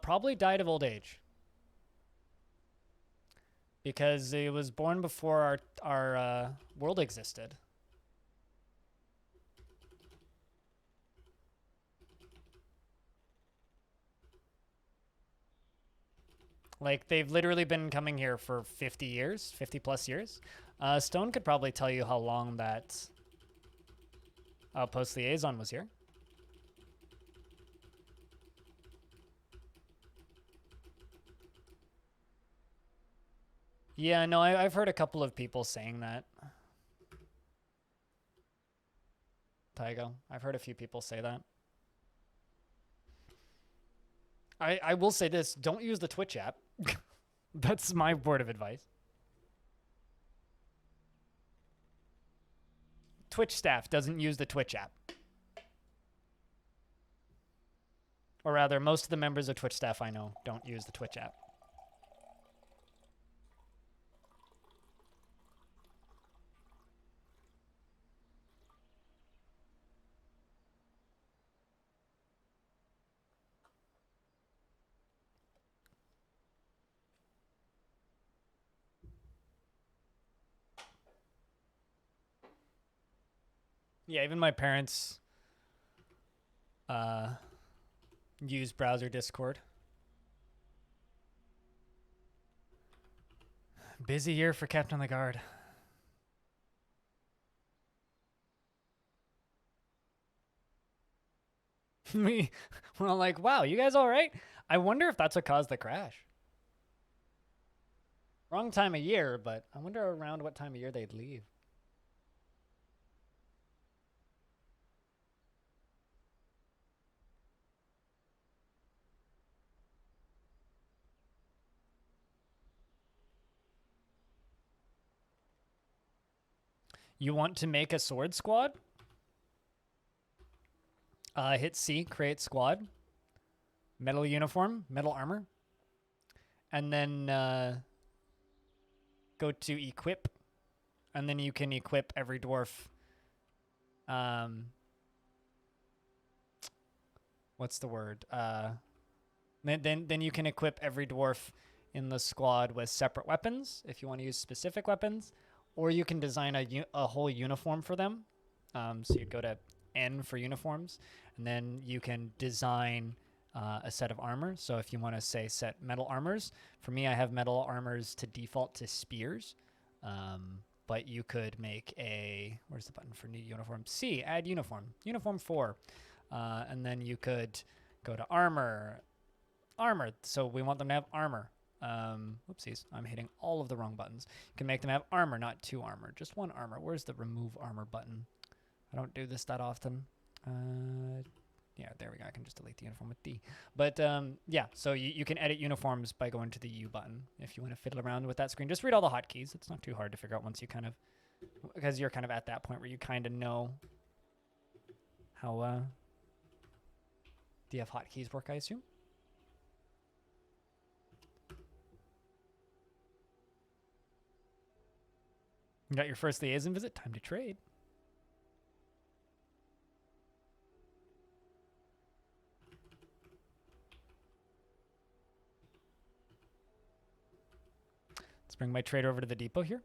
Probably died of old age. Because it was born before our world existed. Like, they've literally been coming here for 50 years, 50 plus years. Stone could probably tell you how long that Outpost Liaison was here. Yeah, no, I've heard a couple of people saying that. Tygo, I've heard a few people say that. I will say this, don't use the Twitch app. That's my word of advice. Twitch staff doesn't use the Twitch app. Or rather, most of the members of Twitch staff I know don't use the Twitch app. Yeah, even my parents use browser Discord. Busy year for Captain the Guard. We're all like, wow, you guys all right? I wonder if that's what caused the crash. Wrong time of year, but I wonder around what time of year they'd leave. You want to make a sword squad? Hit C, create squad. Metal uniform, metal armor. And then go to equip. And then you can equip every dwarf. What's the word? Then you can equip every dwarf in the squad with separate weapons if you want to use specific weapons. Or you can design a whole uniform for them. So you'd go to N for uniforms, and then you can design a set of armor. So if you want to say set metal armors, for me I have metal armors to default to spears. But you could make where's the button for new uniform? C, add uniform, uniform 4. And then you could go to armor. So we want them to have armor. Whoopsies, I'm hitting all of the wrong buttons. You can make them have armor, not 2 armor, just 1 armor. Where's the remove armor button? I don't do this that often. Yeah, there we go. I can just delete the uniform with D. But yeah, so you can edit uniforms by going to the U button if you want to fiddle around with that screen. Just read all the hotkeys. It's not too hard to figure out once you because you're kind of at that point where you kind of know how DF hotkeys work, I assume. You got your first liaison visit. Time to trade. Let's bring my trader over to the depot here.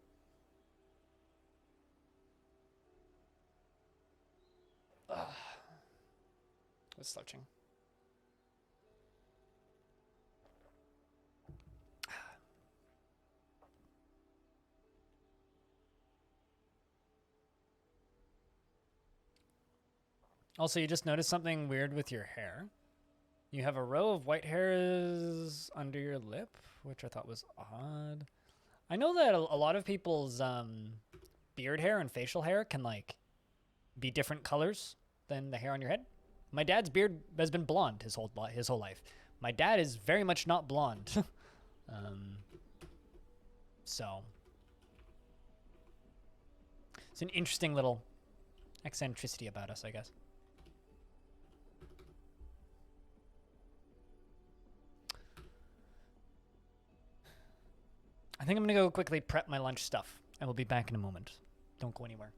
Was slouching. Also, you just noticed something weird with your hair. You have a row of white hairs under your lip, which I thought was odd. I know that a lot of people's beard hair and facial hair can like be different colors than the hair on your head. My dad's beard has been blonde his whole life. My dad is very much not blonde. So it's an interesting little eccentricity about us, I guess. I think I'm going to go quickly prep my lunch stuff. I will be back in a moment. Don't go anywhere.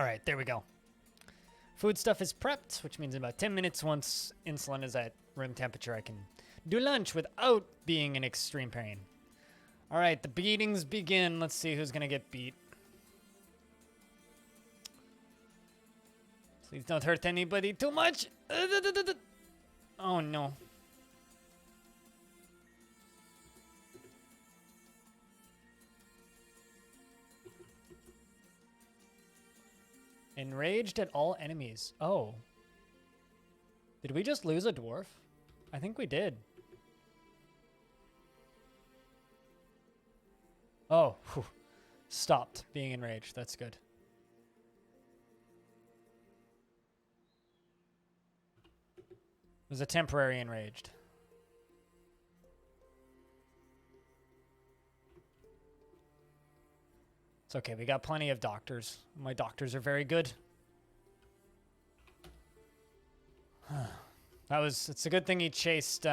All right, there we go. Food stuff is prepped, which means in about 10 minutes, once insulin is at room temperature, I can do lunch without being in extreme pain. All right, the beatings begin. Let's see who's going to get beat. Please don't hurt anybody too much. Oh, no. Enraged at all enemies. Oh. Did we just lose a dwarf? I think we did. Oh, whew. Stopped being enraged. That's good. It was a temporary enraged. It's okay, we got plenty of doctors. My doctors are very good. It's a good thing he chased,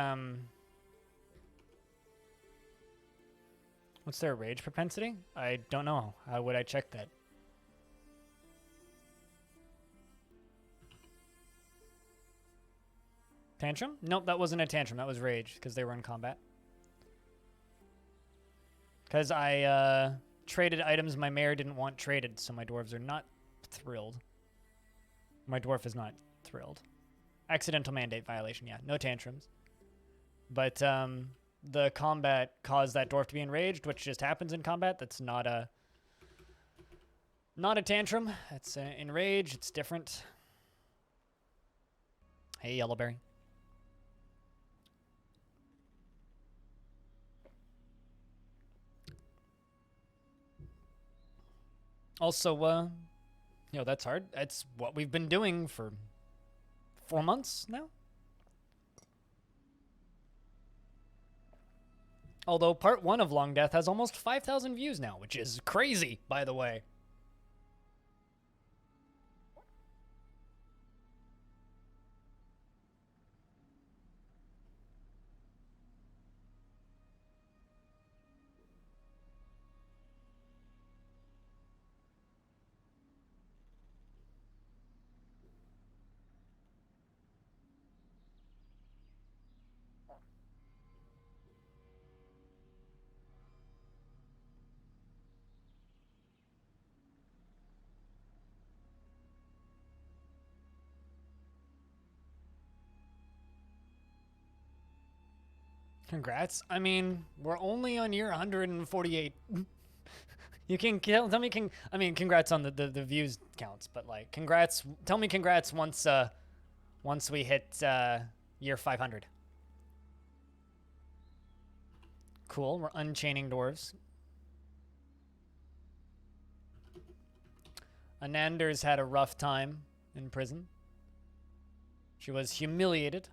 what's their rage propensity? I don't know. How would I check that? Tantrum? Nope, that wasn't a tantrum. That was rage, because they were in combat. Because I, traded items my mayor didn't want traded, so my dwarves are not thrilled. My dwarf is not thrilled. Accidental mandate violation, yeah. No tantrums. But the combat caused that dwarf to be enraged, which just happens in combat. That's not a tantrum. It's enraged. It's different. Hey, Yellowberry. Also, you know, that's hard. That's what we've been doing for 4 months now. Although part 1 of Longdeath has almost 5,000 views now, which is crazy, by the way. Congrats. I mean, we're only on year 148. You can tell me, congrats on the views counts, but like, congrats. Tell me congrats once we hit year 500. Cool. We're unchaining dwarves. Anander's had a rough time in prison. She was humiliated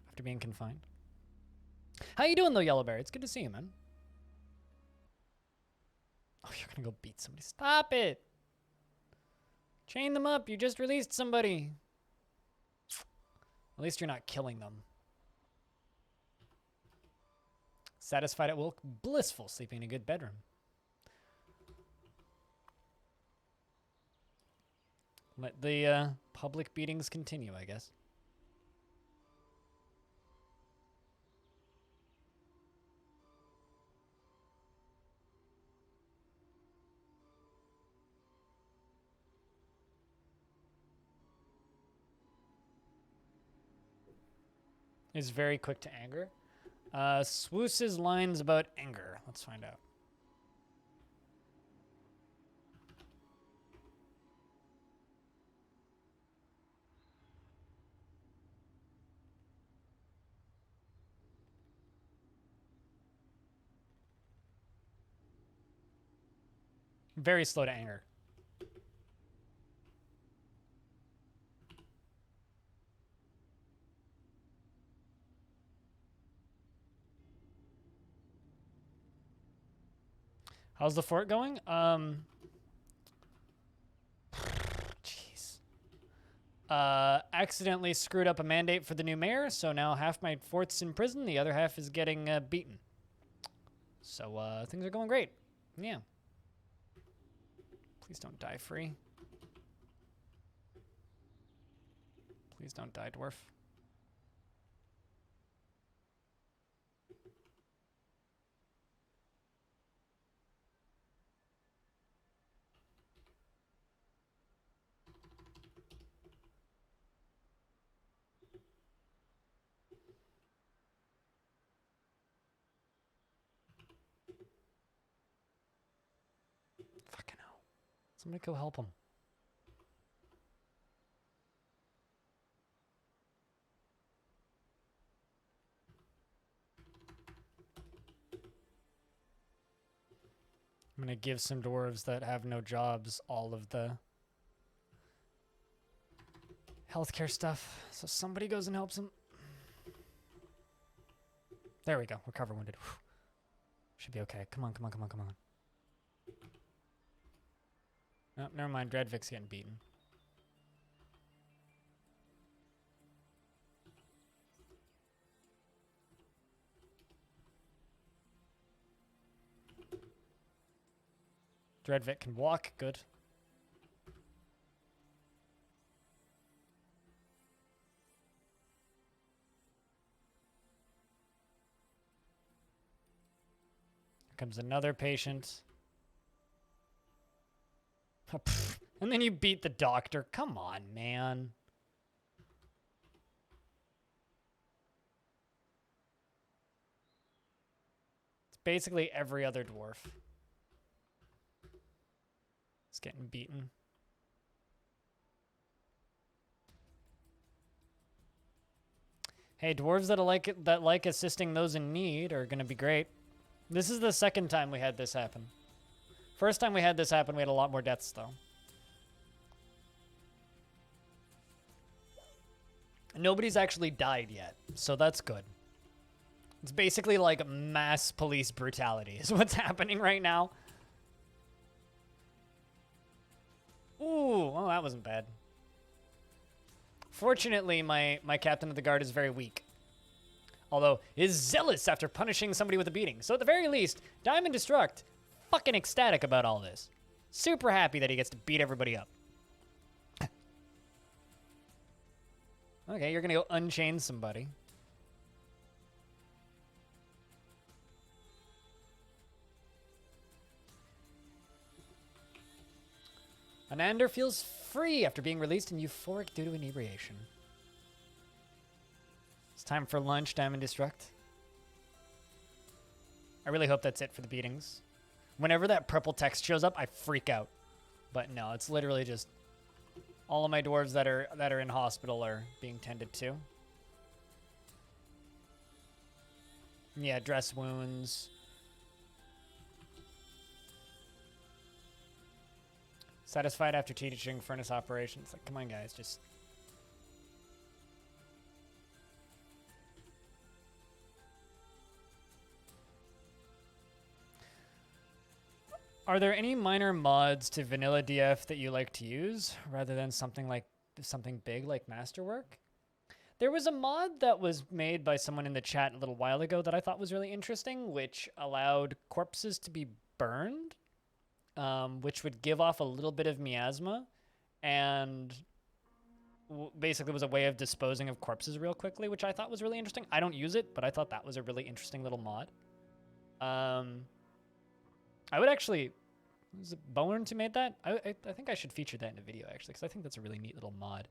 after being confined. How you doing, though, Yellowberry? It's good to see you, man. Oh, you're gonna go beat somebody. Stop it! Chain them up. You just released somebody. At least you're not killing them. Satisfied at will, blissful, sleeping in a good bedroom. Let the public beatings continue, I guess. Is very quick to anger. Swoos's lines about anger. Let's find out. Very slow to anger. How's the fort going? Jeez. Accidentally screwed up a mandate for the new mayor, so now half my fort's in prison, the other half is getting beaten. So things are going great. Yeah. Please don't die free. Please don't die, Dwarf. Fucking hell. Somebody go help him. I'm gonna give some dwarves that have no jobs all of the healthcare stuff. So somebody goes and helps him. There we go. Recover wounded. Whew. Should be okay. Come on, come on, come on, come on. Oh, never mind. Dreadvik's getting beaten. Dreadvik can walk. Good. Here comes another patient. Oh, and then you beat the doctor. Come on, man. It's basically every other dwarf. It's getting beaten. Hey, dwarves that like assisting those in need are gonna be great. This is the second time we had this happen. First time we had this happen, we had a lot more deaths, though. Nobody's actually died yet, so that's good. It's basically like mass police brutality is what's happening right now. Ooh, oh, that wasn't bad. Fortunately, my captain of the guard is very weak. Although, is zealous after punishing somebody with a beating. So at the very least, Diamond Destruct, fucking ecstatic about all this. Super happy that he gets to beat everybody up. Okay, you're gonna go unchain somebody. Anander feels free after being released and euphoric due to inebriation. It's time for lunch, Diamond Destruct. I really hope that's it for the beatings. Whenever that purple text shows up, I freak out. But no, it's literally just all of my dwarves that are in hospital are being tended to. Yeah, dress wounds. Satisfied after teaching furnace operations. Like, come on, guys, just... Are there any minor mods to vanilla DF that you like to use rather than something big like Masterwork? There was a mod that was made by someone in the chat a little while ago that I thought was really interesting, which allowed corpses to be burned, which would give off a little bit of miasma, and basically was a way of disposing of corpses real quickly, which I thought was really interesting. I don't use it, but I thought that was a really interesting little mod. I would actually... Was it Boners who made that? I think I should feature that in a video, actually, because I think that's a really neat little mod.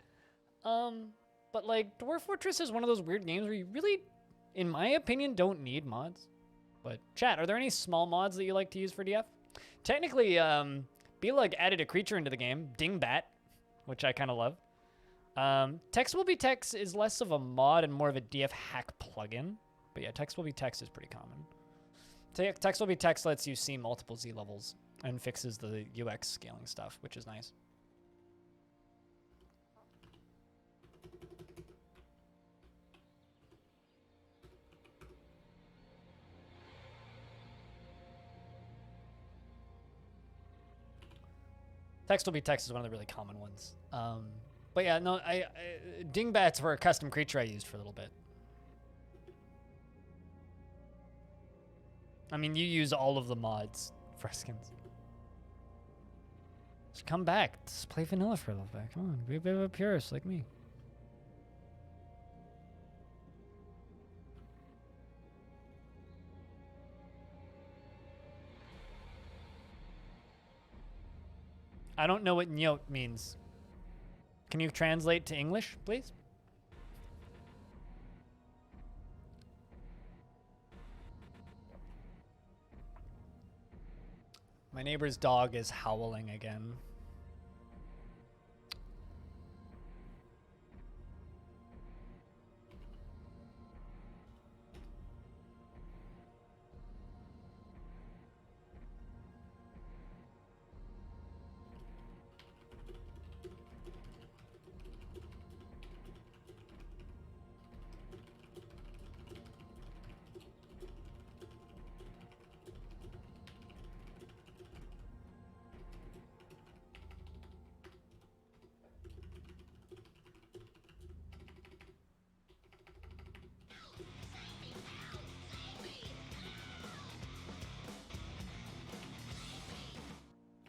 But, like, Dwarf Fortress is one of those weird games where you really, in my opinion, don't need mods. But, chat, are there any small mods that you like to use for DF? Technically, Belag added a creature into the game, Dingbat, which I kind of love. Text Will Be Text is less of a mod and more of a DF hack plugin. But yeah, Text Will Be Text is pretty common. Text Will Be Text lets you see multiple Z levels and fixes the UX scaling stuff, which is nice. Text Will Be Text is one of the really common ones. But yeah, no, Dingbats were a custom creature I used for a little bit. I mean, you use all of the mods, Freskins. Just come back. Just play vanilla for a little bit. Come on, be a bit of a purist like me. I don't know what Nyot means. Can you translate to English, please? My neighbor's dog is howling again.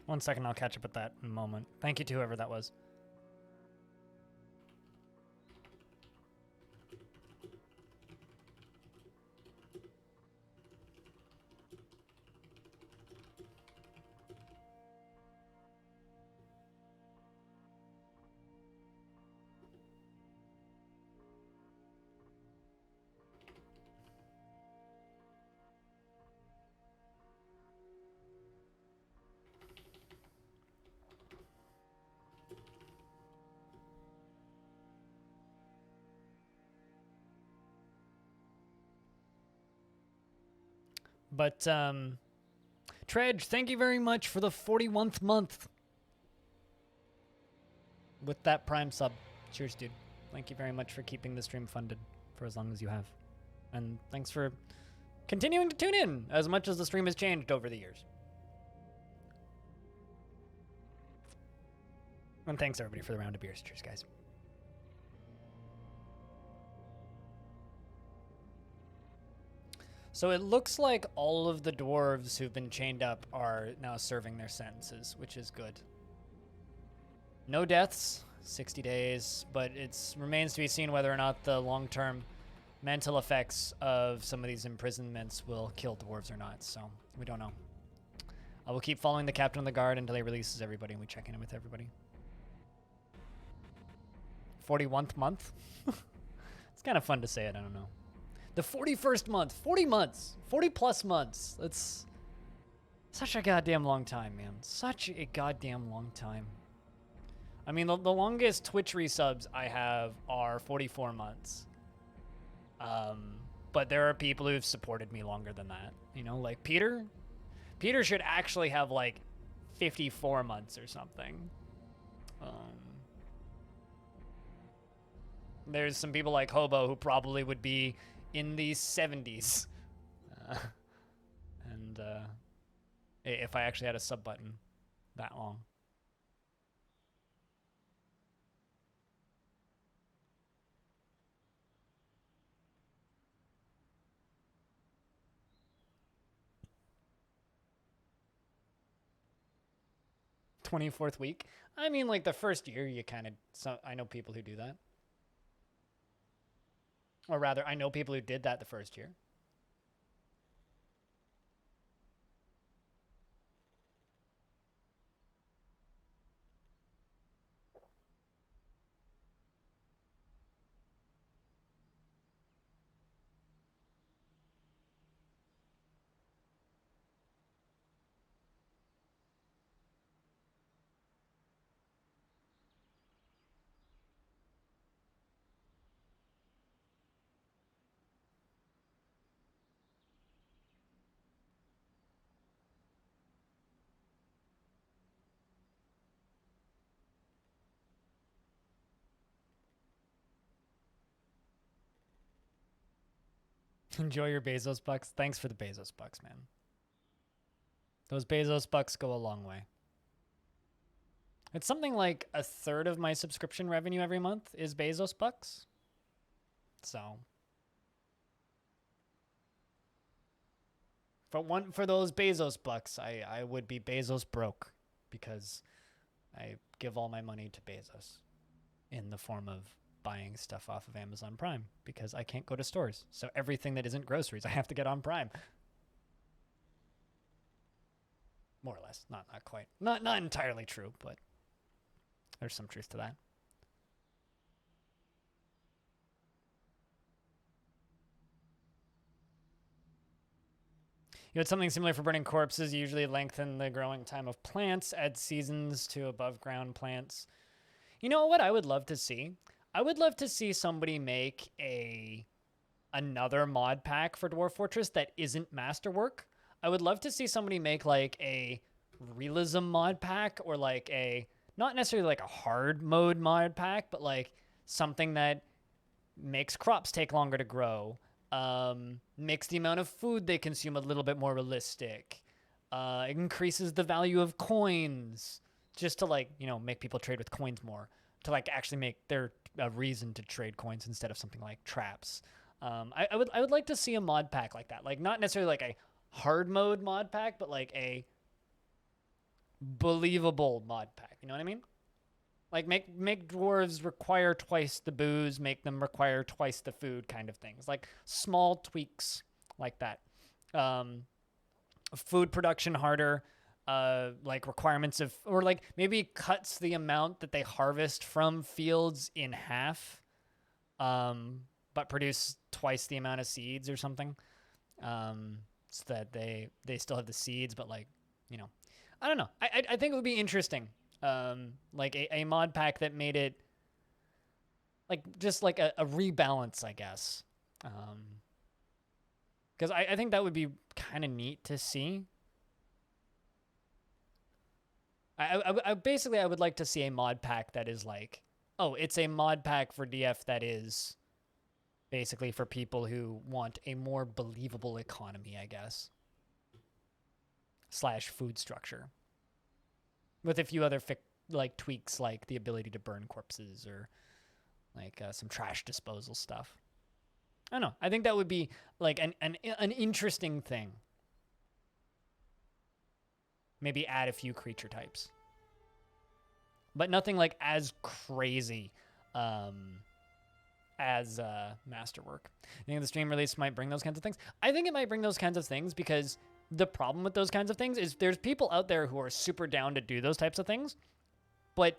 One second, I'll catch up with that in a moment. Thank you to whoever that was. But, Tredge, thank you very much for the 41st month with that Prime sub. Cheers, dude. Thank you very much for keeping the stream funded for as long as you have. And thanks for continuing to tune in as much as the stream has changed over the years. And thanks, everybody, for the round of beers. Cheers, guys. So it looks like all of the dwarves who've been chained up are now serving their sentences, which is good. No deaths, 60 days, but it remains to be seen whether or not the long-term mental effects of some of these imprisonments will kill dwarves or not, so we don't know. I will keep following the captain of the guard until he releases everybody and we check in with everybody. 41st month? It's kind of fun to say it, I don't know. The 41st month, 40 months, 40 plus months. It's such a goddamn long time, man. Such a goddamn long time. I mean, the longest Twitch resubs I have are 44 months. But there are people who've supported me longer than that. You know, like Peter? Peter should actually have like 54 months or something. There's some people like Hobo who probably would be in the 70s. If I actually had a sub button that long. '24th week. I mean, like the first year, you kind of. So I know people who do that. Or rather, I know people who did that the first year. Enjoy your Bezos bucks. Thanks for the Bezos bucks, man. Those Bezos bucks go a long way. It's something like a third of my subscription revenue every month is Bezos bucks. So for those Bezos bucks, I would be Bezos broke because I give all my money to Bezos in the form of buying stuff off of Amazon Prime because I can't go to stores. So everything that isn't groceries, I have to get on Prime. more or less. Not quite. Not entirely true, but there's some truth to that. You had something similar for burning corpses. You usually lengthen the growing time of plants, add seasons to above ground plants. You know what I would love to see? I would love to see somebody make another mod pack for Dwarf Fortress that isn't Masterwork. I would love to see somebody make like a realism mod pack, or like not necessarily like a hard mode mod pack, but like something that makes crops take longer to grow, makes the amount of food they consume a little bit more realistic, increases the value of coins, just to like, make people trade with coins more, to like actually make there a reason to trade coins instead of something like traps. I would like to see a mod pack like that, like not necessarily like a hard mode mod pack, but like a believable mod pack. You know what I mean? Like make dwarves require twice the booze, make them require twice the food, kind of things. Like small tweaks like that. Food production harder, like requirements of, or like maybe cuts the amount that they harvest from fields in half, but produce twice the amount of seeds or something, so that they still have the seeds, but like, I don't know. I think it would be interesting. Like a mod pack that made it like just like a rebalance, I guess. Because I think that would be kind of neat to see. I basically, I would like to see a mod pack that is like, oh, it's a mod pack for DF that is basically for people who want a more believable economy, I guess. / food structure. With a few other like tweaks, like the ability to burn corpses, or like some trash disposal stuff. I don't know. I think that would be like an interesting thing. Maybe add a few creature types, but nothing like as crazy as Masterwork. I think the stream release might bring those kinds of things. I think it might bring those kinds of things because the problem with those kinds of things is there's people out there who are super down to do those types of things, but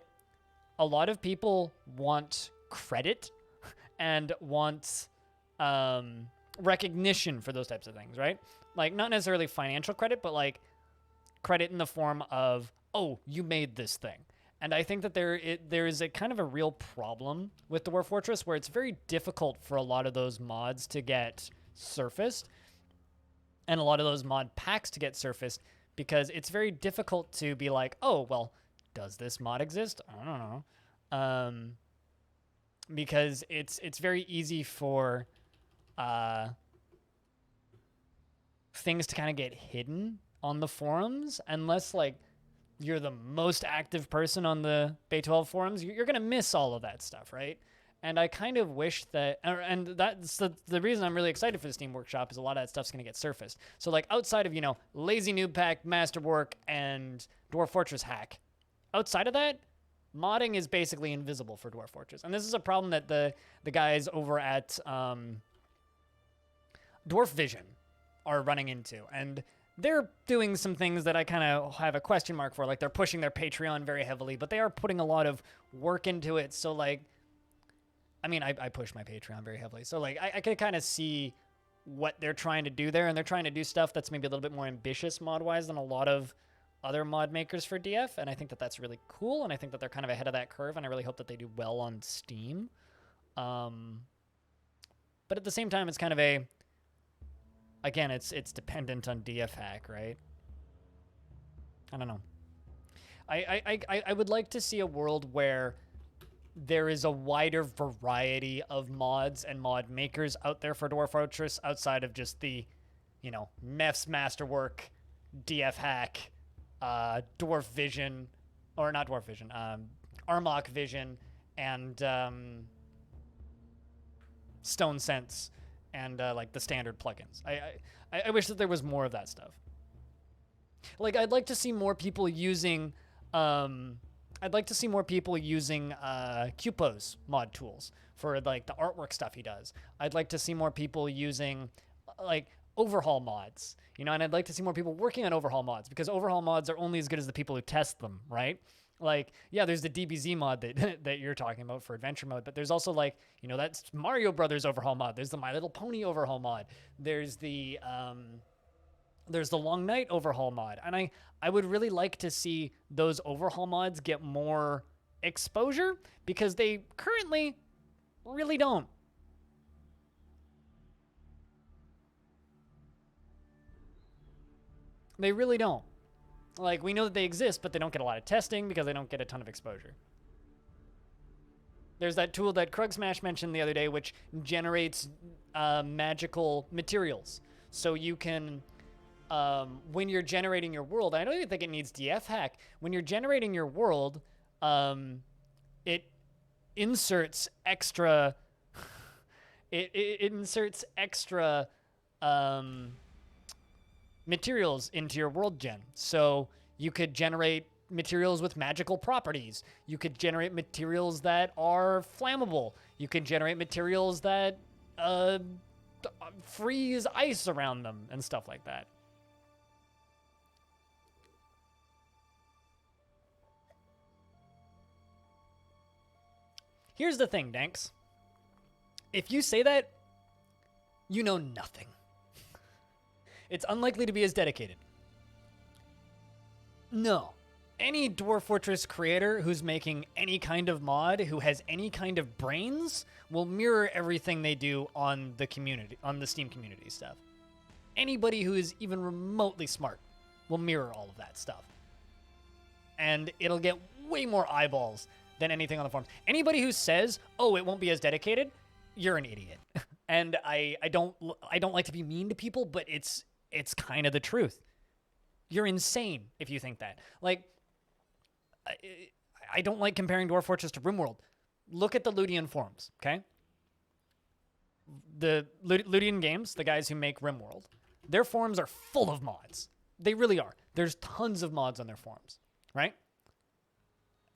a lot of people want credit and want recognition for those types of things, right? Like not necessarily financial credit, but like credit in the form of, oh, you made this thing. And I think that there is a kind of a real problem with Dwarf Fortress where it's very difficult for a lot of those mods to get surfaced, and a lot of those mod packs to get surfaced, because it's very difficult to be like, oh, well, does this mod exist? I don't know. Because it's very easy for things to kind of get hidden on the forums, unless like you're the most active person on the Bay 12 forums. You're going to miss all of that stuff, right? And I kind of wish that, and that's the reason I'm really excited for the Steam Workshop, is a lot of that stuff's going to get surfaced. So like outside of, Lazy Noob Pack, Masterwork, and Dwarf Fortress Hack, outside of that, modding is basically invisible for Dwarf Fortress. And this is a problem that the guys over at Dwarf Vision are running into. And they're doing some things that I kind of have a question mark for. Like they're pushing their Patreon very heavily, but they are putting a lot of work into it. So like, I mean, I push my Patreon very heavily. So like I can kind of see what they're trying to do there, and they're trying to do stuff that's maybe a little bit more ambitious mod-wise than a lot of other mod makers for DF, and I think that that's really cool, and I think that they're kind of ahead of that curve, and I really hope that they do well on Steam. But at the same time, it's kind of again, it's dependent on DF Hack, right? I don't know. I would like to see a world where there is a wider variety of mods and mod makers out there for Dwarf Fortress outside of just the, Nef's Masterwork, DF Hack, Dwarf Vision, or not Dwarf Vision, Armok Vision, and Stone Sense, and like the standard plugins. I wish that there was more of that stuff. Like I'd like to see more people using Cupo's mod tools for like the artwork stuff he does. I'd like to see more people using, like, overhaul mods, you know, and I'd like to see more people working on overhaul mods, because overhaul mods are only as good as the people who test them, right? Like, yeah, there's the DBZ mod that that you're talking about for adventure mode, but there's also, like, you know, that's Mario Brothers overhaul mod. There's the My Little Pony overhaul mod. There's the Long Night overhaul mod. And I would really like to see those overhaul mods get more exposure, because they currently really don't. They really don't. Like, we know that they exist, but they don't get a lot of testing because they don't get a ton of exposure. There's that tool that Krug Smash mentioned the other day, which generates magical materials. So you can, when you're generating your world, I don't even think it needs DF hack. When you're generating your world, it inserts extra, it inserts extra, materials into your world gen. So you could generate materials with magical properties. You could generate materials that are flammable. You could generate materials that freeze ice around them and stuff like that. Here's the thing, Danks. If you say that, you know nothing. It's unlikely to be as dedicated. No. Any Dwarf Fortress creator who's making any kind of mod, who has any kind of brains, will mirror everything they do on the community, on the Steam community stuff. Anybody who is even remotely smart will mirror all of that stuff. And it'll get way more eyeballs than anything on the forums. Anybody who says, oh, it won't be as dedicated, you're an idiot. And I don't like to be mean to people, but it's kind of the truth. You're insane if you think that. Like, I don't like comparing Dwarf Fortress to RimWorld. Look at the Ludian forums, okay? The Ludian Games, the guys who make RimWorld, their forums are full of mods. They really are. There's tons of mods on their forums, right?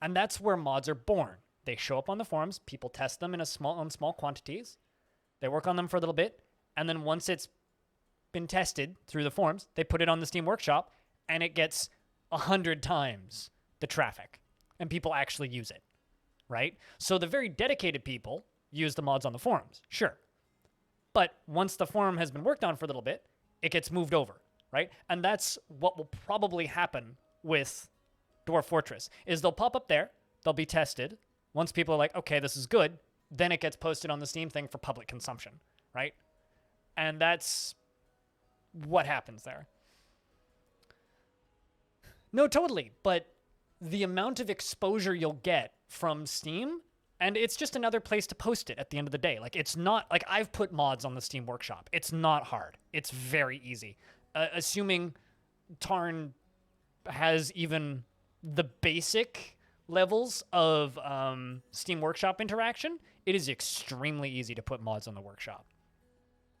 And that's where mods are born. They show up on the forums, people test them in small quantities, they work on them for a little bit, and then once it's been tested through the forums, they put it on the Steam Workshop, and it gets 100 times the traffic, and people actually use it, right? So the very dedicated people use the mods on the forums, sure. But once the forum has been worked on for a little bit, it gets moved over, right? And that's what will probably happen with Dwarf Fortress, is they'll pop up there, they'll be tested. Once people are like, okay, this is good, then it gets posted on the Steam thing for public consumption, right? And that's what happens there. No, totally. But the amount of exposure you'll get from Steam, and it's just another place to post it at the end of the day. Like, it's not, like, I've put mods on the Steam Workshop. It's not hard. It's very easy. Assuming Tarn has even the basic levels of Steam Workshop interaction, it is extremely easy to put mods on the Workshop.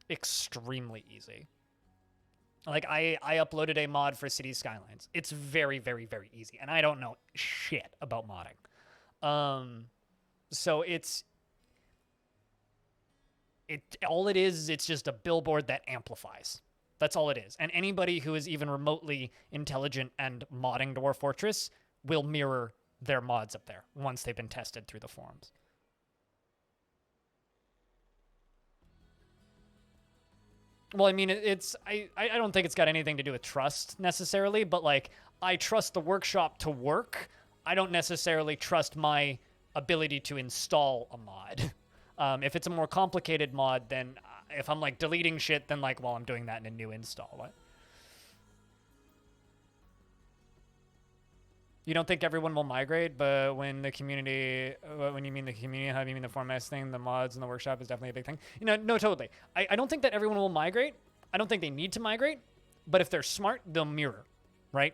Extremely easy. Like, I uploaded a mod for Cities Skylines. It's very, very, very easy. And I don't know shit about modding. So all it is, it's just a billboard that amplifies. That's all it is. And anybody who is even remotely intelligent and modding Dwarf Fortress will mirror their mods up there once they've been tested through the forums. Well, I mean, I don't think it's got anything to do with trust necessarily, but, like, I trust the workshop to work. I don't necessarily trust my ability to install a mod. If it's a more complicated mod, then if I'm, like, deleting shit, then, like, well, I'm doing that in a new install. What? You don't think everyone will migrate, but when the community, when you mean the community, how do you mean the format thing? The mods in the workshop is definitely a big thing. You know, no, totally. I don't think that everyone will migrate. I don't think they need to migrate, but if they're smart, they'll mirror, right?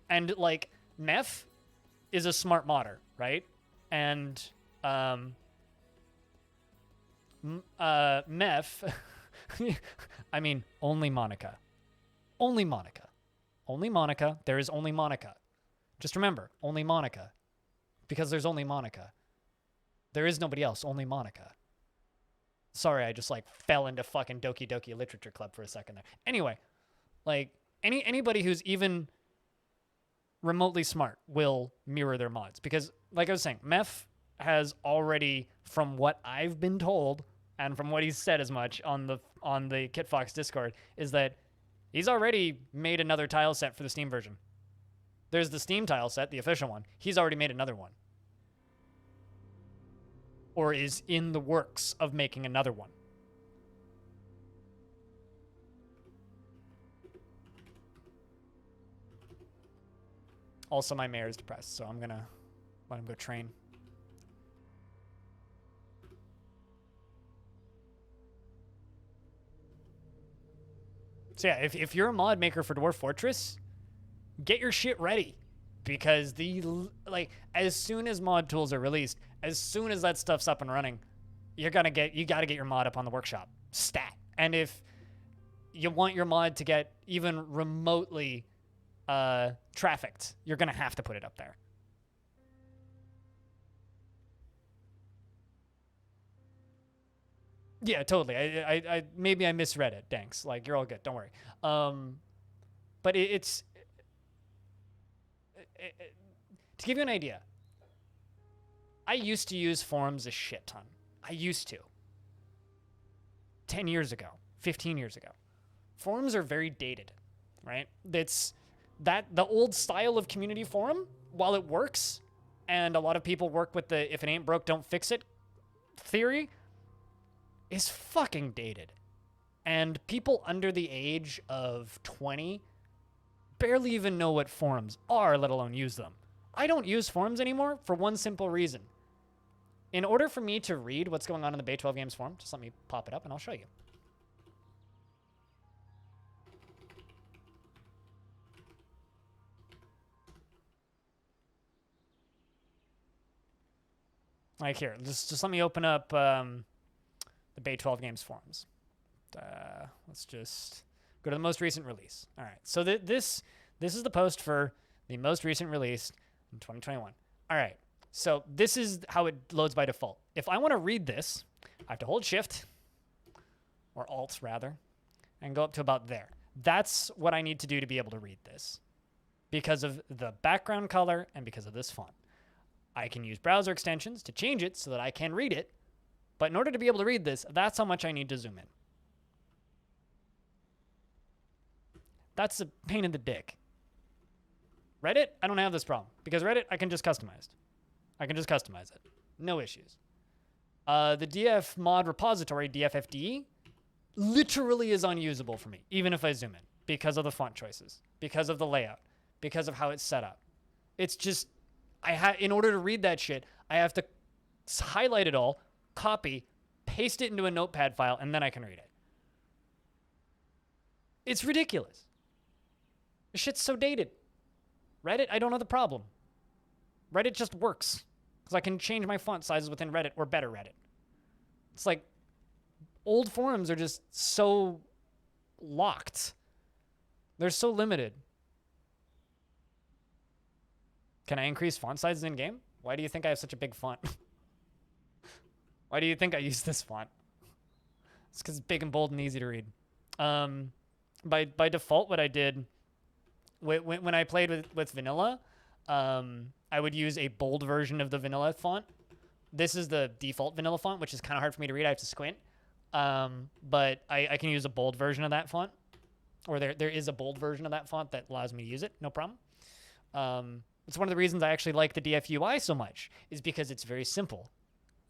And, like, Meph is a smart modder, right? And Meph, I mean, only Monica. Only Monica. Only Monica. There is only Monica. Just remember, only Monica. Because there's only Monica. There is nobody else, only Monica. Sorry, I just like fell into fucking Doki Doki Literature Club for a second there. Anyway, like anybody who's even remotely smart will mirror their mods because, like I was saying, Meph has already, from what I've been told and from what he's said as much on the KitFox Discord, is that he's already made another tile set for the Steam version. There's the Steam tile set, the official one. He's already made another one. Or is in the works of making another one. Also, my mare is depressed, so I'm gonna let him go train. So yeah, if you're a mod maker for Dwarf Fortress, get your shit ready. Because as soon as mod tools are released, as soon as that stuff's up and running, you gotta get your mod up on the workshop stat. And if you want your mod to get even remotely trafficked, you're gonna have to put it up there. Yeah, totally. I maybe I misread it. Thanks. Like, you're all good. Don't worry. But it's to give you an idea, I used to use forums a shit ton. I used to. 10 years ago, 15 years ago. Forums are very dated, right? It's that the old style of community forum, while it works, and a lot of people work with the if it ain't broke, don't fix it theory, is fucking dated. And people under the age of 20 barely even know what forums are, let alone use them. I don't use forums anymore for one simple reason. In order for me to read what's going on in the Bay 12 Games forum, just let me pop it up and I'll show you. Like here, just let me open up the Bay 12 Games forums. Let's just go to the most recent release. All right, so this is the post for the most recent release in 2021. All right, so this is how it loads by default. If I want to read this, I have to hold Shift, or Alt rather, and go up to about there. That's what I need to do to be able to read this because of the background color and because of this font. I can use browser extensions to change it so that I can read it, but in order to be able to read this, that's how much I need to zoom in. That's a pain in the dick. Reddit, I don't have this problem because Reddit, I can just customize. I can just customize it. No issues. The DF mod repository, DFFD, literally is unusable for me, even if I zoom in, because of the font choices, because of the layout, because of how it's set up. It's just, in order to read that shit, I have to highlight it all, copy, paste it into a notepad file, and then I can read it. It's ridiculous. This shit's so dated. Reddit, I don't know the problem. Reddit just works. Because I can change my font sizes within Reddit or better Reddit. It's like, old forums are just so locked. They're so limited. Can I increase font sizes in game? Why do you think I have such a big font? Why do you think I use this font? It's because it's big and bold and easy to read. By default, what I did when I played with vanilla, I would use a bold version of the vanilla font. This is the default vanilla font, which is kind of hard for me to read. I have to squint. But I can use a bold version of that font. Or there is a bold version of that font that allows me to use it. No problem. It's one of the reasons I actually like the DFUI so much, is because it's very simple.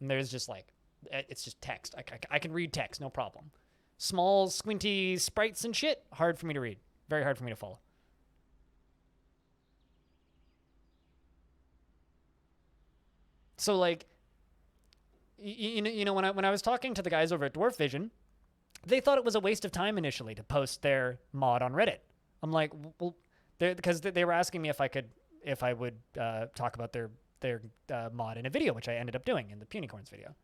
And there's just like, it's just text. I can read text, no problem. Small, squinty sprites and shit, hard for me to read. Very hard for me to follow. So like, you know, when I was talking to the guys over at Dwarf Vision, they thought it was a waste of time initially to post their mod on Reddit. I'm like, well, because they were asking me if I would talk about their mod in a video, which I ended up doing in the Punicorns video.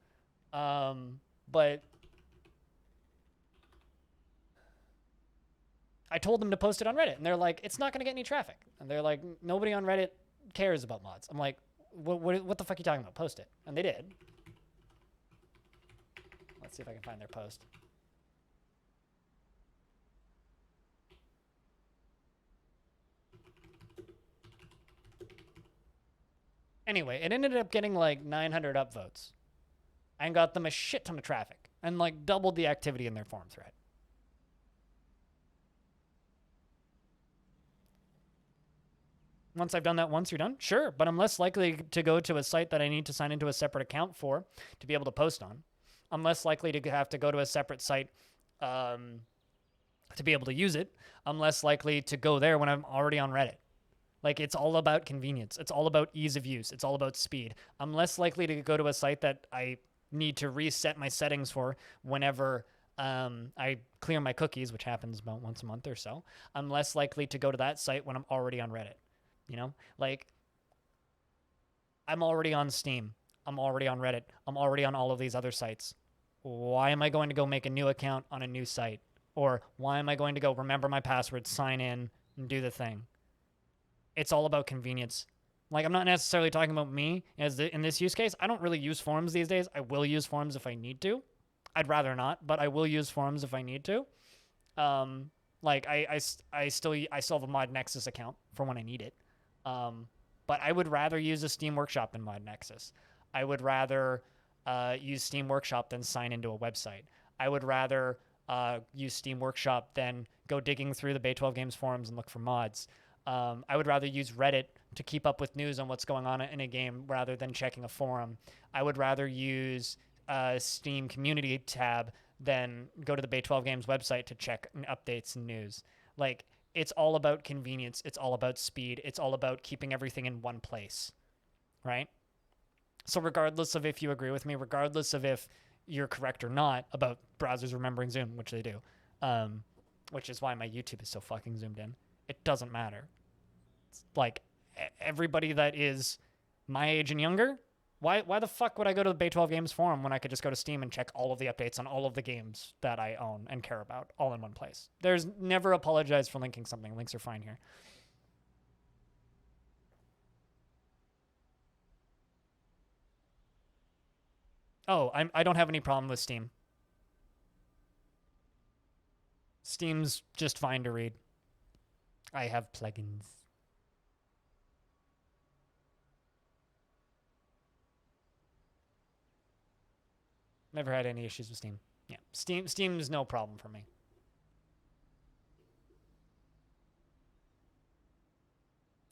But I told them to post it on Reddit, and they're like, it's not going to get any traffic. And they're like, nobody on Reddit cares about mods. I'm like, what the fuck are you talking about? Post it. And they did. Let's see if I can find their post. Anyway, it ended up getting like 900 upvotes and got them a shit ton of traffic and like doubled the activity in their forum thread. Once I've done that once, you're done? Sure, but I'm less likely to go to a site that I need to sign into a separate account for to be able to post on. I'm less likely to have to go to a separate site to be able to use it. I'm less likely to go there when I'm already on Reddit. Like, it's all about convenience. It's all about ease of use. It's all about speed. I'm less likely to go to a site that I need to reset my settings for whenever I clear my cookies, which happens about once a month or so. I'm less likely to go to that site when I'm already on Reddit. You know, like, I'm already on Steam. I'm already on Reddit. I'm already on all of these other sites. Why am I going to go make a new account on a new site? Or why am I going to go remember my password, sign in, and do the thing? It's all about convenience. Like, I'm not necessarily talking about me in this use case. I don't really use forums these days. I will use forums if I need to. I'd rather not, but I will use forums if I need to. Like, I still have a Mod Nexus account for when I need it. But I would rather use a Steam Workshop than Mod Nexus. I would rather use Steam Workshop than sign into a website. I would rather use Steam Workshop than go digging through the Bay 12 Games forums and look for mods. I would rather use Reddit to keep up with news on what's going on in a game rather than checking a forum. I would rather use Steam Community tab than go to the Bay 12 Games website to check updates and news. Like, it's all about convenience. It's all about speed. It's all about keeping everything in one place, right? So regardless of if you agree with me, regardless of if you're correct or not about browsers remembering Zoom, which they do, which is why my YouTube is so fucking zoomed in, it doesn't matter. It's like, everybody that is my age and younger, why the fuck would I go to the Bay 12 Games forum when I could just go to Steam and check all of the updates on all of the games that I own and care about all in one place? There's never apologize for linking something. Links are fine here. Oh, I don't have any problem with Steam. Steam's just fine to read. I have plugins. Never had any issues with Steam. Yeah, Steam is no problem for me.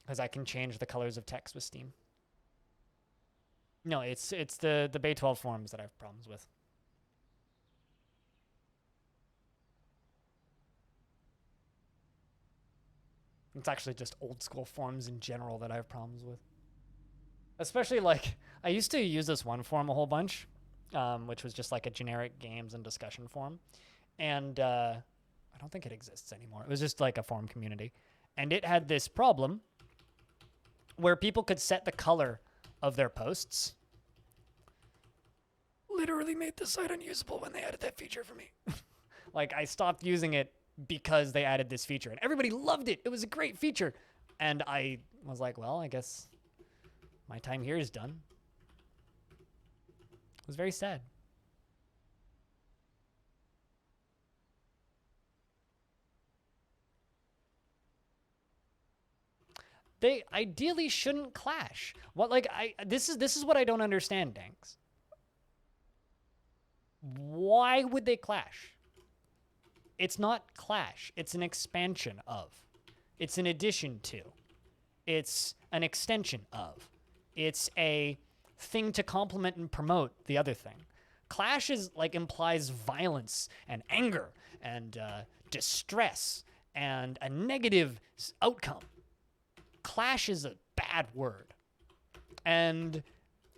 Because I can change the colors of text with Steam. No, it's the Bay 12 forums that I have problems with. It's actually just old school forums in general that I have problems with. Especially, like, I used to use this one forum a whole bunch, which was just like a generic games and discussion forum. And I don't think it exists anymore. It was just like a forum community. And it had this problem where people could set the color of their posts. Literally made the site unusable when they added that feature for me. Like, I stopped using it because they added this feature. And everybody loved it. It was a great feature. And I was like, well, I guess my time here is done. It was very sad. They ideally shouldn't clash. What, like, this is what I don't understand, Danks. Why would they clash? It's not clash. It's an expansion of. It's an addition to. It's an extension of. It's a thing to complement and promote the other thing. Clash is like implies violence and anger and distress and a negative outcome. Clash is a bad word. And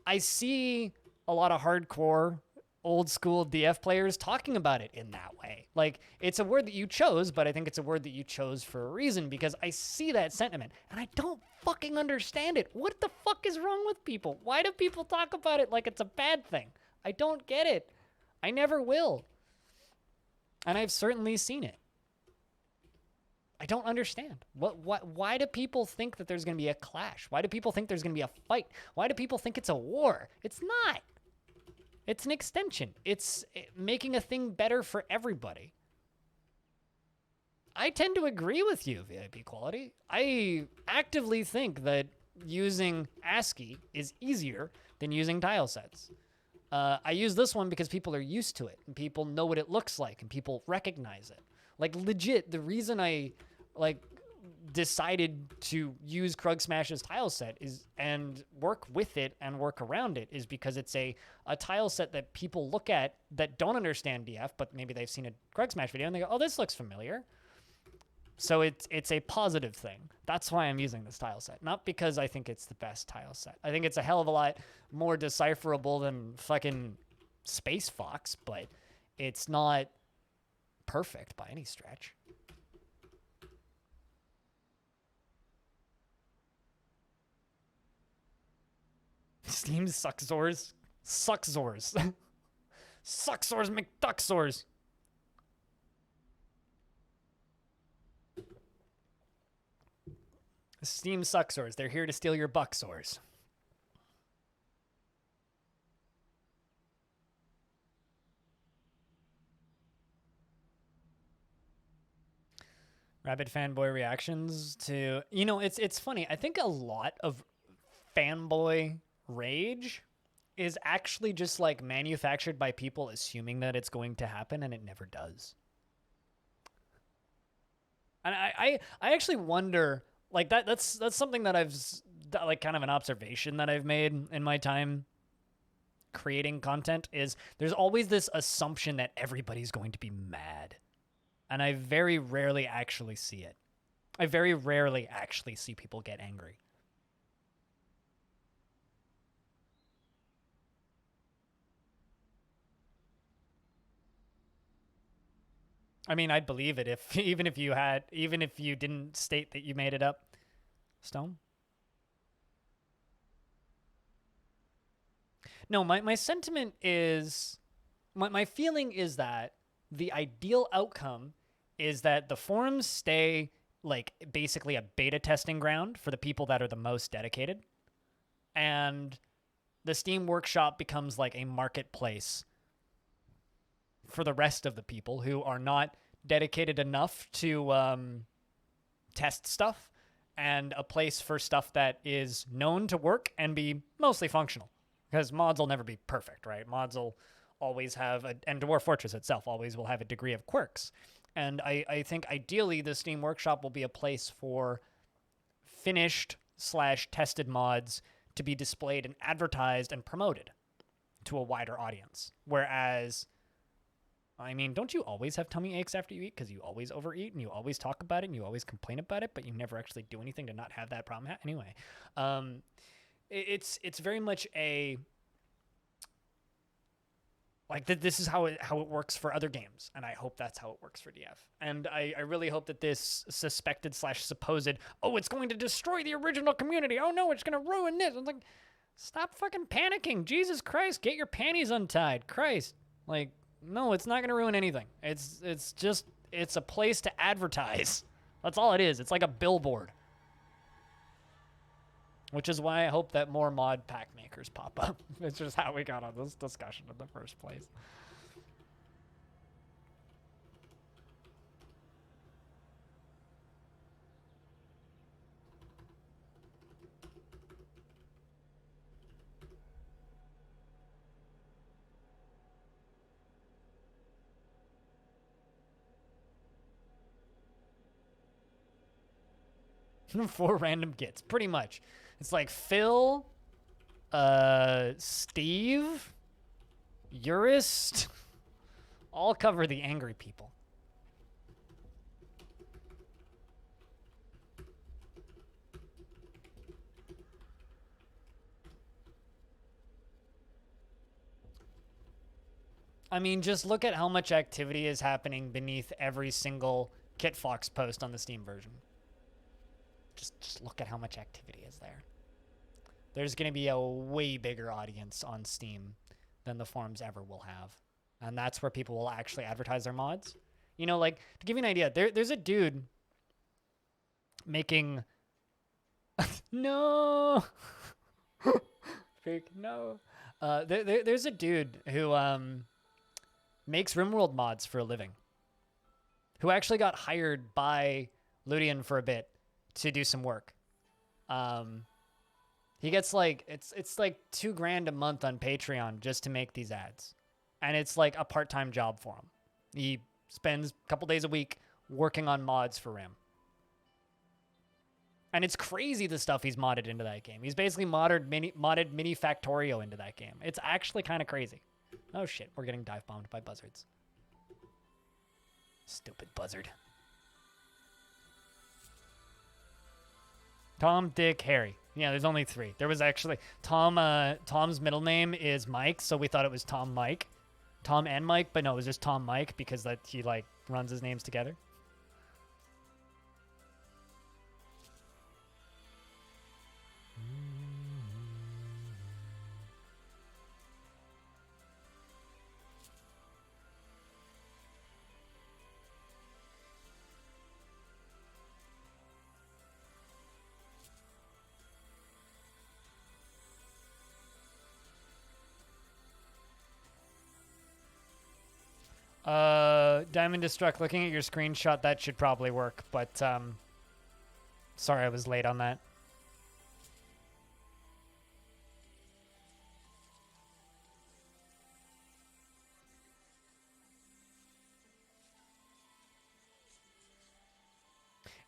I see a lot of hardcore old school DF players talking about it in that way. Like, it's a word that you chose, but I think it's a word that you chose for a reason, because I see that sentiment and I don't fucking understand it. What the fuck is wrong with people? Why do people talk about it like it's a bad thing? I don't get it. I never will. And I've certainly seen it. I don't understand. Why do people think that there's going to be a clash? Why do people think there's going to be a fight? Why do people think it's a war? It's not. It's an extension. It's making a thing better for everybody. I tend to agree with you, VIP Quality. I actively think that using ASCII is easier than using tile sets. I use this one because people are used to it, and people know what it looks like, and people recognize it. Like, legit, the reason I, like, decided to use Krug Smash's tile set is and work with it and work around it is because it's a tile set that people look at that don't understand DF, but maybe they've seen a Krug Smash video and they go, oh, this looks familiar. So it's a positive thing. That's why I'm using this tile set. Not because I think it's the best tile set. I think it's a hell of a lot more decipherable than fucking Space Fox, but it's not perfect by any stretch. Steam Suckzors. Suckzors. Suckzors McDuckzors. Steam Suckzors. They're here to steal your Buckzors. Rabid fanboy reactions to... You know, it's funny. I think a lot of fanboy rage is actually just like manufactured by people assuming that it's going to happen and it never does. And I actually wonder, like, that's something that I've, like, kind of an observation that I've made in my time creating content is there's always this assumption that everybody's going to be mad. And I very rarely actually see it. I very rarely actually see people get angry. I mean, I'd believe it if even if you didn't state that you made it up. Stone? No, my sentiment is my feeling is that the ideal outcome is that the forums stay like basically a beta testing ground for the people that are the most dedicated, and the Steam Workshop becomes like a marketplace for the rest of the people who are not dedicated enough to test stuff, and a place for stuff that is known to work and be mostly functional. Because mods will never be perfect, right? Mods will always have, and Dwarf Fortress itself always will have a degree of quirks. And I think ideally the Steam Workshop will be a place for finished/tested mods to be displayed and advertised and promoted to a wider audience. Whereas, I mean, don't you always have tummy aches after you eat because you always overeat and you always talk about it and you always complain about it, but you never actually do anything to not have that problem? Anyway, it's very much a like this is how it works for other games, and I hope that's how it works for DF. And I really hope that this suspected/supposed, oh, it's going to destroy the original community, oh no, it's going to ruin this. I'm like, stop fucking panicking. Jesus Christ, get your panties untied. Christ. Like, no, it's not going to ruin anything. It's a place to advertise. That's all it is. It's like a billboard. Which is why I hope that more mod pack makers pop up. It's just how we got on this discussion in the first place. Four random gets, pretty much. It's like Phil, Steve, Urist, all cover the angry people. I mean, just look at how much activity is happening beneath every single KitFox post on the Steam version. Just look at how much activity is there. There's going to be a way bigger audience on Steam than the forums ever will have. And that's where people will actually advertise their mods. You know, like, to give you an idea, there's a dude making... no! Fake no. There's a dude who makes RimWorld mods for a living, who actually got hired by Ludian for a bit to do some work. He gets like it's like $2,000 a month on Patreon just to make these ads, and it's like a part-time job for him. He spends a couple days a week working on mods for Rim. And it's crazy the stuff he's modded into that game. He's basically modded mini Factorio into that game. It's actually kind of crazy. Oh shit, we're getting dive bombed by buzzards. Stupid buzzard. Tom, Dick, Harry. Yeah, there's only 3. There was actually Tom's middle name is Mike, so we thought it was Tom Mike. Tom and Mike, but no, it was just Tom Mike because that he like runs his names together. Diamond Destruct, looking at your screenshot, that should probably work, but sorry I was late on that.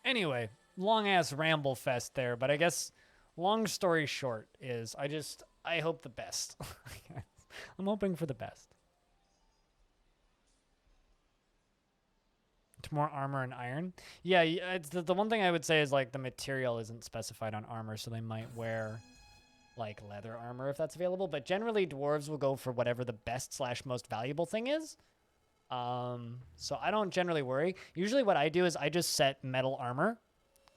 Anyway, long ass ramble fest there, but I guess long story short is I hope the best. I'm hoping for the best. To more armor and iron. Yeah, it's the one thing I would say is like the material isn't specified on armor, so they might wear like leather armor if that's available, but generally dwarves will go for whatever the best / most valuable thing is. So I don't generally worry. Usually what I do is I just set metal armor.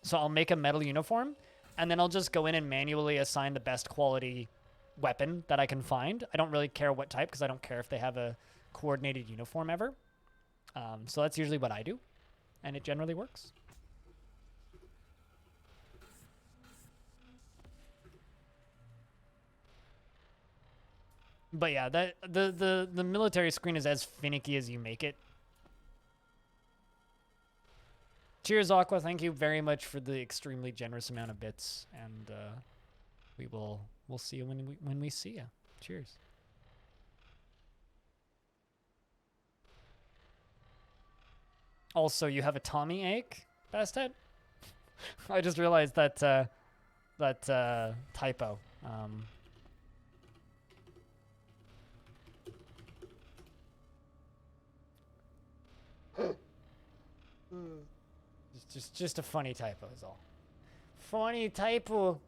So I'll make a metal uniform, and then I'll just go in and manually assign the best quality weapon that I can find. I don't really care what type because I don't care if they have a coordinated uniform ever. So that's usually what I do, and it generally works. But yeah, that the military screen is as finicky as you make it. Cheers, Aqua. Thank you very much for the extremely generous amount of bits, and we'll see you when we see you. Cheers. Also, you have a Tommy ache, Bastet? I just realized that typo. Just a funny typo is all. Funny typo.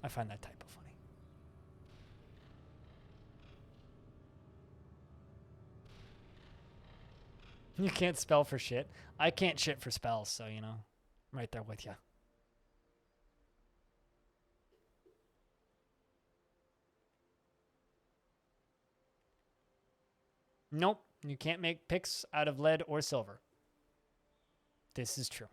I find that typo funny. You can't spell for shit. I can't shit for spells, so, you know, I'm right there with you. Nope, you can't make picks out of lead or silver. This is true.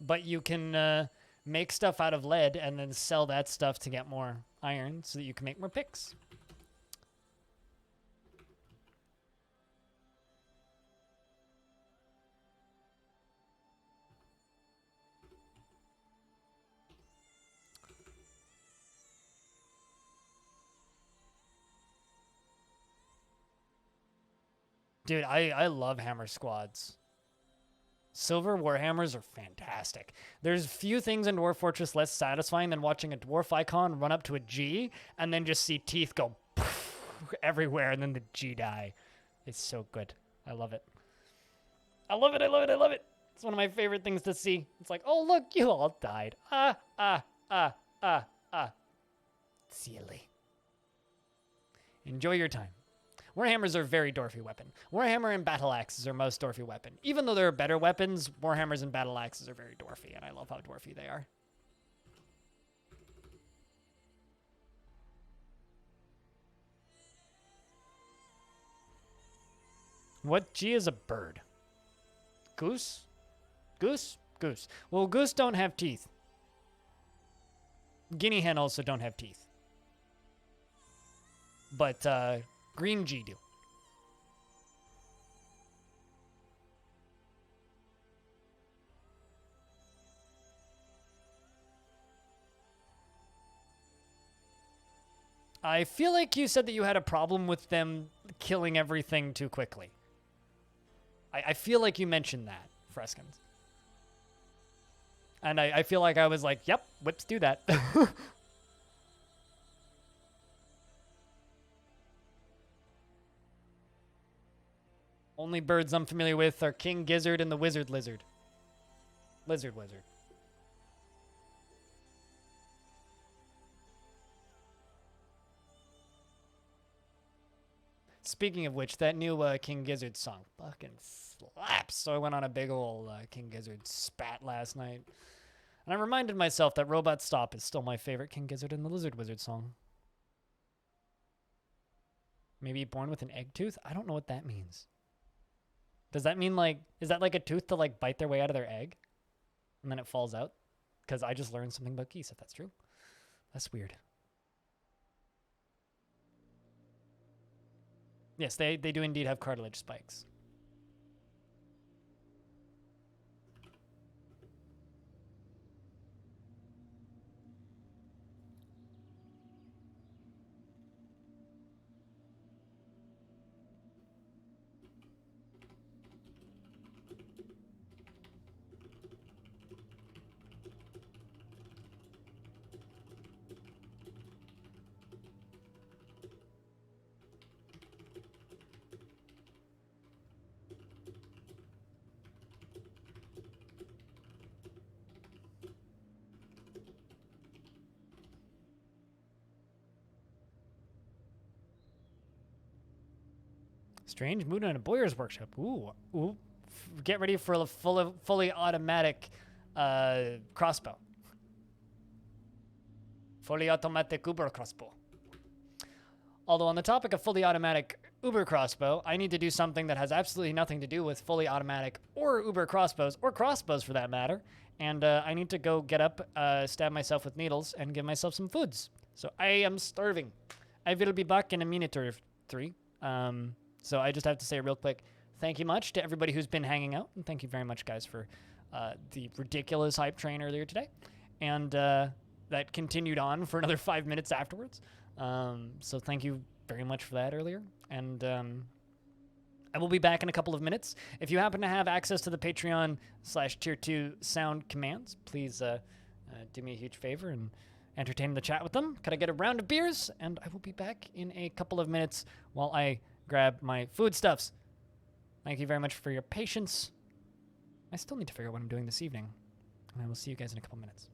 But you can make stuff out of lead and then sell that stuff to get more iron so that you can make more picks. Dude, I love hammer squads. Silver Warhammers are fantastic. There's few things in Dwarf Fortress less satisfying than watching a dwarf icon run up to a G and then just see teeth go everywhere and then the G die. It's so good. I love it. I love it, I love it, I love it. It's one of my favorite things to see. It's like, oh, look, you all died. Silly. Enjoy your time. Warhammers are a very Dwarfy weapon. Warhammer and battle axes are most Dwarfy weapon. Even though there are better weapons, Warhammers and battle axes are very Dwarfy, and I love how Dwarfy they are. What G is a bird? Goose? Goose? Goose. Well, goose don't have teeth. Guinea hen also don't have teeth. But green G do. I feel like you said that you had a problem with them killing everything too quickly. I feel like you mentioned that, Freskins. And I feel like I was like, yep, whips do that. Only birds I'm familiar with are king gizzard and the wizard lizard. Lizard wizard. Speaking of which, that new King Gizzard song fucking slaps. So I went on a big old King Gizzard spat last night. And I reminded myself that Robot Stop is still my favorite King Gizzard and the Lizard Wizard song. Maybe born with an egg tooth? I don't know what that means. Does that mean like, is that like a tooth to like bite their way out of their egg? And then it falls out? Because I just learned something about geese, if that's true. That's weird. Yes, they do indeed have cartilage spikes. Strange mood in a Boyer's workshop. Ooh, ooh. Get ready for a fully automatic crossbow. Fully automatic Uber crossbow. Although on the topic of fully automatic Uber crossbow, I need to do something that has absolutely nothing to do with fully automatic or Uber crossbows, or crossbows for that matter. And I need to go get up, stab myself with needles, and give myself some foods. So I am starving. I will be back in a minute or three. So I just have to say real quick, thank you much to everybody who's been hanging out. And thank you very much, guys, for the ridiculous hype train earlier today. And that continued on for another 5 minutes afterwards. So thank you very much for that earlier. And I will be back in a couple of minutes. If you happen to have access to the Patreon/Tier 2 sound commands, please do me a huge favor and entertain the chat with them. Could I get a round of beers? And I will be back in a couple of minutes while I grab my foodstuffs. Thank you very much for your patience. I still need to figure out what I'm doing this evening. And I will see you guys in a couple minutes.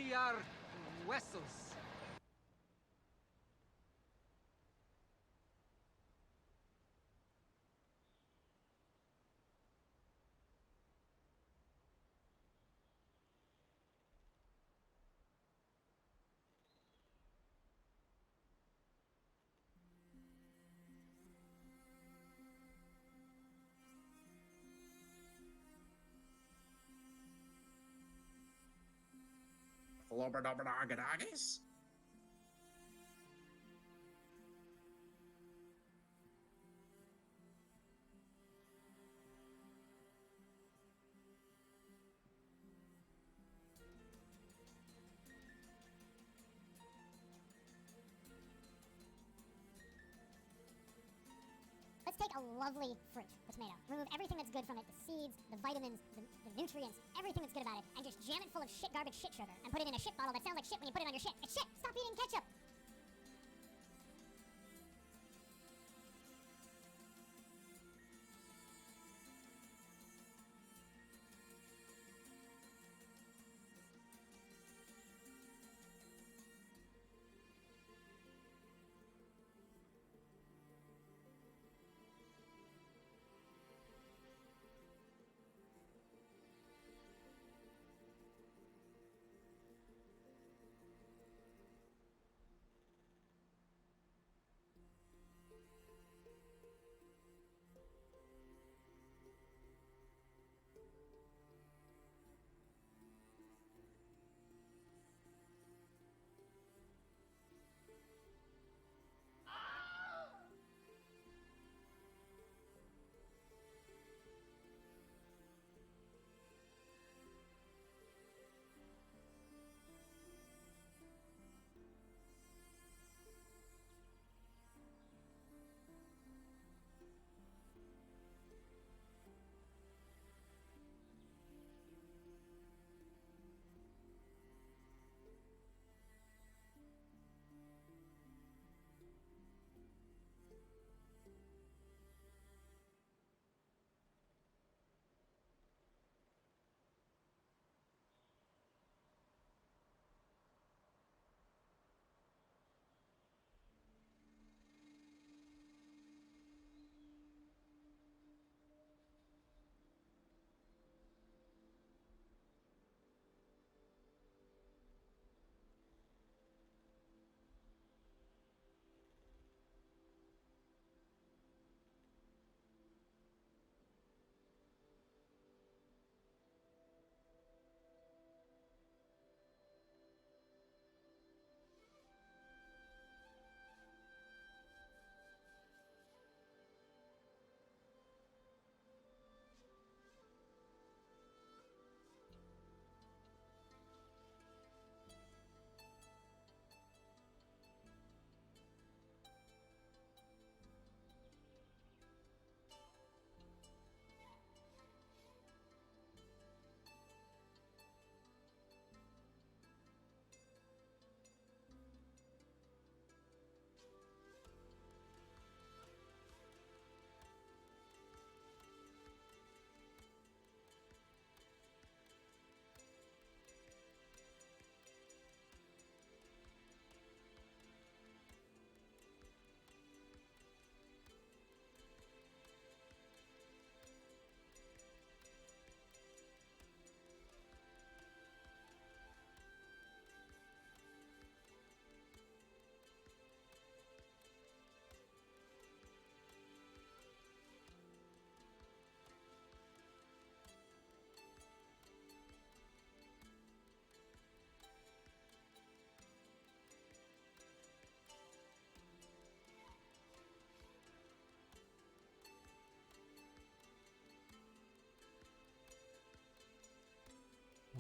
We are vessels. Flobberdobberdoggadoggies? Let's take a lovely fruit, the tomato. Remove everything that's good from it, the seeds, the vitamins, the nutrients, everything that's good about it, and just jam it full of shit garbage shit sugar. And put it in a shit bottle that sounds like shit when you put it on your shit. It's shit! Stop eating ketchup!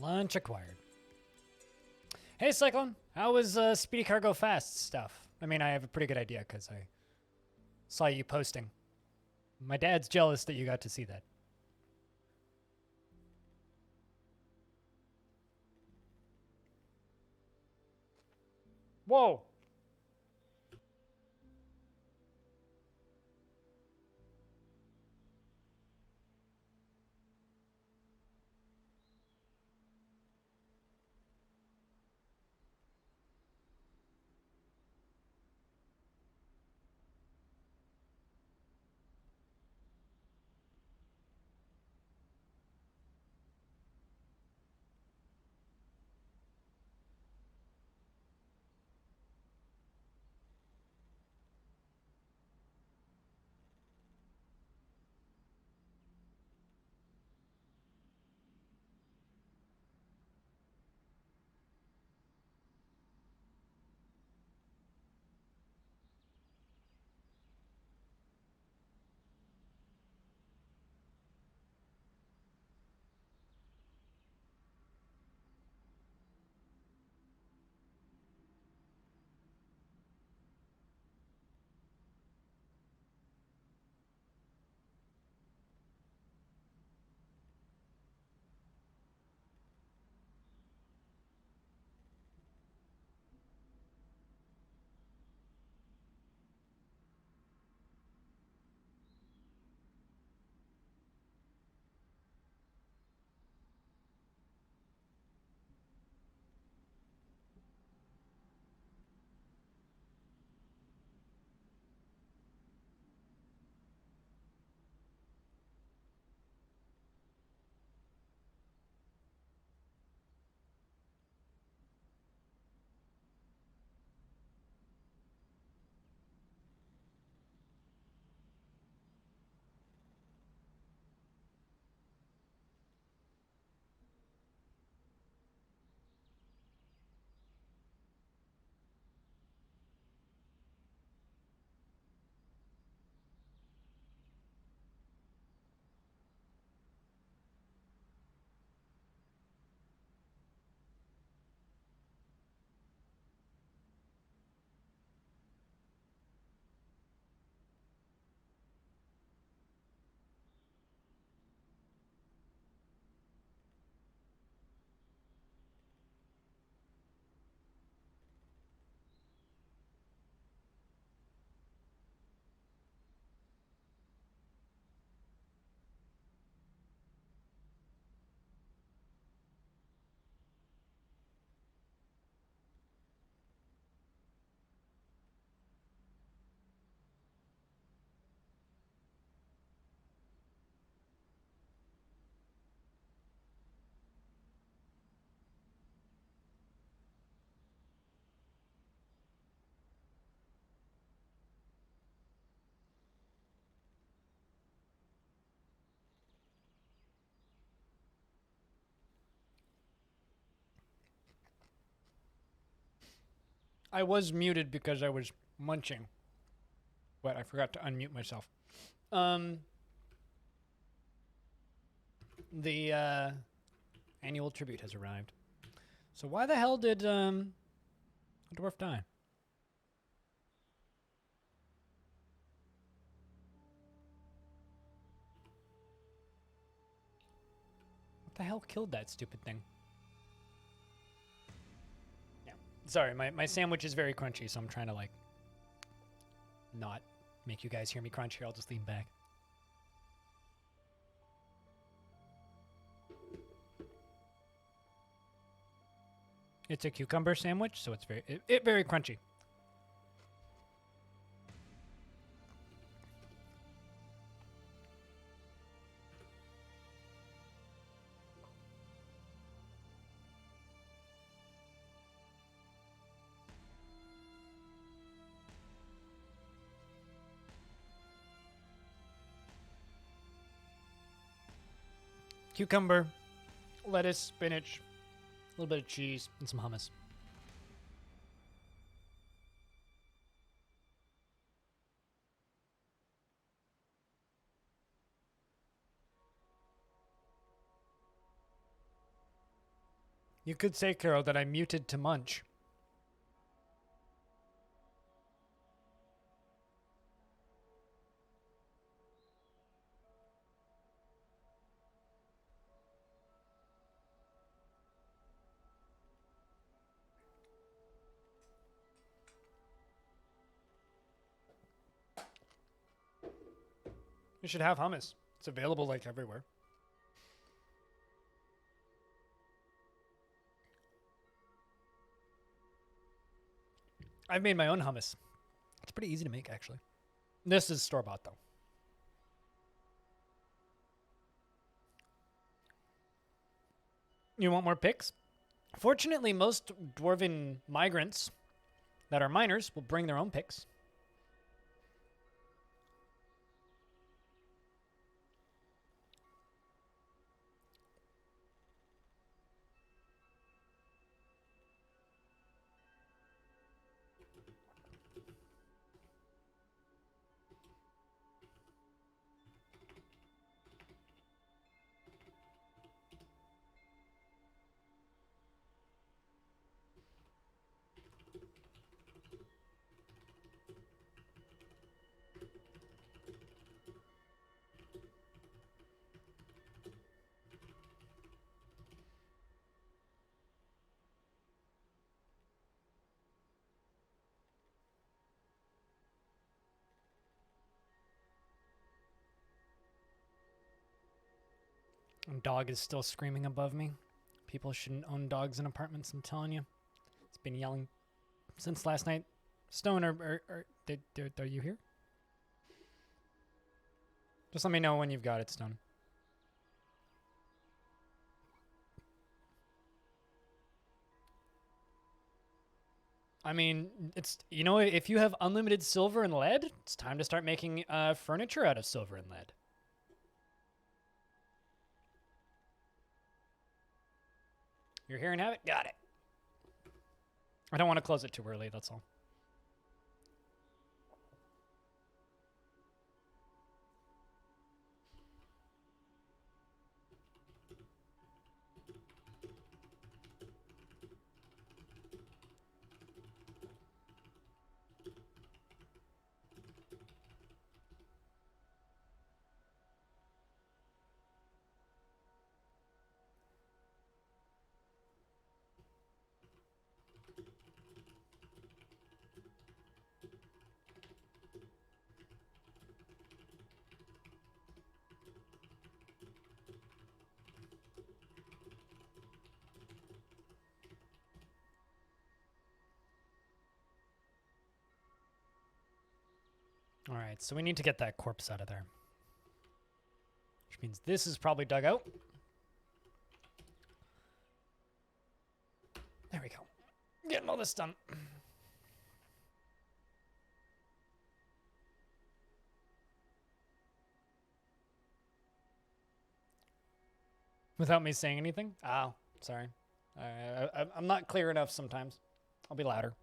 Launch acquired. Hey, Cyclone. How was Speedy Cargo Fast stuff? I mean, I have a pretty good idea because I saw you posting. My dad's jealous that you got to see that. Whoa. I was muted because I was munching, but I forgot to unmute myself. The annual tribute has arrived. So why the hell did a dwarf die? What the hell killed that stupid thing? Yeah. Sorry, my sandwich is very crunchy, so I'm trying to like not make you guys hear me crunch here. I'll just lean back. It's a cucumber sandwich, so it's very crunchy. Cucumber, lettuce, spinach, a little bit of cheese, and some hummus. You could say, Carol, that I muted to munch. You should have hummus. It's available like everywhere. I've made my own hummus. It's pretty easy to make, actually. This is store-bought, though. You want more picks? Fortunately, most dwarven migrants that are miners will bring their own picks. Dog is still screaming above me. People shouldn't own dogs in apartments, I'm telling you. It's been yelling since last night. Stone, are you here? Just let me know when you've got it, Stone. I mean, it's, you know, if you have unlimited silver and lead, it's time to start making furniture out of silver and lead. You're here and have it? Got it. I don't want to close it too early, that's all. All right, so we need to get that corpse out of there. Which means this is probably dug out. There we go. Getting all this done. Without me saying anything? Oh, sorry. I'm not clear enough sometimes. I'll be louder.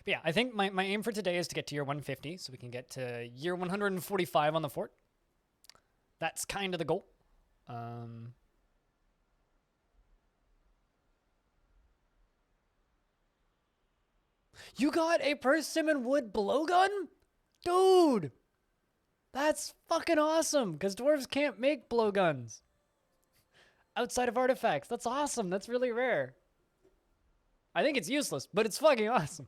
But yeah, I think my aim for today is to get to year 150 so we can get to year 145 on the fort. That's kind of the goal. You got a persimmon wood blowgun? Dude! That's fucking awesome, because dwarves can't make blowguns outside of artifacts. That's awesome. That's really rare. I think it's useless, but it's fucking awesome.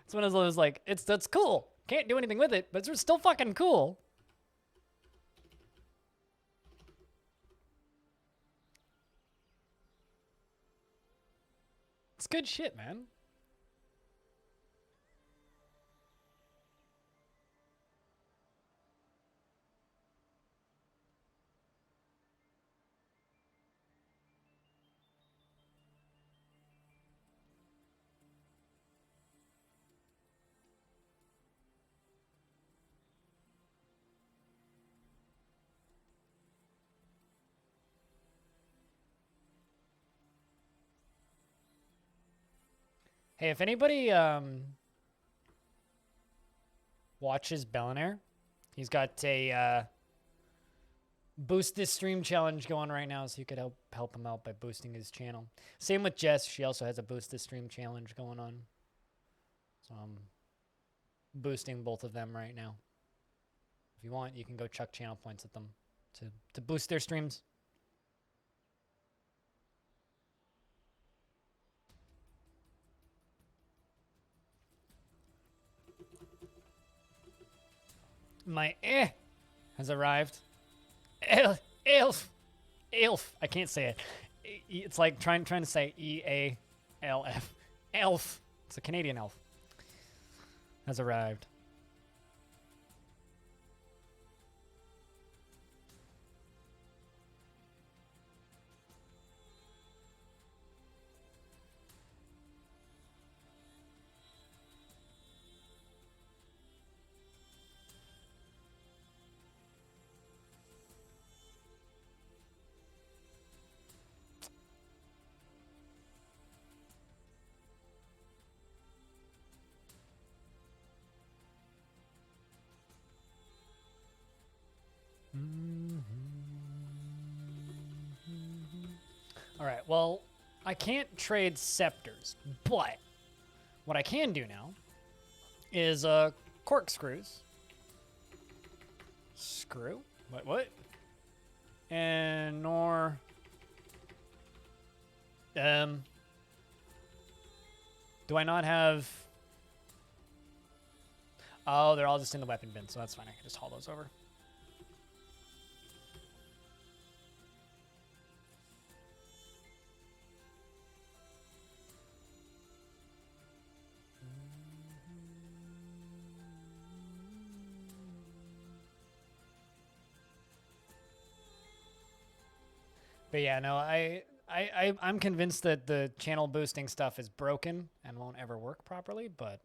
It's one of those, like, that's cool. Can't do anything with it, but it's still fucking cool. It's good shit, man. Hey, if anybody watches Bellinair, he's got a boost this stream challenge going right now, so you could help him out by boosting his channel. Same with Jess. She also has a boost this stream challenge going on. So I'm boosting both of them right now. If you want, you can go chuck channel points at them to boost their streams. My has arrived. Elf. I can't say it. It's like trying to say E-A-L-F. Elf. It's a Canadian elf. Has arrived. All right, well, I can't trade scepters, but what I can do now is corkscrews. Screw? What? And nor do I not have... Oh, they're all just in the weapon bin, so that's fine. I can just haul those over. But yeah, no, I'm convinced that the channel boosting stuff is broken and won't ever work properly, but...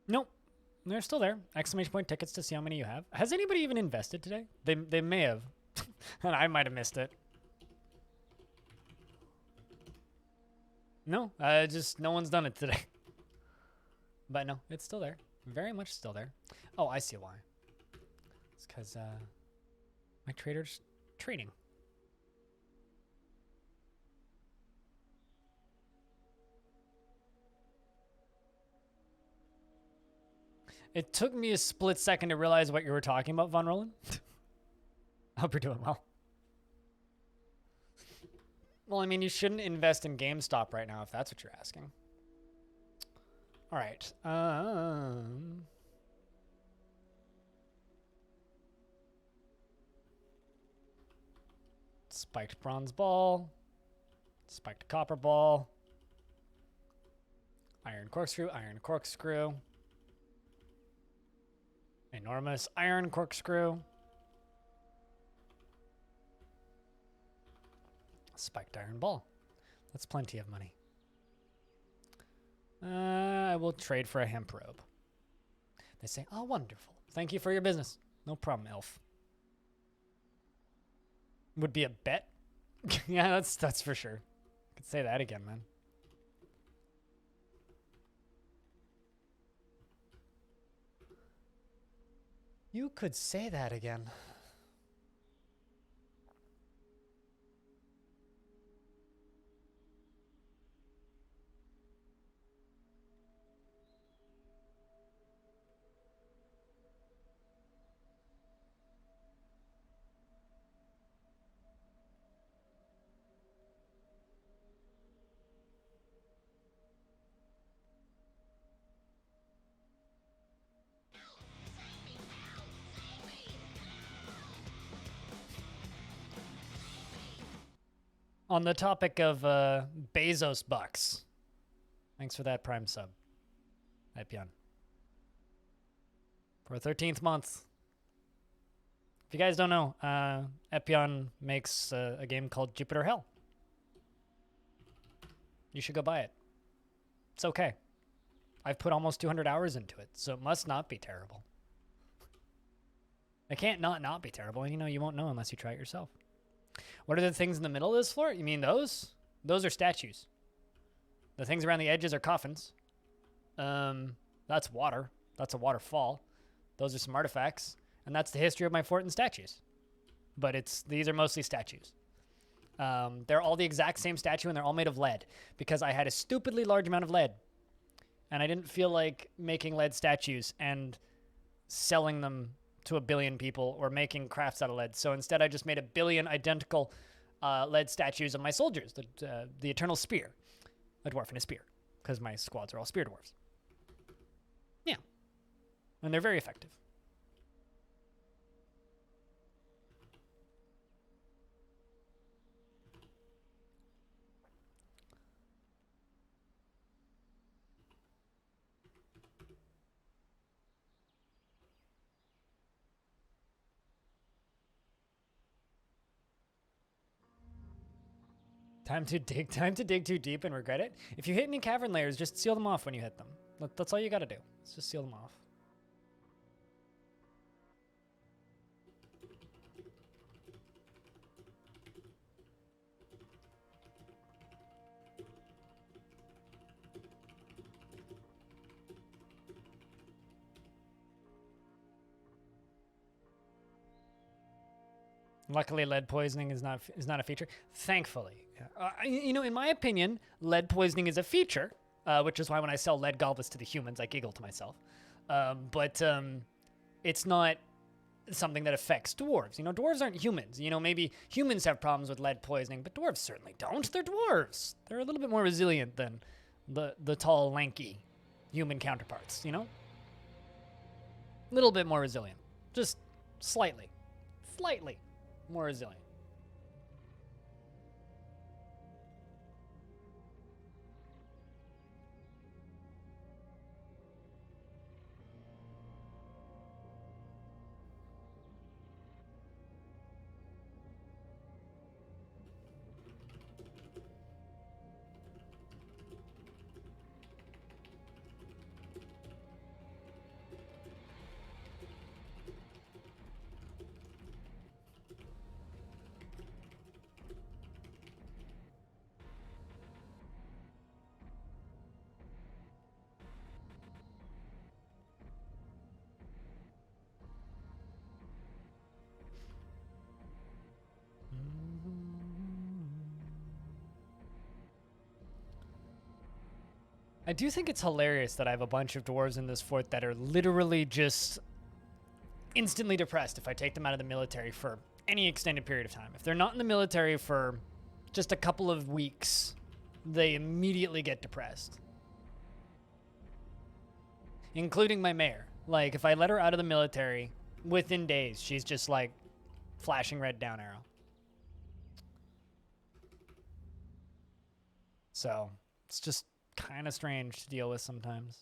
Nope. They're still there. Exclamation point tickets to see how many you have. Has anybody even invested today? They may have. And I might have missed it. No, just no one's done it today. But no, it's still there. Very much still there. Oh, I see why. It's because my trader's trading. It took me a split second to realize what you were talking about, Von Roland. I hope you're doing well. Well, I mean, you shouldn't invest in GameStop right now if that's what you're asking. All right. Spiked bronze ball. Spiked copper ball. Iron corkscrew, iron corkscrew. Enormous iron corkscrew. Spiked iron ball. That's plenty of money. I will trade for a hemp robe. They say, oh, wonderful. Thank you for your business. No problem, elf. Would be a bet? Yeah, that's for sure. Could say that again, man. You could say that again. On the topic of Bezos bucks. Thanks for that Prime sub. Epion. For a 13th month. If you guys don't know, Epion makes a game called Jupiter Hell. You should go buy it. It's okay. I've put almost 200 hours into it, so it must not be terrible. It can't not be terrible, and you won't know unless you try it yourself. What are the things in the middle of this floor? You mean those? Those are statues. The things around the edges are coffins. That's water. That's a waterfall. Those are some artifacts. And that's the history of my fort and statues. But these are mostly statues. They're all the exact same statue, and they're all made of lead. Because I had a stupidly large amount of lead. And I didn't feel like making lead statues and selling them to 1 billion people or making crafts out of lead. So instead I just made 1 billion identical lead statues of my soldiers, the Eternal Spear, a dwarf and a spear, because my squads are all spear dwarves. Yeah. And they're very effective. Time to dig too deep and regret it. If you hit any cavern layers, just seal them off when you hit them. That's all you gotta do. Let's just seal them off. Luckily, lead poisoning is not a feature. Thankfully, in my opinion, lead poisoning is a feature, which is why when I sell lead goblets to the humans, I giggle to myself. But it's not something that affects dwarves. Dwarves aren't humans. Maybe humans have problems with lead poisoning, but dwarves certainly don't. They're dwarves. They're a little bit more resilient than the tall, lanky human counterparts. A little bit more resilient, just slightly more resilient. I do think it's hilarious that I have a bunch of dwarves in this fort that are literally just instantly depressed if I take them out of the military for any extended period of time. If they're not in the military for just a couple of weeks, they immediately get depressed. Including my mayor. Like, if I let her out of the military, within days, she's just like flashing red down arrow. So it's just kind of strange to deal with sometimes.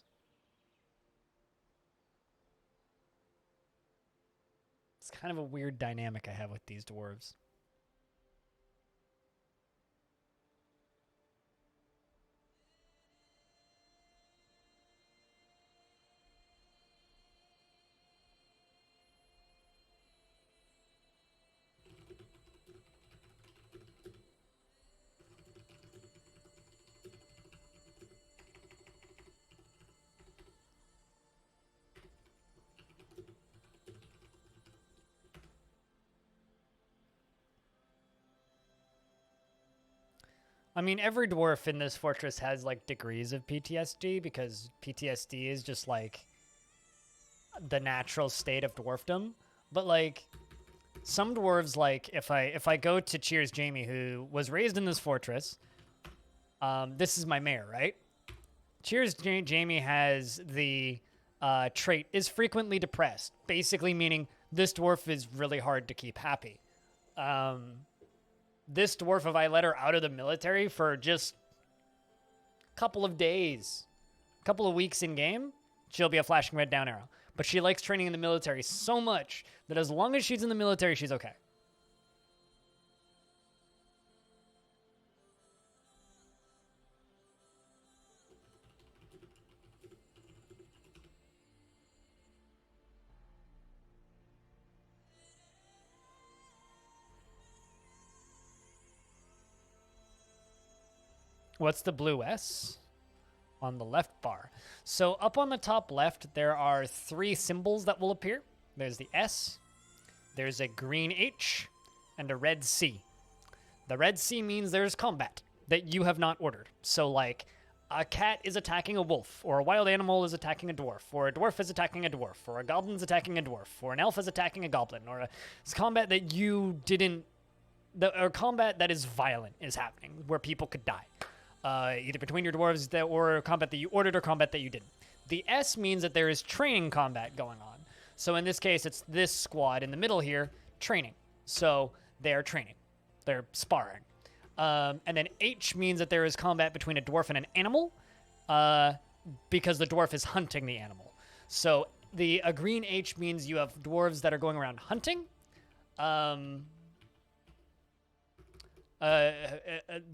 It's kind of a weird dynamic I have with these dwarves. I mean, every dwarf in this fortress has like degrees of PTSD because PTSD is just like the natural state of dwarfdom. But like some dwarves, like if I go to Cheers Jamie, who was raised in this fortress, this is my mayor, right? Cheers Jamie has the trait is frequently depressed, basically meaning this dwarf is really hard to keep happy. This dwarf, if I let her out of the military for just a couple of days, a couple of weeks in game, she'll be a flashing red down arrow. But she likes training in the military so much that as long as she's in the military, she's okay. What's the blue S? On the left bar. So up on the top left, there are 3 symbols that will appear. There's the S, there's a green H, and a red C. The red C means there's combat that you have not ordered. So like a cat is attacking a wolf, or a wild animal is attacking a dwarf, or a dwarf is attacking a dwarf, or a goblin's attacking a dwarf, or an elf is attacking a goblin, or it's combat that you didn't, or combat that is violent is happening, where people could die. Either between your dwarves or combat that you ordered or combat that you didn't. The S means that there is training combat going on. So in this case, it's this squad in the middle here, training. So they're training. They're sparring. And then H means that there is combat between a dwarf and an animal because the dwarf is hunting the animal. So a green H means you have dwarves that are going around hunting.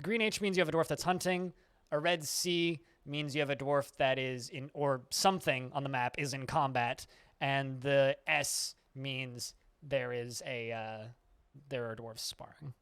Green H means you have a dwarf that's hunting. A red C means you have a dwarf that is in, or something on the map is in combat. And the S means there are dwarves sparring.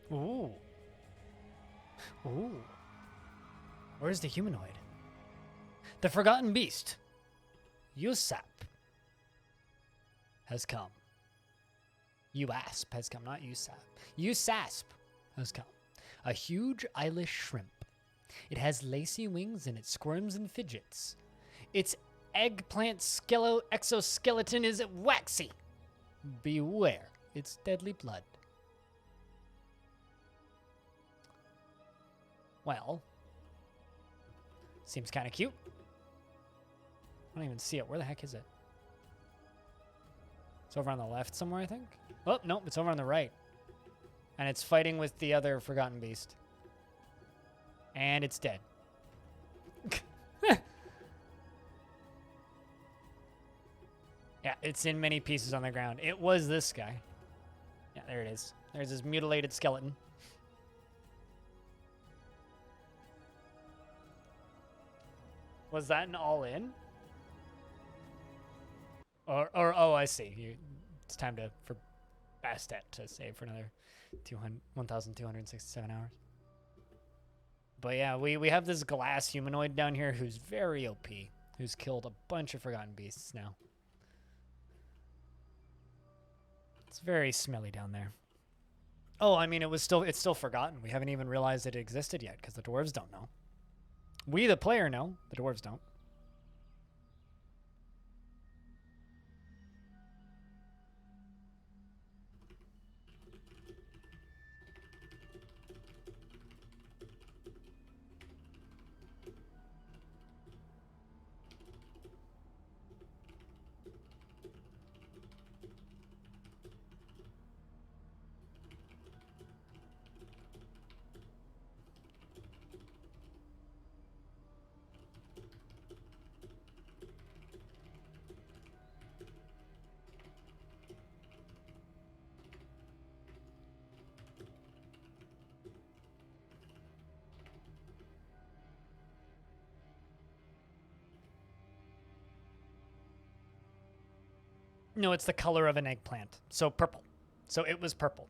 Ooh. Ooh. Where's the humanoid? The Forgotten Beast, Usap, has come. Uasp has come, not Usap. Usasp has come. A huge eyeless shrimp. It has lacy wings and it squirms and fidgets. Its eggplant exoskeleton is waxy. Beware its deadly blood. Well, seems kind of cute. I don't even see it. Where the heck is it? It's over on the left somewhere, I think. Oh, nope, it's over on the right. And it's fighting with the other Forgotten Beast. And it's dead. Yeah, it's in many pieces on the ground. It was this guy. Yeah, there it is. There's his mutilated skeleton. Was that an all-in? Or oh, I see. It's time for Bastet to save for another 1,267 hours. But yeah, we have this glass humanoid down here who's very OP, who's killed a bunch of Forgotten Beasts now. It's very smelly down there. Oh, I mean, it's still forgotten. We haven't even realized it existed yet because the dwarves don't know. We, the player, know. The dwarves don't. No, it's the color of an eggplant. So purple. So it was purple.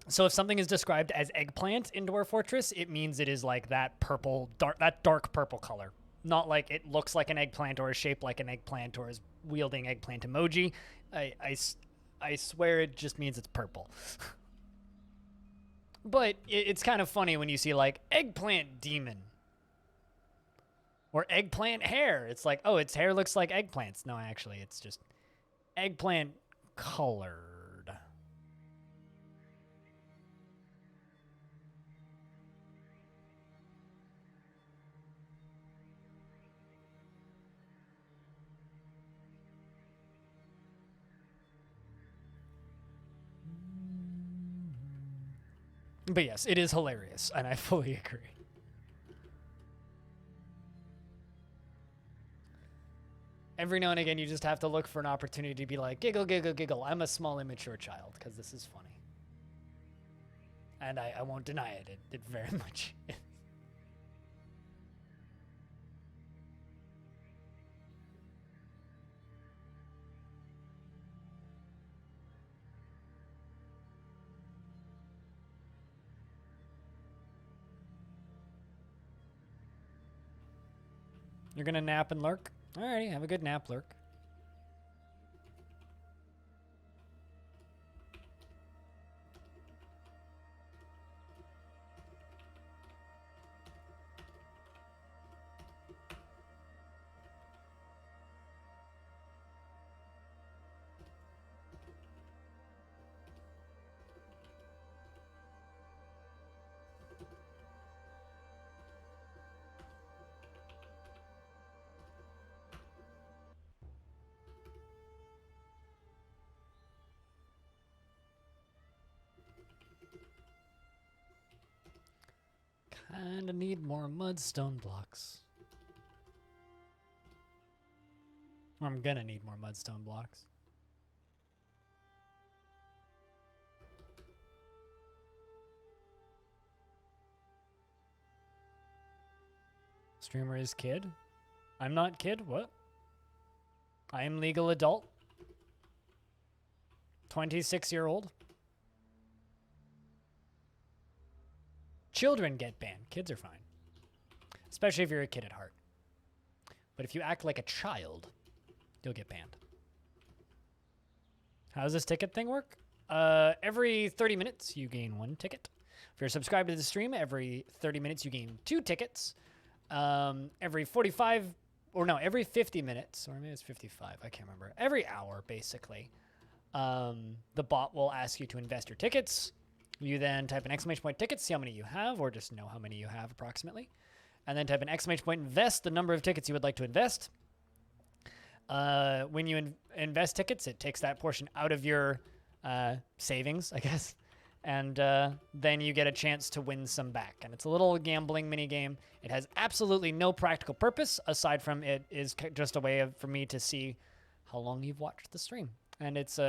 So if something is described as eggplant in Dwarf Fortress, it means it is like that purple, dark purple color. Not like it looks like an eggplant or is shaped like an eggplant or is wielding eggplant emoji. I swear it just means it's purple. But it's kind of funny when you see like eggplant demon. Or eggplant hair. It's like, oh, its hair looks like eggplants. No, actually, it's just eggplant colored. But yes, it is hilarious, and I fully agree. Every now and again, you just have to look for an opportunity to be like, giggle, giggle, giggle. I'm a small, immature child, because this is funny. And I won't deny it. It very much is. You're going to nap and lurk? Alrighty, have a good nap, lurk. Kinda need more mudstone blocks. I'm gonna need more mudstone blocks. Streamer is kid? I'm not kid? What? I am legal adult. 26-year-old. Children get banned. Kids are fine. Especially if you're a kid at heart. But if you act like a child, you'll get banned. How does this ticket thing work? Every 30 minutes, you gain 1 ticket. If you're subscribed to the stream, every 30 minutes, you gain 2 tickets. Every 50 minutes, or maybe it's 55, I can't remember. Every hour, basically, the bot will ask you to invest your tickets. You then type an exclamation point ticket, see how many you have, or just know how many you have approximately. And then type an exclamation point invest, the number of tickets you would like to invest. When you invest tickets, it takes that portion out of your savings, I guess, and then you get a chance to win some back. And it's a little gambling mini game. It has absolutely no practical purpose aside from it is just a way for me to see how long you've watched the stream. And it's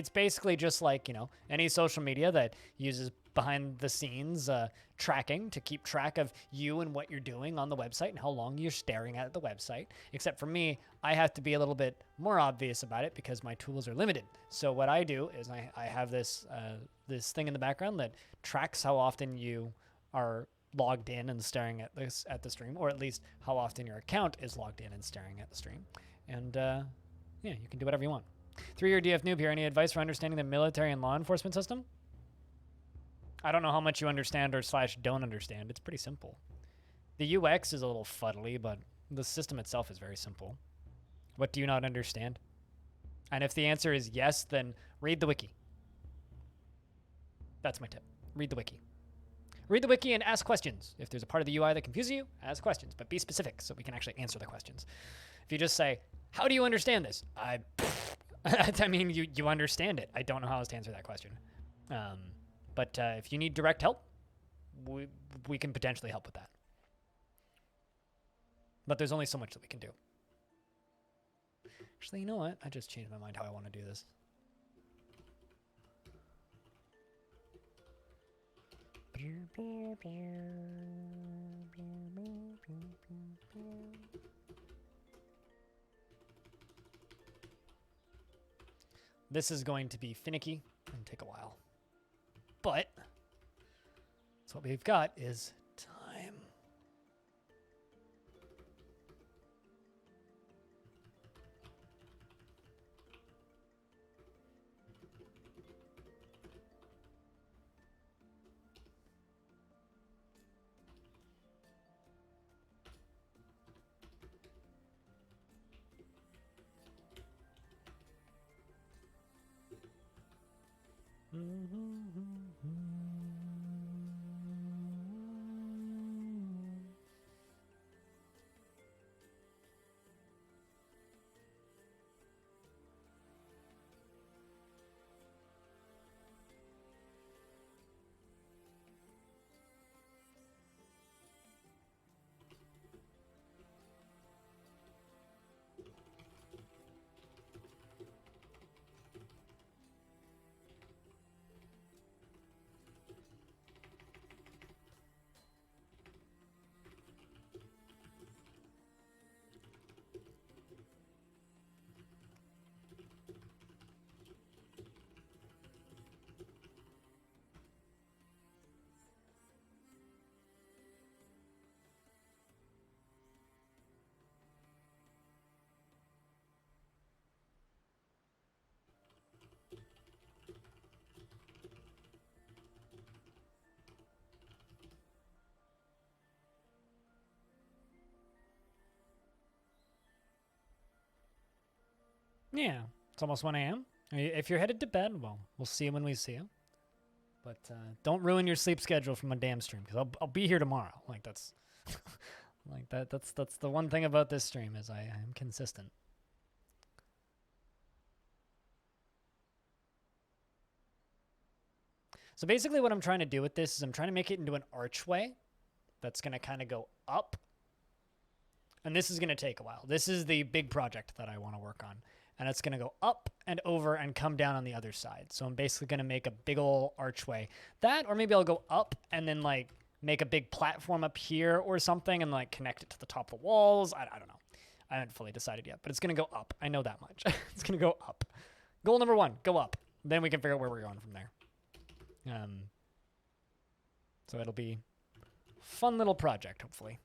basically just like, any social media that uses behind the scenes tracking to keep track of you and what you're doing on the website and how long you're staring at the website. Except for me, I have to be a little bit more obvious about it because my tools are limited. So what I do is I have this this thing in the background that tracks how often you are logged in and staring at the stream, or at least how often your account is logged in and staring at the stream. And yeah, you can do whatever you want. 3-year DF noob here. Any advice for understanding the military and law enforcement system? I don't know how much you understand or / don't understand. It's pretty simple. The UX is a little fuddly, but the system itself is very simple. What do you not understand? And if the answer is yes, then read the wiki. That's my tip. Read the wiki. Read the wiki and ask questions. If there's a part of the UI that confuses you, ask questions, but be specific so we can actually answer the questions. If you just say, how do you understand this? I mean, you understand it. I don't know how else to answer that question. But if you need direct help, we can potentially help with that. But there's only so much that we can do. Actually, you know what? I just changed my mind how I want to do this. This is going to be finicky and take a while. But so what we've got is time. Yeah, it's almost 1 a.m. If you're headed to bed, well, we'll see you when we see you. But don't ruin your sleep schedule from a damn stream, because I'll be here tomorrow. Like that's that's the one thing about this stream is I am consistent. So basically what I'm trying to do with this is I'm trying to make it into an archway that's going to kind of go up. And this is going to take a while. This is the big project that I want to work on. And it's going to go up and over and come down on the other side. So I'm basically going to make a big old archway. That, or maybe I'll go up and then like make a big platform up here or something and like connect it to the top of the walls. I don't know. I haven't fully decided yet, but it's going to go up. I know that much. It's going to go up. Goal number 1, go up. Then we can figure out where we're going from there. So it'll be a fun little project, hopefully.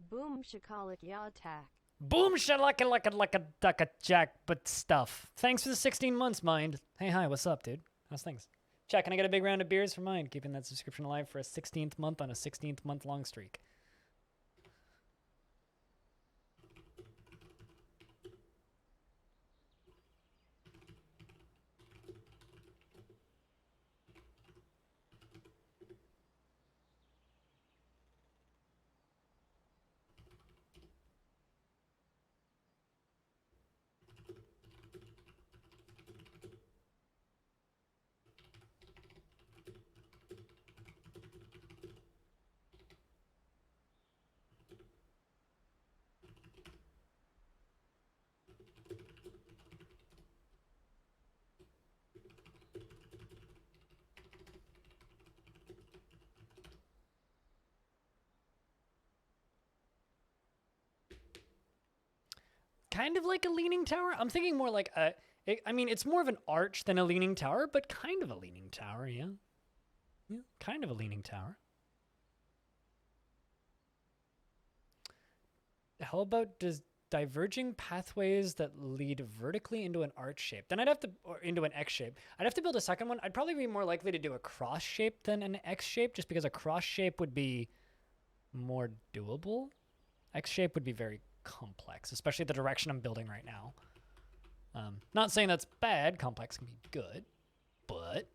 Boom shakalak ya attack. Boom shalaka like a duck a jack but stuff. Thanks for the 16 months, Mind. Hey, hi, what's up, dude? How's things? Chat, can I get a big round of beers for mine? Keeping that subscription alive for a 16th month on a 16th month long streak. Kind of like a leaning tower. I'm thinking more like I mean, it's more of an arch than a leaning tower, but kind of a leaning tower, yeah. Yeah, kind of a leaning tower. How about diverging pathways that lead vertically into an arch shape? Then I'd have to, or into an X shape. I'd have to build a second one. I'd probably be more likely to do a cross shape than an X shape, just because a cross shape would be more doable. X shape would be very complex, especially the direction I'm building right now. Not saying that's bad. Complex can be good, but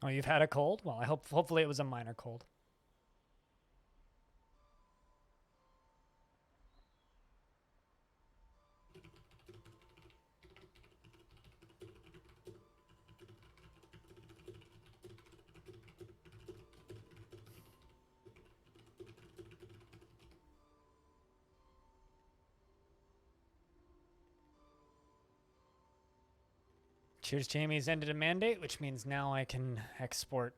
oh, you've had a cold? Well, hopefully it was a minor cold. Cheers, Jamie's ended a mandate, which means now I can export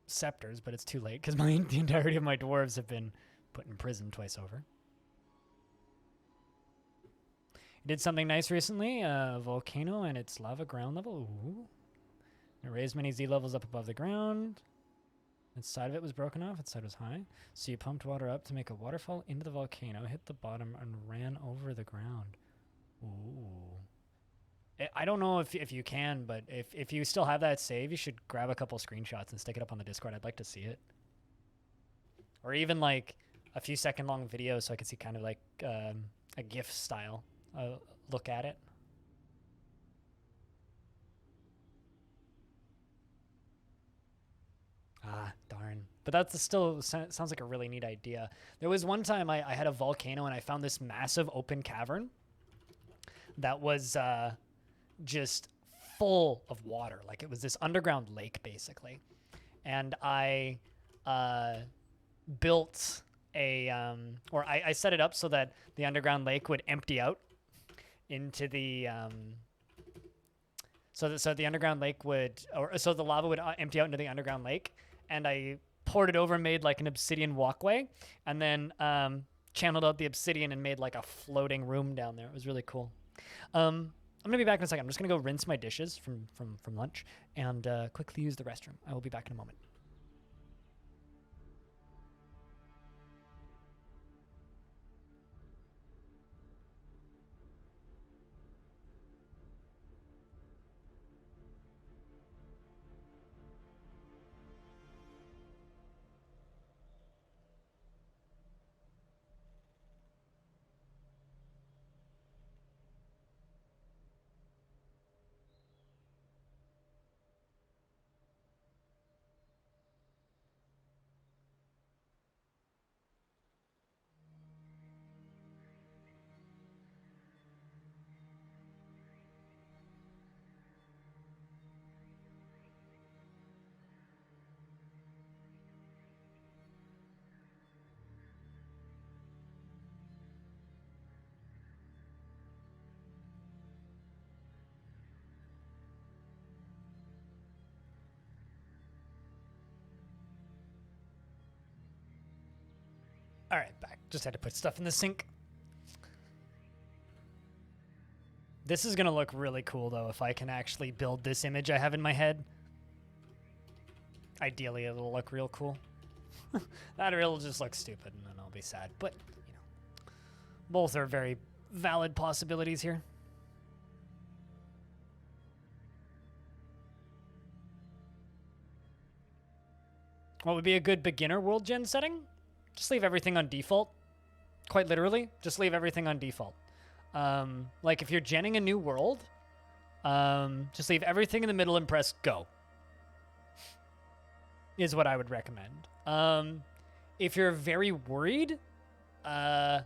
scepters, but it's too late because the entirety of my dwarves have been put in prison twice over. I did something nice recently, a volcano and its lava ground level. Ooh. It raised many Z levels up above the ground. Its side of it was broken off, its side was high. So you pumped water up to make a waterfall into the volcano, hit the bottom, and ran over the ground. Ooh. I don't know if you can, but if you still have that save, you should grab a couple screenshots and stick it up on the Discord. I'd like to see it. Or even like a few second long video so I can see kind of like a GIF style look at it. Ah, darn. But that's still sounds like a really neat idea. There was one time I had a volcano and I found this massive open cavern that was just full of water. Like it was this underground lake basically. And I built a, or I set it up so that the underground lake would empty out into the, so the underground lake would, or so the lava would empty out into the underground lake. And I poured it over and made like an obsidian walkway and then channeled out the obsidian and made like a floating room down there. It was really cool. I'm going to be back in a second. I'm just going to go rinse my dishes from lunch and quickly use the restroom. I will be back in a moment. All right, back. Just had to put stuff in the sink. This is gonna look really cool though if I can actually build this image I have in my head. Ideally, it'll look real cool. That or it'll just look stupid and then I'll be sad. But, you know, both are very valid possibilities here. What would be a good beginner world gen setting? Just leave everything on default. Quite literally, just leave everything on default. Like if you're genning a new world, just leave everything in the middle and press go. Is what I would recommend. If you're very worried about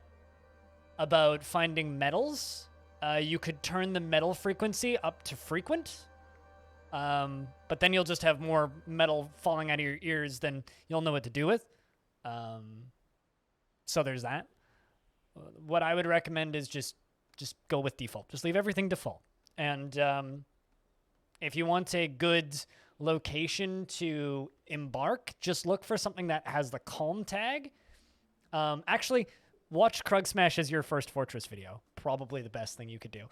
finding metals, you could turn the metal frequency up to frequent. But then you'll just have more metal falling out of your ears than you'll know what to do with. So there's that. What I would recommend is just go with default. Just leave everything default. And if you want a good location to embark, just look for something that has the calm tag. Actually, watch Krug Smash as your first fortress video. Probably the best thing you could do.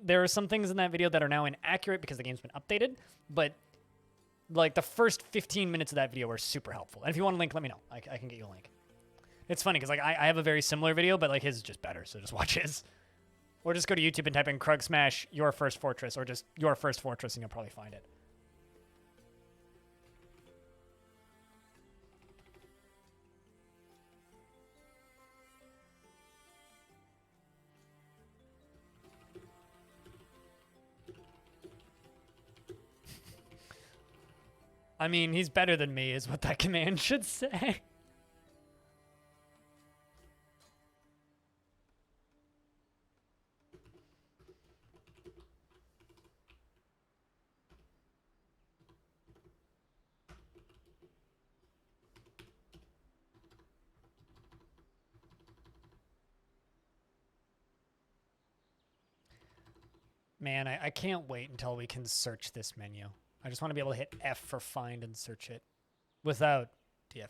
There are some things in that video that are now inaccurate because the game's been updated, but like the first 15 minutes of that video were super helpful. And if you want a link, let me know. I can get you a link. It's funny because like I have a very similar video, but like his is just better, so just watch his. Or just go to YouTube and type in Krug Smash your first fortress, or just your first fortress, and you'll probably find it. I mean, he's better than me is what that command should say. Man, I can't wait until we can search this menu. I just want to be able to hit F for find and search it without DFX.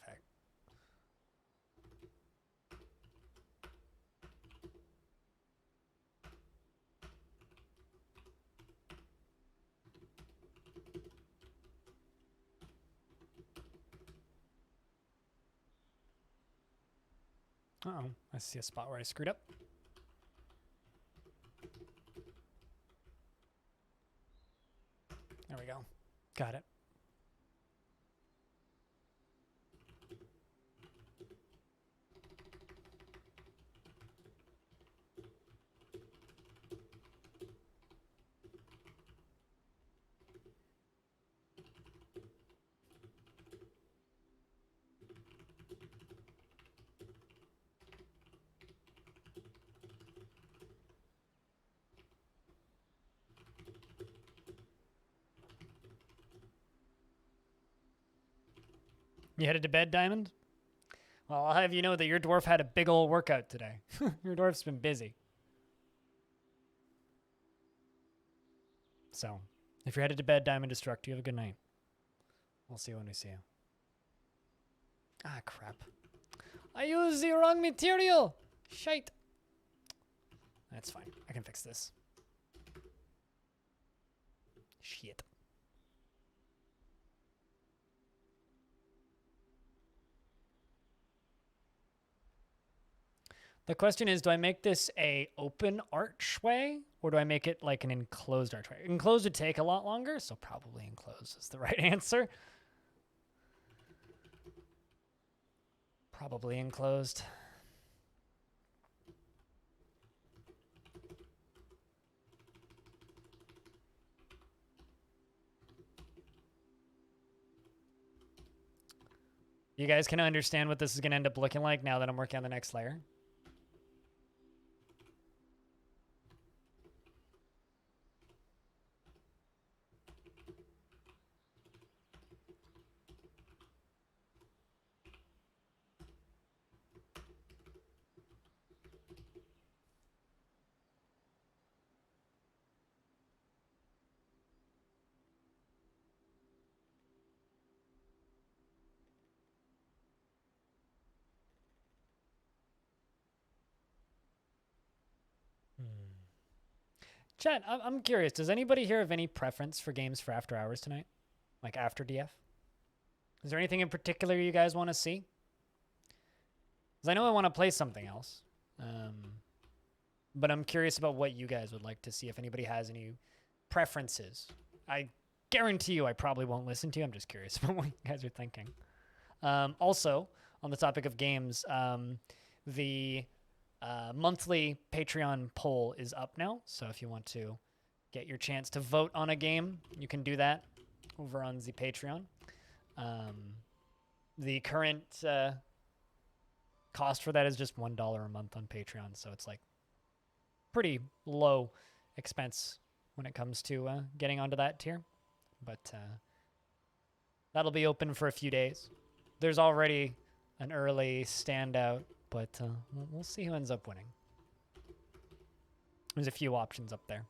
Uh-oh, I see a spot where I screwed up. There we go. Got it. You headed to bed, Diamond? Well, I'll have you know that your dwarf had a big ol' workout today. Your dwarf's been busy. So, if you're headed to bed, Diamond Destruct, you have a good night. We'll see you when we see you. Ah, crap. I used the wrong material! Shite. That's fine. I can fix this. Shit. The question is, do I make this a open archway or do I make it like an enclosed archway? Enclosed would take a lot longer, so probably enclosed is the right answer. Probably enclosed. You guys can understand what this is going to end up looking like now that I'm working on the next layer? Chat, I'm curious. Does anybody here have any preference for games for after hours tonight? Like after DF? Is there anything in particular you guys want to see? Because I know I want to play something else. But I'm curious about what you guys would like to see, if anybody has any preferences. I guarantee you I probably won't listen to you. I'm just curious about what you guys are thinking. Also, on the topic of games, the monthly Patreon poll is up now. So if you want to get your chance to vote on a game, you can do that over on the Patreon. The current cost for that is just $1 a month on Patreon. So it's like pretty low expense when it comes to getting onto that tier. But that'll be open for a few days. There's already an early standout, but we'll see who ends up winning. There's a few options up there.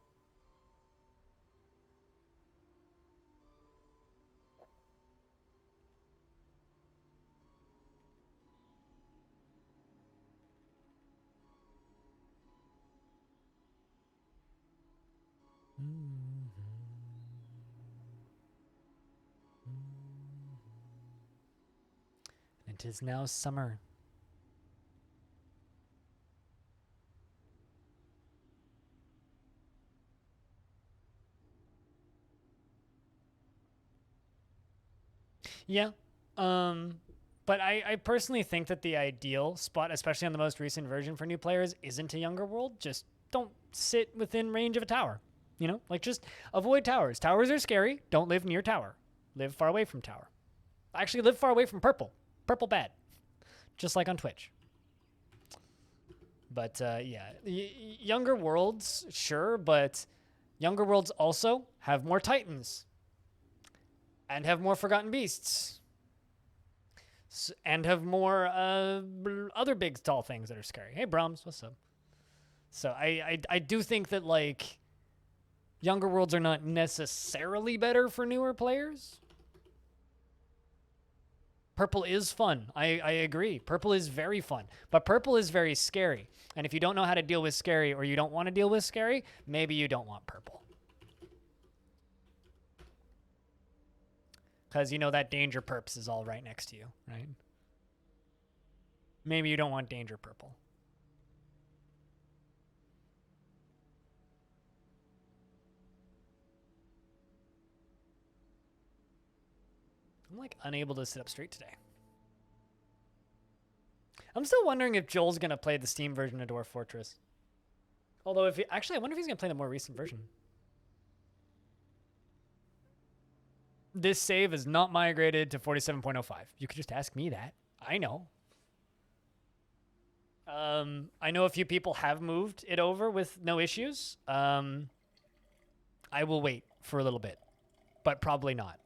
It is now summer. Yeah. But I personally think that the ideal spot, especially on the most recent version for new players, isn't a younger world. Just don't sit within range of a tower. You know, like just avoid towers. Towers are scary. Don't live near tower. Live far away from tower. Actually, live far away from purple. Purple bad. Just like on Twitch. But yeah, younger worlds, sure, but younger worlds also have more titans. And have more forgotten beasts. And have more other big tall things that are scary. Hey Brahms, what's up? So I do think that like younger worlds are not necessarily better for newer players. Purple is fun. I agree. Purple is very fun. But purple is very scary. And if you don't know how to deal with scary, or you don't want to deal with scary, maybe you don't want purple. Because you know that danger perps is all right next to you, right? Maybe you don't want danger purple. I'm like unable to sit up straight today. I'm still wondering if Joel's going to play the Steam version of Dwarf Fortress. Although if he, actually I wonder if he's going to play the more recent version. This save is not migrated to 47.05. You could just ask me that. I know. I know a few people have moved it over with no issues. I will wait for a little bit, but probably not.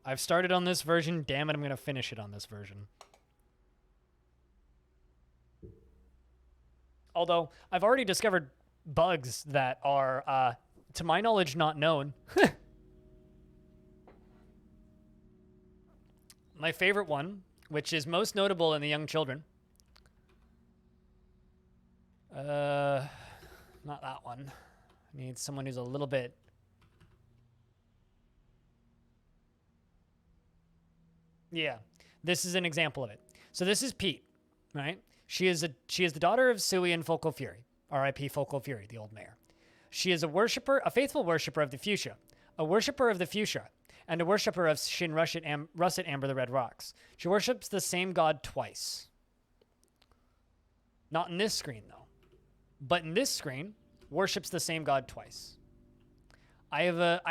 I've started on this version. Damn it, I'm going to finish it on this version. Although, I've already discovered bugs that are, to my knowledge, not known. My favorite one, which is most notable in the young children. Not that one. I need someone who's a little bit... Yeah, this is an example of it. So this is Pete, right? She is the daughter of Sui and Focal Fury, R.I.P. Focal Fury, the old mayor. She is a faithful worshiper of the fuchsia, a worshiper of the fuchsia, and a worshiper of Shin Russet Amber the Red Rocks. She worships the same god twice. Not in this screen, though. But in this screen, worships the same god twice. I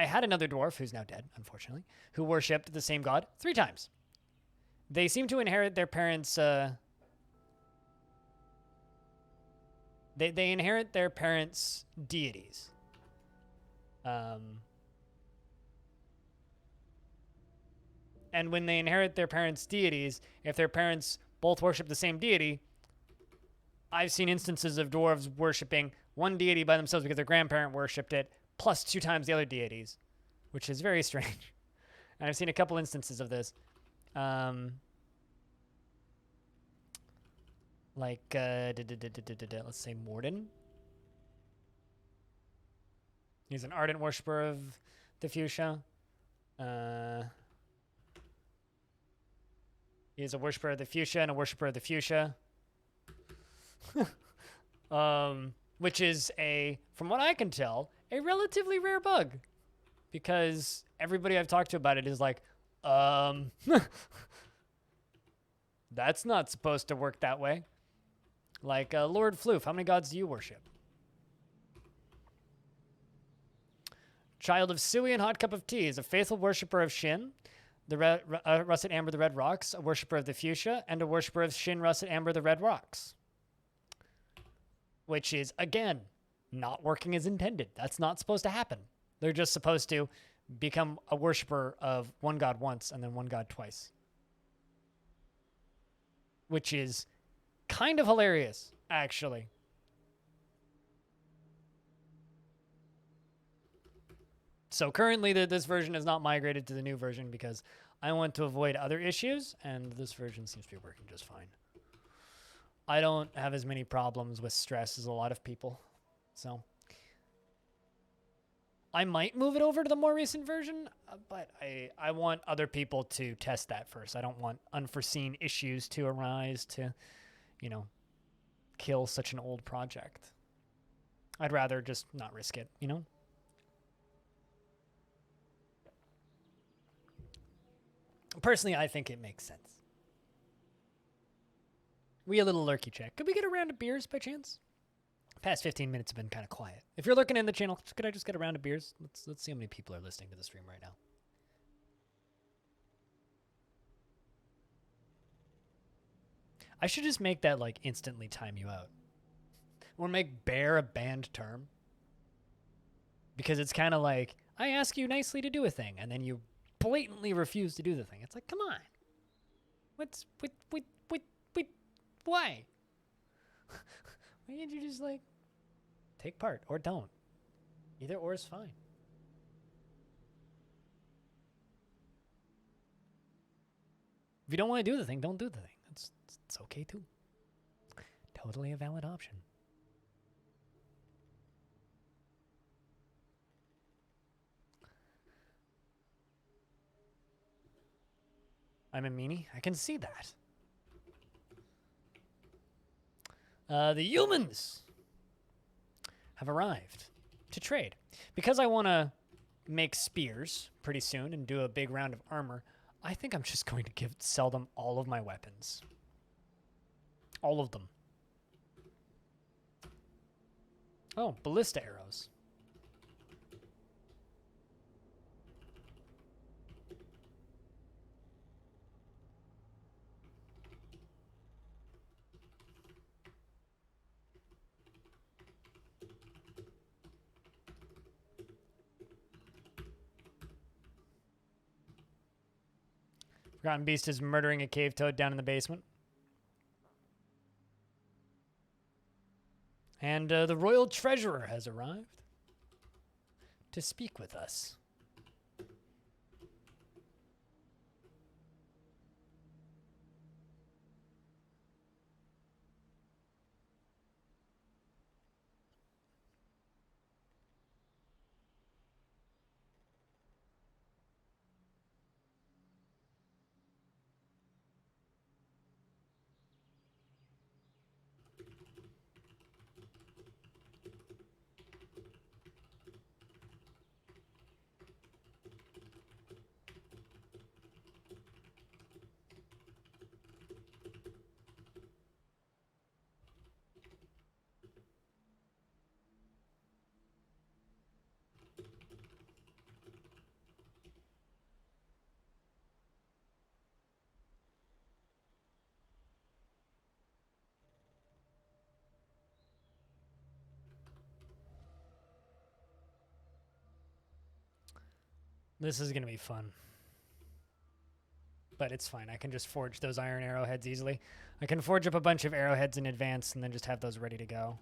had another dwarf, who's now dead, unfortunately, who worshipped the same god 3 times. They seem to inherit their parents' They inherit their parents' deities. And when they inherit their parents' deities, if their parents both worship the same deity, I've seen instances of dwarves worshiping one deity by themselves because their grandparent worshipped it, plus 2 times the other deities, which is very strange. And I've seen a couple instances of this. Like, let's say Morden. He's an ardent worshiper of the fuchsia. He is a worshiper of the fuchsia and a worshiper of the fuchsia. Which is from what I can tell, a relatively rare bug. Because everybody I've talked to about it is like, that's not supposed to work that way. Like, Lord Floof, how many gods do you worship? Child of Sui and Hot Cup of Tea is a faithful worshiper of Shin, the Russet Amber, the Red Rocks, a worshiper of the Fuchsia, and a worshiper of Shin, Russet Amber, the Red Rocks. Which is, again, not working as intended. That's not supposed to happen. They're just supposed to become a worshiper of one god once and then one god twice. Which is kind of hilarious, actually. So currently this version is not migrated to the new version because I want to avoid other issues, and this version seems to be working just fine. I don't have as many problems with stress as a lot of people, so I might move it over to the more recent version, but I want other people to test that first. I don't want unforeseen issues to arise to, kill such an old project. I'd rather just not risk it, Personally, I think it makes sense. We a little lurky check. Could we get a round of beers by chance? Past 15 minutes have been kind of quiet. If you're looking in the channel, could I just get a round of beers? Let's see how many people are listening to the stream right now. I should just make that like instantly time you out. Or make bear a banned term. Because it's kind of like, I ask you nicely to do a thing, and then you blatantly refuse to do the thing. It's like, come on. Why? Why can't you just like take part or don't? Either or is fine. If you don't want to do the thing, don't do the thing. It's okay too. Totally a valid option. I'm a meanie. I can see that. The humans have arrived to trade. Because I want to make spears pretty soon and do a big round of armor, I think I'm just going to sell them all of my weapons. All of them. Oh, ballista arrows. Forgotten Beast is murdering a cave toad down in the basement. And the Royal Treasurer has arrived to speak with us. This is going to be fun. But it's fine. I can just forge those iron arrowheads easily. I can forge up a bunch of arrowheads in advance and then just have those ready to go.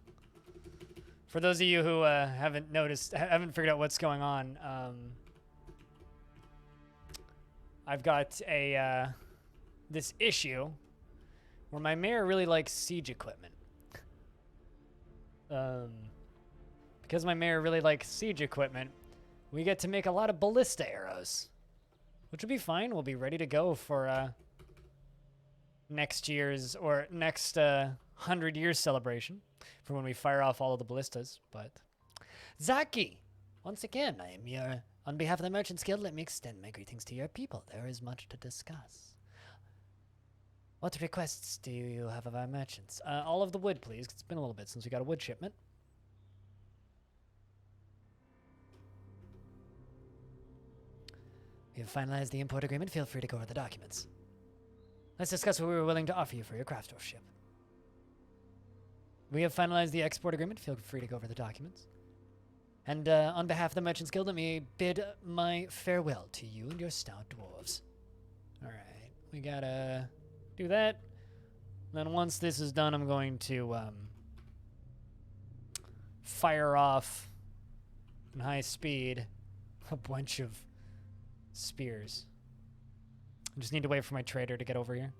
For those of you who haven't figured out what's going on, I've got this issue where my mayor really likes siege equipment. Because because my mayor really likes siege equipment, we get to make a lot of ballista arrows, which will be fine. We'll be ready to go for next 100 years celebration for when we fire off all of the ballistas. But Zaki, once again, I am your, on behalf of the Merchants Guild, let me extend my greetings to your people. There is much to discuss. What requests do you have of our merchants? All of the wood, please. It's been a little bit since we got a wood shipment. We have finalized the import agreement. Feel free to go over the documents. Let's discuss what we were willing to offer you for your craftsmanship. We have finalized the export agreement. Feel free to go over the documents. And on behalf of the Merchants Guild, let me bid my farewell to you and your stout dwarves. All right, we gotta do that. Then once this is done, I'm going to fire off in high speed a bunch of spears. I just need to wait for my trader to get over here.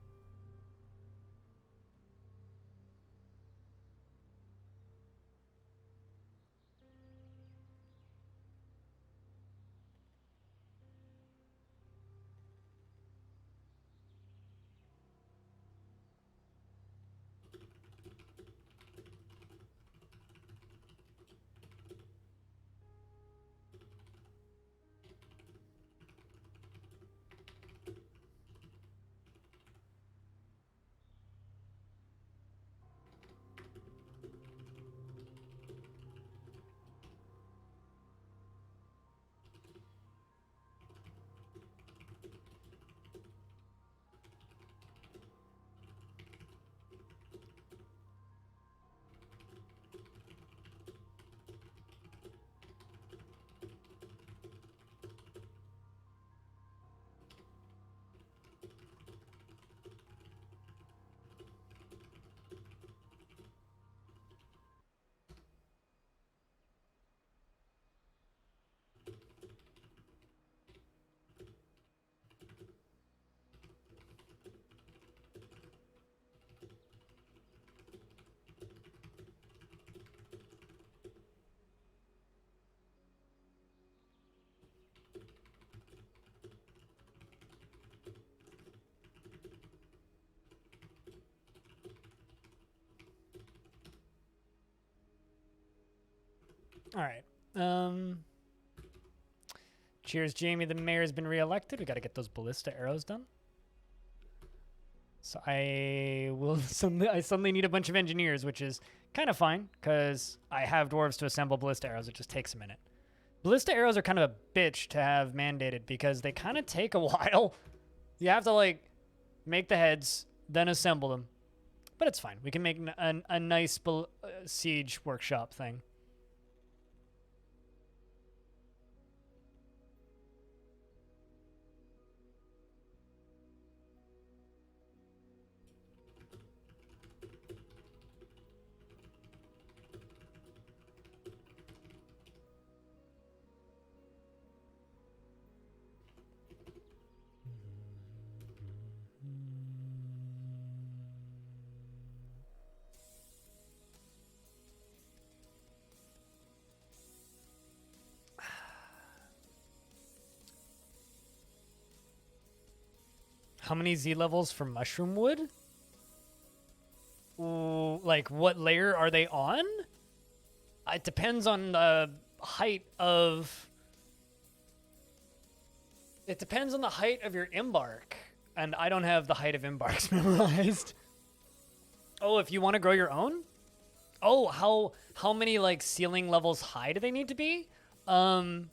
All right. Cheers, Jamie. The mayor's been reelected. We got to get those ballista arrows done. So I suddenly need a bunch of engineers, which is kind of fine because I have dwarves to assemble ballista arrows. It just takes a minute. Ballista arrows are kind of a bitch to have mandated because they kind of take a while. You have to like make the heads, then assemble them. But it's fine. We can make a nice siege workshop thing. How many Z levels for mushroom wood? Ooh, like what layer are they on? It depends on the height of... It depends on the height of your embark. And I don't have the height of embarks memorized. Oh, if you want to grow your own? Oh, how many like ceiling levels high do they need to be? I'm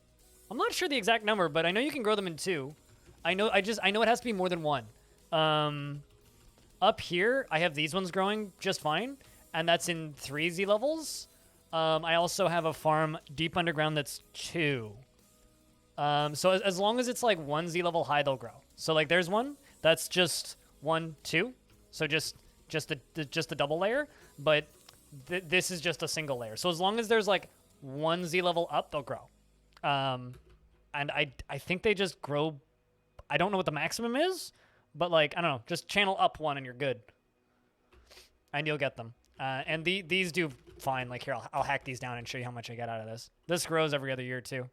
not sure the exact number, but I know you can grow them in 2. I know it has to be more than 1. Up here, I have these ones growing just fine, and that's in 3 Z levels. I also have a farm deep underground that's 2. So as long as it's like 1 Z level high, they'll grow. So like there's one that's just 1, 2. So just the double layer, but this is just a single layer. So as long as there's like 1 Z level up, they'll grow. And I think they just grow. I don't know what the maximum is, but like, I don't know, just channel up 1 and you're good. And you'll get them. And these do fine. Like here, I'll hack these down and show you how much I get out of this. This grows every other year too.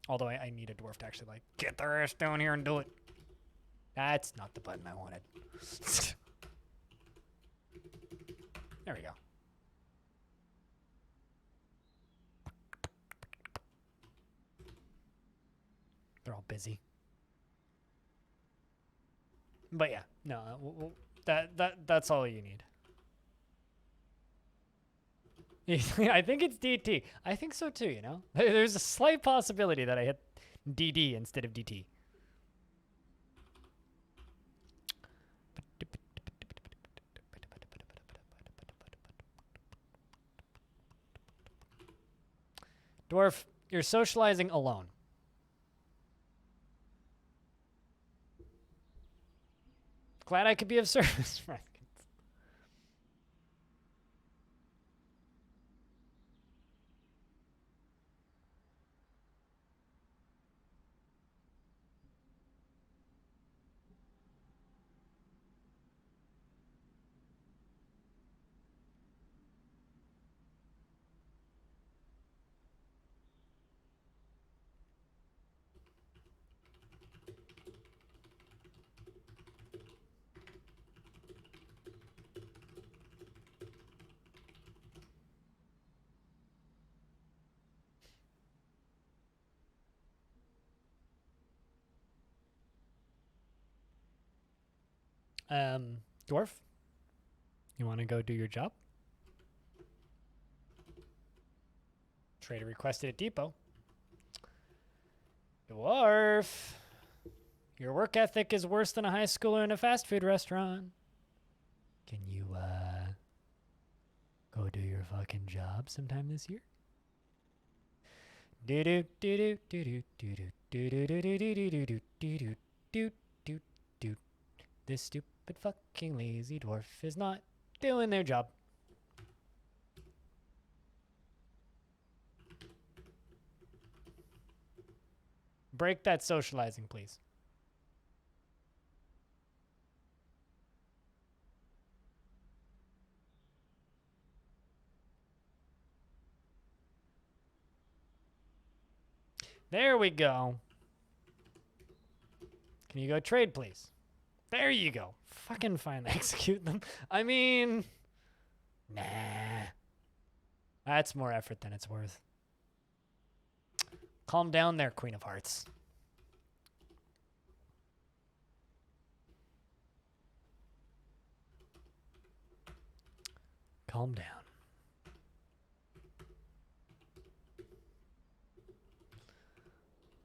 Although I need a dwarf to actually like get their ass down here and do it. That's not the button I wanted. There we go. They're all busy. But yeah, no, that's all you need. I think it's DT. I think so too, you know? There's a slight possibility that I hit DD instead of DT. Dwarf, you're socializing alone. Glad I could be of service, Raskins. Dwarf, you want to go do your job? Trader requested at depot. Dwarf, your work ethic is worse than a high schooler in a fast food restaurant. Can you, go do your fucking job sometime this year? Do do do do do do do do do do do do do do do do do do. This stupid fucking lazy dwarf is not doing their job. Break that socializing, please. There we go. Can you go trade, please? There you go. Fucking finally execute them. I mean, nah. That's more effort than it's worth. Calm down there, Queen of Hearts. Calm down.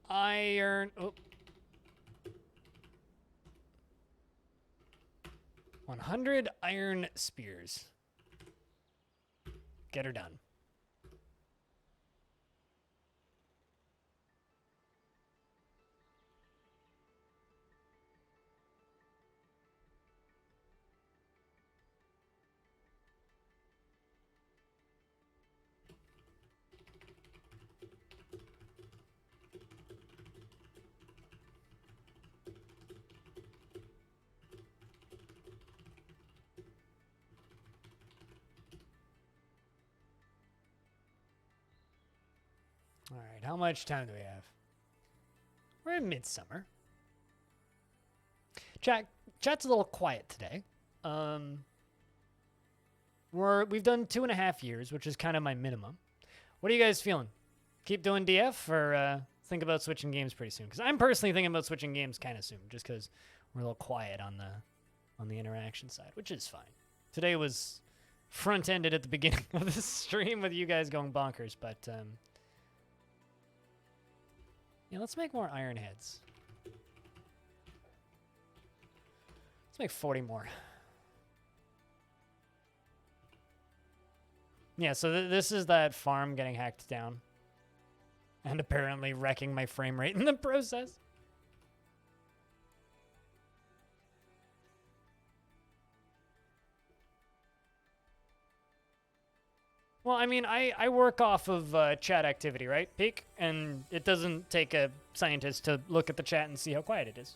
Iron. Oh. 100 iron spears. Get her done. All right, how much time do we have? We're in midsummer. Chat's a little quiet today. We've done 2.5 years, which is kind of my minimum. What are you guys feeling? Keep doing DF or think about switching games pretty soon? Because I'm personally thinking about switching games kind of soon, just because we're a little quiet on the interaction side, which is fine. Today was front-ended at the beginning of the stream with you guys going bonkers, but yeah, let's make more iron heads. Let's make 40 more. Yeah, so this is that farm getting hacked down. And apparently wrecking my frame rate in the process. Well, I mean, I work off of chat activity, right, Peak? And it doesn't take a scientist to look at the chat and see how quiet it is.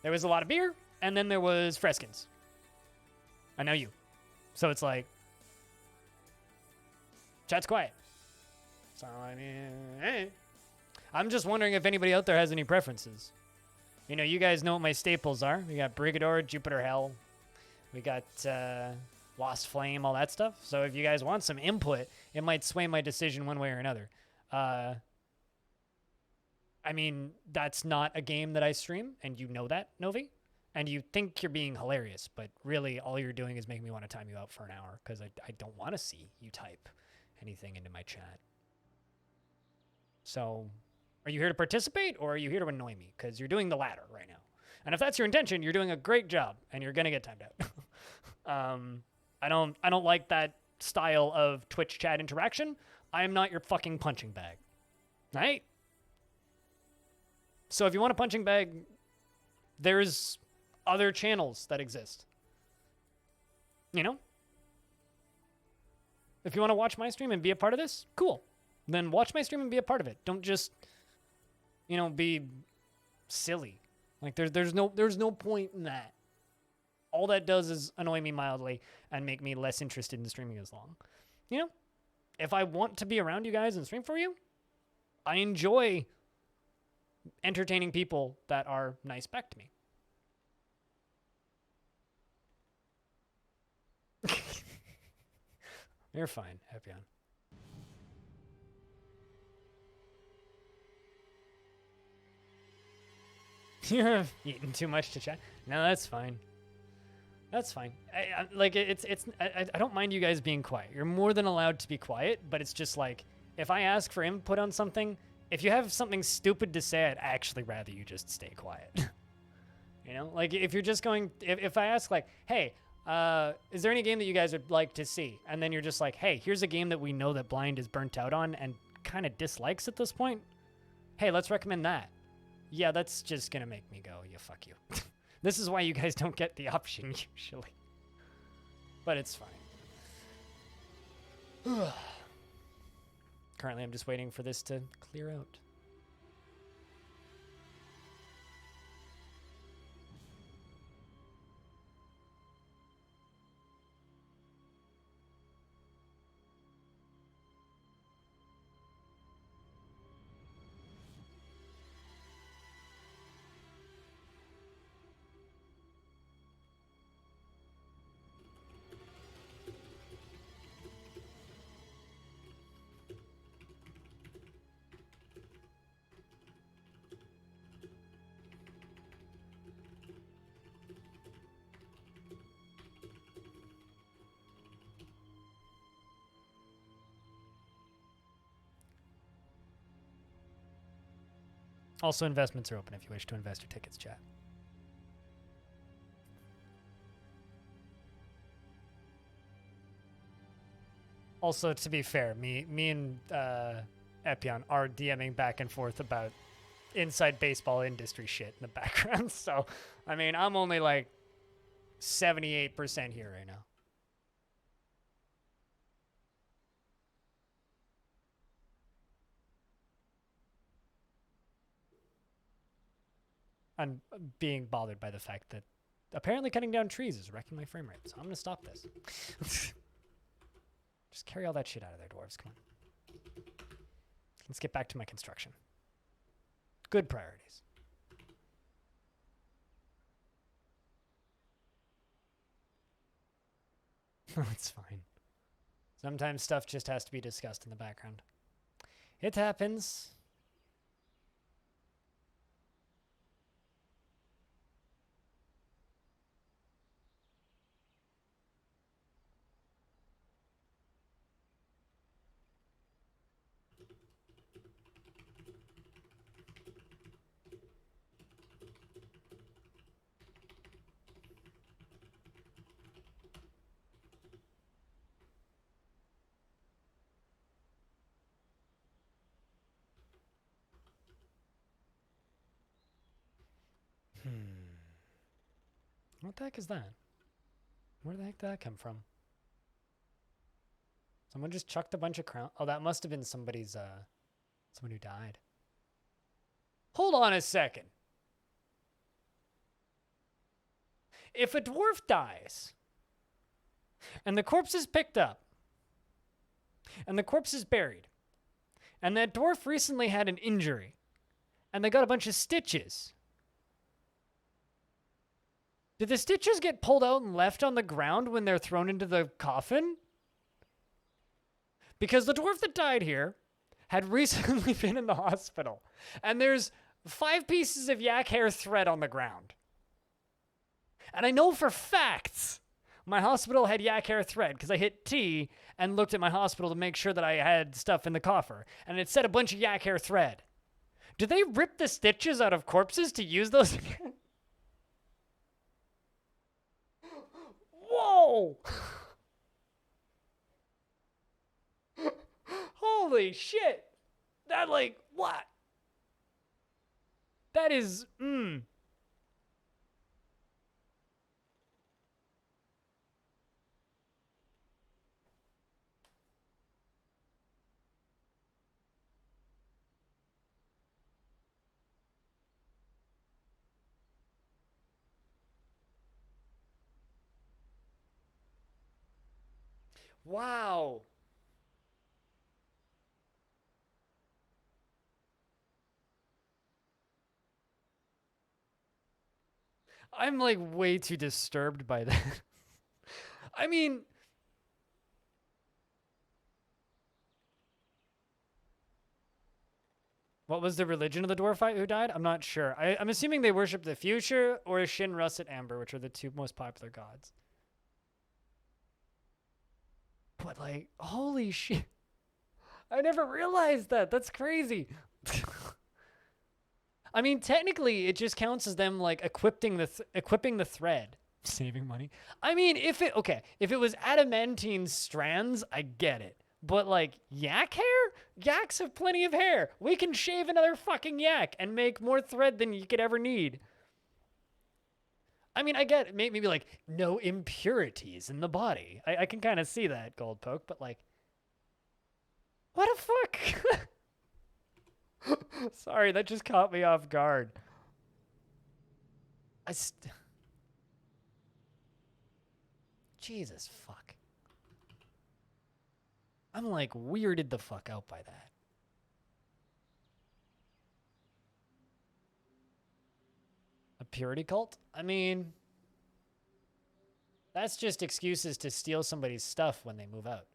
There was a lot of beer, and then there was Freskins. I know you. So it's like, chat's quiet. So, I mean, hey. I'm just wondering if anybody out there has any preferences. You know, you guys know what my staples are. We got Brigador, Jupiter Hell. We got Lost Flame, all that stuff. So if you guys want some input, it might sway my decision one way or another. I mean, that's not a game that I stream, and you know that, Novi. And you think you're being hilarious, but really all you're doing is making me want to time you out for an hour because I don't want to see you type anything into my chat. So, are you here to participate or are you here to annoy me? Because you're doing the latter right now. And if that's your intention, you're doing a great job and you're going to get timed out. I don't like that style of Twitch chat interaction. I am not your fucking punching bag. Right? So if you want a punching bag, there's other channels that exist. You know? If you want to watch my stream and be a part of this, cool. Then watch my stream and be a part of it. Don't just, you know, be silly. Like there's no point in that. All that does is annoy me mildly and make me less interested in streaming as long. You know? If I want to be around you guys and stream for you, I enjoy entertaining people that are nice back to me. You're fine, Epion. You're eating too much to chat. No, that's fine. That's fine. I don't mind you guys being quiet. You're more than allowed to be quiet, but it's just like, if I ask for input on something, if you have something stupid to say, I'd actually rather you just stay quiet. You know? Like, if you're just going, if I ask, like, hey, is there any game that you guys would like to see? And then you're just like, hey, here's a game that we know that Blind is burnt out on and kind of dislikes at this point. Hey, let's recommend that. Yeah, that's just going to make me go, yeah, fuck you. This is why you guys don't get the option usually. But it's fine. Currently, I'm just waiting for this to clear out. Also, investments are open if you wish to invest your tickets, chat. Also, to be fair, me and Epion are DMing back and forth about inside baseball industry shit in the background. So, I mean, I'm only like 78% here right now. I'm being bothered by the fact that apparently cutting down trees is wrecking my frame rate. So I'm going to stop this. Just carry all that shit out of there, dwarves. Come on. Let's get back to my construction. Good priorities. It's fine. Sometimes stuff just has to be discussed in the background. It happens. What the heck is that? Where the heck did that come from? Someone just chucked a bunch of crown. Oh, that must have been somebody's, someone who died. Hold on a second. If a dwarf dies and the corpse is picked up and the corpse is buried and that dwarf recently had an injury and they got a bunch of stitches, do the stitches get pulled out and left on the ground when they're thrown into the coffin? Because the dwarf that died here had recently been in the hospital, and there's 5 pieces of yak hair thread on the ground. And I know for facts my hospital had yak hair thread because I hit T and looked at my hospital to make sure that I had stuff in the coffer, and it said a bunch of yak hair thread. Do they rip the stitches out of corpses to use those again? Whoa! Holy shit! That, like, what? That is, wow. I'm like way too disturbed by that. I mean, what was the religion of the dwarf who died? I'm not sure. I'm assuming they worship the future or Shin, Russet, Amber, which are the 2 most popular gods. But like, holy shit. I never realized that. That's crazy. I mean, technically, it just counts as them like equipping the thread, saving money. I mean, if it was adamantine strands, I get it. But like yak hair, yaks have plenty of hair. We can shave another fucking yak and make more thread than you could ever need. I mean, I get maybe like no impurities in the body. I can kind of see that, Gold Poke, but like, what the fuck? Sorry, that just caught me off guard. Jesus fuck. I'm like weirded the fuck out by that. A purity cult? I mean, that's just excuses to steal somebody's stuff when they move out.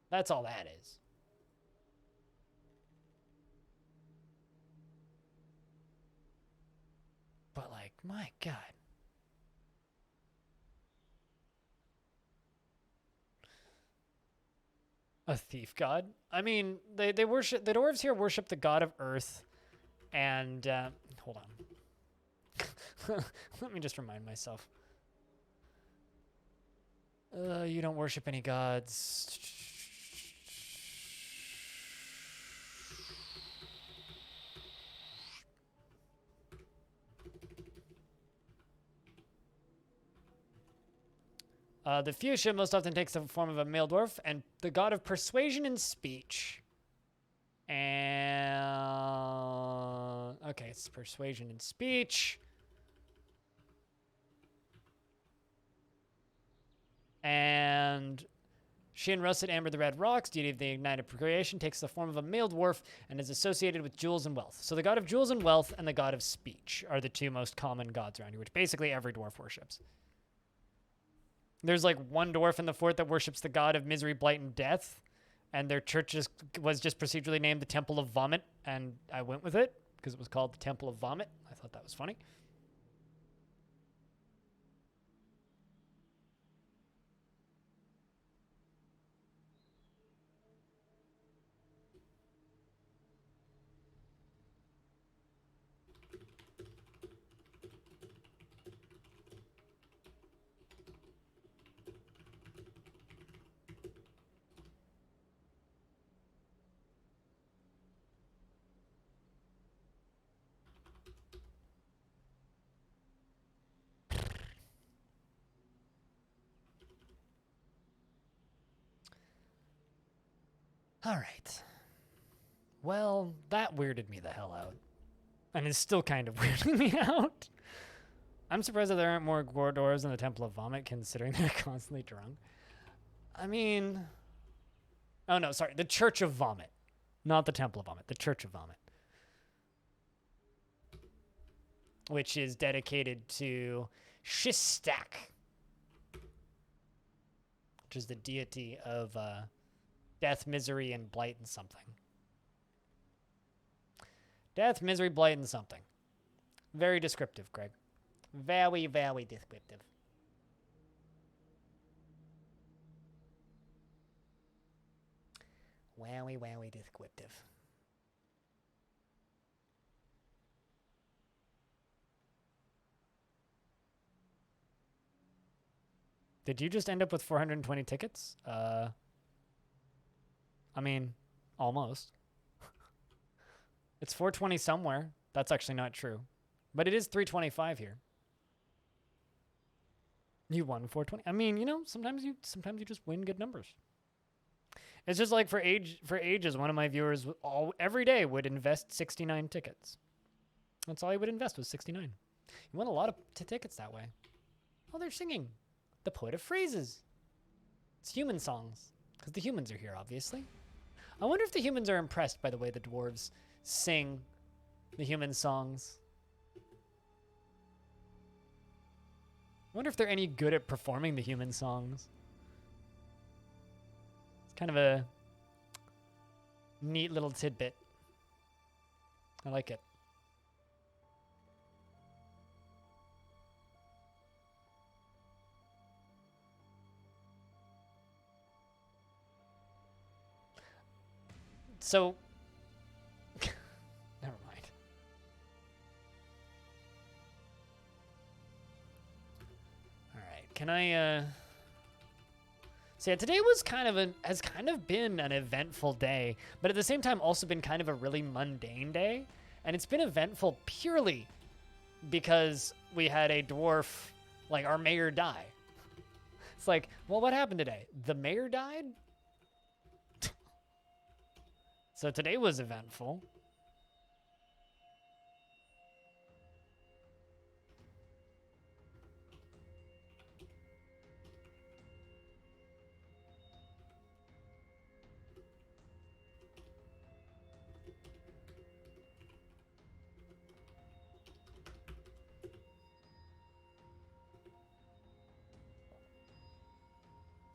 That's all that is. But like, my God. A thief god? I mean, they worship, the dwarves here worship the god of earth. And, hold on. Let me just remind myself. You don't worship any gods. The fuchsia most often takes the form of a male dwarf and the god of persuasion and speech. And okay, it's persuasion and speech. And Shin, Russet, Amber, the Red Rocks, deity of the ignited creation, takes the form of a male dwarf and is associated with jewels and wealth. So the god of jewels and wealth and the god of speech are the 2 most common gods around here, which basically every dwarf worships. There's like one dwarf in the fort that worships the god of misery, blight, and death. And their church was just procedurally named the Temple of Vomit. And I went with it because it was called the Temple of Vomit. I thought that was funny. All right. Well, that weirded me the hell out. And it's still kind of weirding me out. I'm surprised that there aren't more dwarves in the Temple of Vomit, considering they're constantly drunk. I mean... Oh, no, sorry. The Church of Vomit. Not the Temple of Vomit. The Church of Vomit. Which is dedicated to Shistak, which is the deity of death, misery, and blight and something. Death, misery, blight, and something. Very descriptive, Greg. Very, very descriptive. Wowie, wowie descriptive. Did you just end up with 420 tickets? I mean, almost. It's 420 somewhere. That's actually not true. But it is 325 here. You won 420. I mean, you know, sometimes you just win good numbers. It's just like for ages, one of my viewers every day would invest 69 tickets. That's all he would invest was 69. You won a lot of tickets that way. Oh, they're singing. The Poet of Phrases. It's human songs. Because the humans are here, obviously. I wonder if the humans are impressed by the way the dwarves sing the human songs. I wonder if they're any good at performing the human songs. It's kind of a neat little tidbit. I like it. So, never mind. All right, can I? So yeah, today was has kind of been an eventful day, but at the same time also been kind of a really mundane day, and it's been eventful purely because we had a dwarf, like our mayor, die. It's like, well, what happened today? The mayor died. So today was eventful.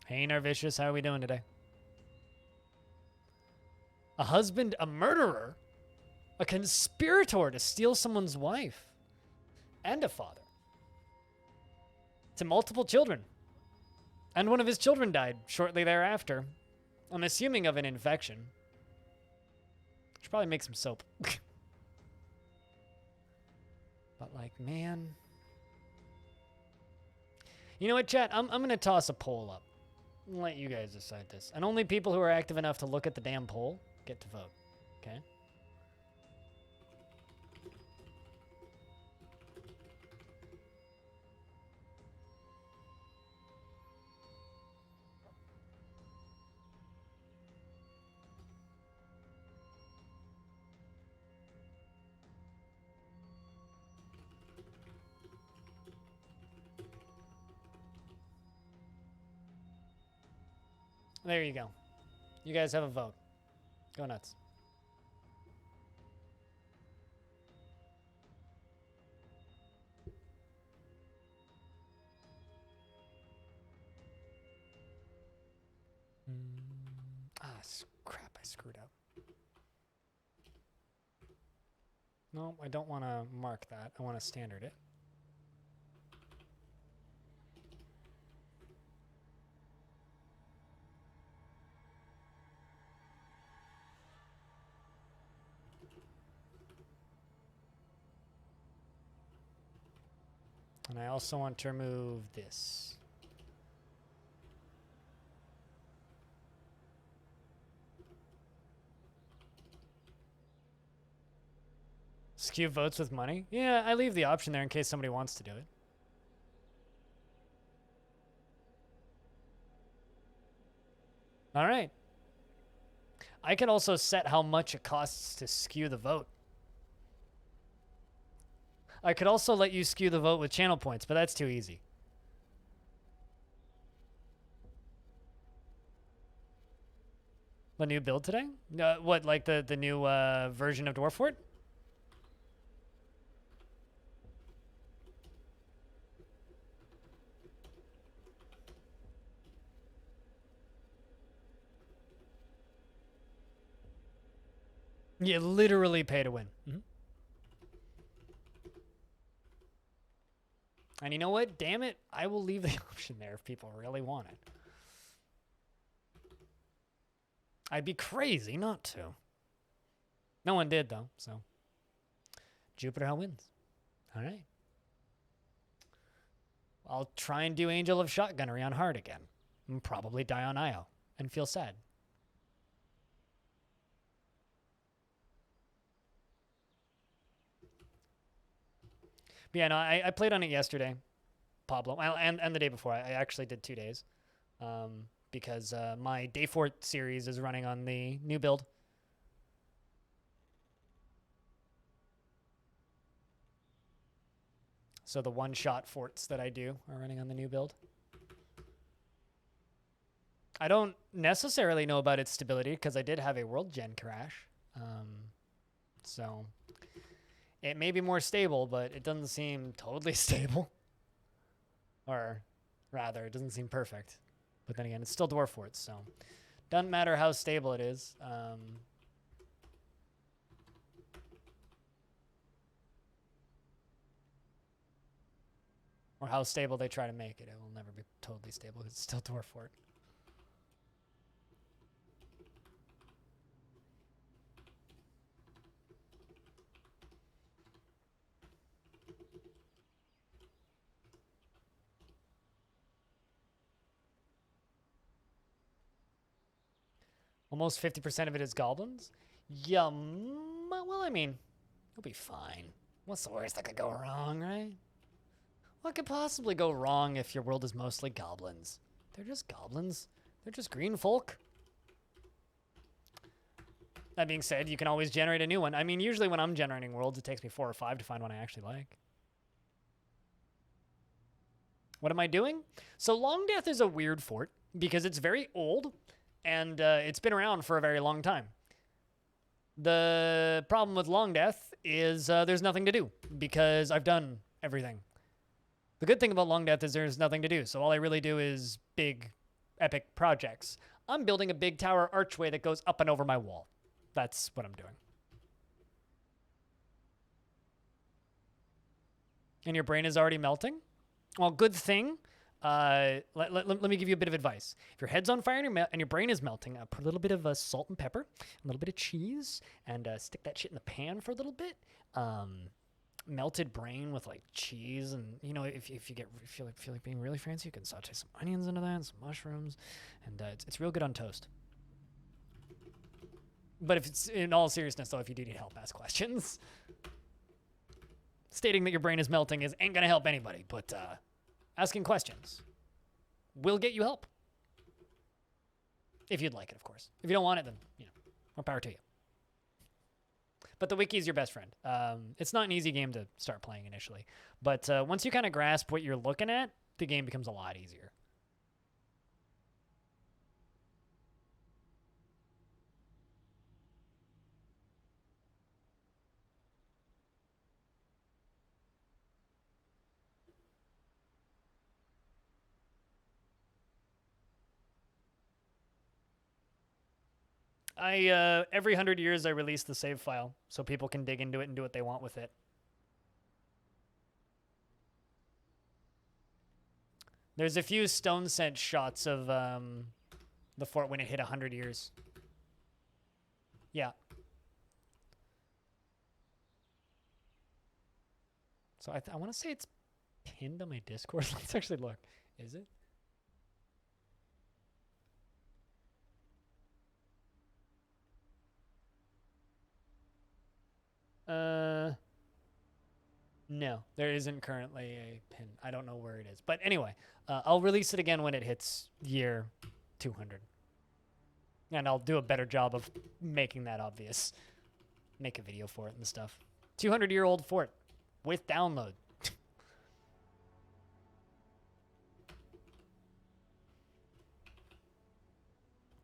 Hey, Narvicious, how are we doing today? A husband, a murderer, a conspirator to steal someone's wife, and a father. To multiple children. And one of his children died shortly thereafter. I'm assuming of an infection. Should probably make some soap. But like, man. You know what, chat? I'm going to toss a poll up. I'll let you guys decide this. And only people who are active enough to look at the damn poll get to vote, okay? There you go. You guys have a vote. Go nuts. Crap, I screwed up. No, I don't want to mark that. I want to standard it. And I also want to remove this. Skew votes with money? Yeah, I leave the option there in case somebody wants to do it. All right. I can also set how much it costs to skew the vote. I could also let you skew the vote with channel points, but that's too easy. The new build today? What, like the new version of Dwarf Fort? You literally pay to win. And you know what? Damn it. I will leave the option there if people really want it. I'd be crazy not to. No one did, though, so. Jupiter Hell wins. All right. I'll try and do Angel of Shotgunnery on hard again. And probably die on IO and feel sad. But yeah, no, I played on it yesterday, Pablo, and the day before. I actually did 2 days because my Day Fort series is running on the new build. So the one-shot forts that I do are running on the new build. I don't necessarily know about its stability because I did have a world gen crash. So it may be more stable, but it doesn't seem totally stable. Or rather, it doesn't seem perfect. But then again, it's still Dwarf Forts, so doesn't matter how stable it is. Or how stable they try to make it. It will never be totally stable. It's still Dwarf Fort. Almost 50% of it is goblins? Well, I mean, it'll be fine. What's the worst that could go wrong, right? What could possibly go wrong if your world is mostly goblins? They're just goblins. They're just green folk. That being said, you can always generate a new one. I mean, usually when I'm generating worlds, it takes me 4 or 5 to find one I actually like. What am I doing? So Longdeath is a weird fort because it's very old and it's been around for a very long time. The problem with Longdeath is there's nothing to do because I've done everything. The good thing about Longdeath is there's nothing to do, so all I really do is big, epic projects. I'm building a big tower archway that goes up and over my wall. That's what I'm doing. And your brain is already melting? Well, good thing. Let me give you a bit of advice. If your head's on fire and your brain is melting, put a little bit of salt and pepper, a little bit of cheese, and stick that shit in the pan for a little bit. Melted brain with like cheese, and you know, if you feel like being really fancy, you can saute some onions into that, and some mushrooms, and it's real good on toast. But if it's in all seriousness, though, if you do need help, ask questions. Stating that your brain is melting ain't gonna help anybody, but asking questions will get you help. If you'd like it, of course. If you don't want it, then, you know, more power to you. But the wiki is your best friend. It's not an easy game to start playing initially. But once you kind of grasp what you're looking at, the game becomes a lot easier. Every 100 years I release the save file so people can dig into it and do what they want with it. There's a few stone sent shots of the fort when it hit 100 years. Yeah. So I want to say it's pinned on my Discord. Let's actually look. Is it? No, there isn't currently a pin. I don't know where it is. But anyway, I'll release it again when it hits year 200. And I'll do a better job of making that obvious. Make a video for it and stuff. 200-year-old fort. with download.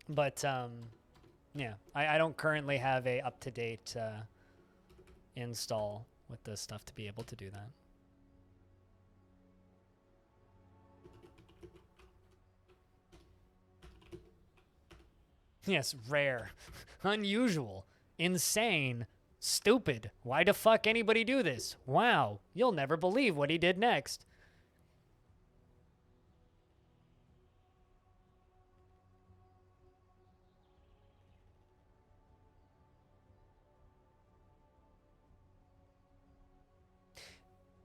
But yeah, I don't currently have a up-to-date install with this stuff to be able to do that. Yes, rare, unusual, insane, stupid. Why the fuck anybody do this? Wow, you'll never believe what he did next.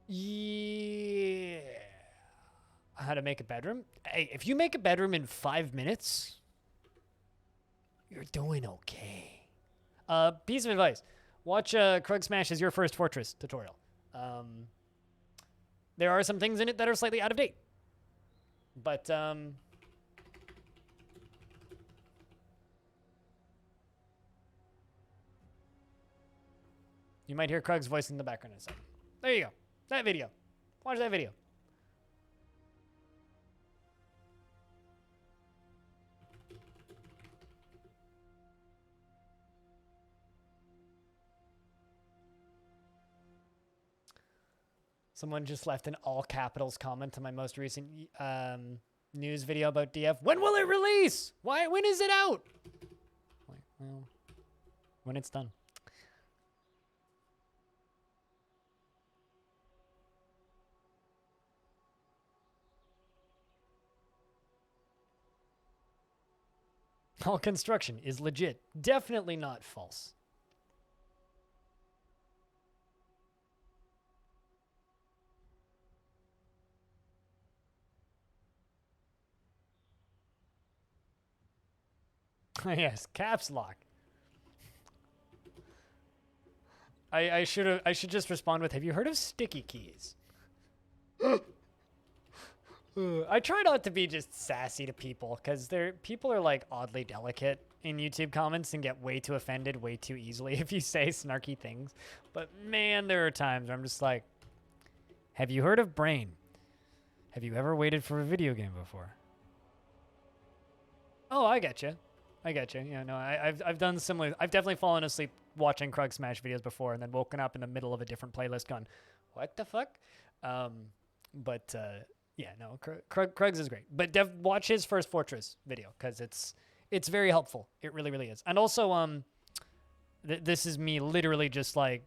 Yeah. How to make a bedroom? Hey, if you make a bedroom in 5 minutes, you're doing okay. Piece of advice. Watch Krug Smash as Your First Fortress tutorial. There are some things in it that are slightly out of date. But, you might hear Krug's voice in the background in a second. There you go. That video. Watch that video. Someone just left an all capitals comment to my most recent news video about DF. When will it release? Why? When is it out? Well, when it's done. All construction is legit. Definitely not false. Yes, caps lock. I should just respond with, have you heard of sticky keys? I try not to be just sassy to people because people are like oddly delicate in YouTube comments and get way too offended way too easily if you say snarky things. But man, there are times where I'm just like, have you heard of Brain? Have you ever waited for a video game before? Oh, I get you. Yeah, no, I've done similar. I've definitely fallen asleep watching Krug Smash videos before and then woken up in the middle of a different playlist going, what the fuck? Yeah, no, Krug's is great. But watch his First Fortress video because it's very helpful. It really, really is. And also, this is me literally just like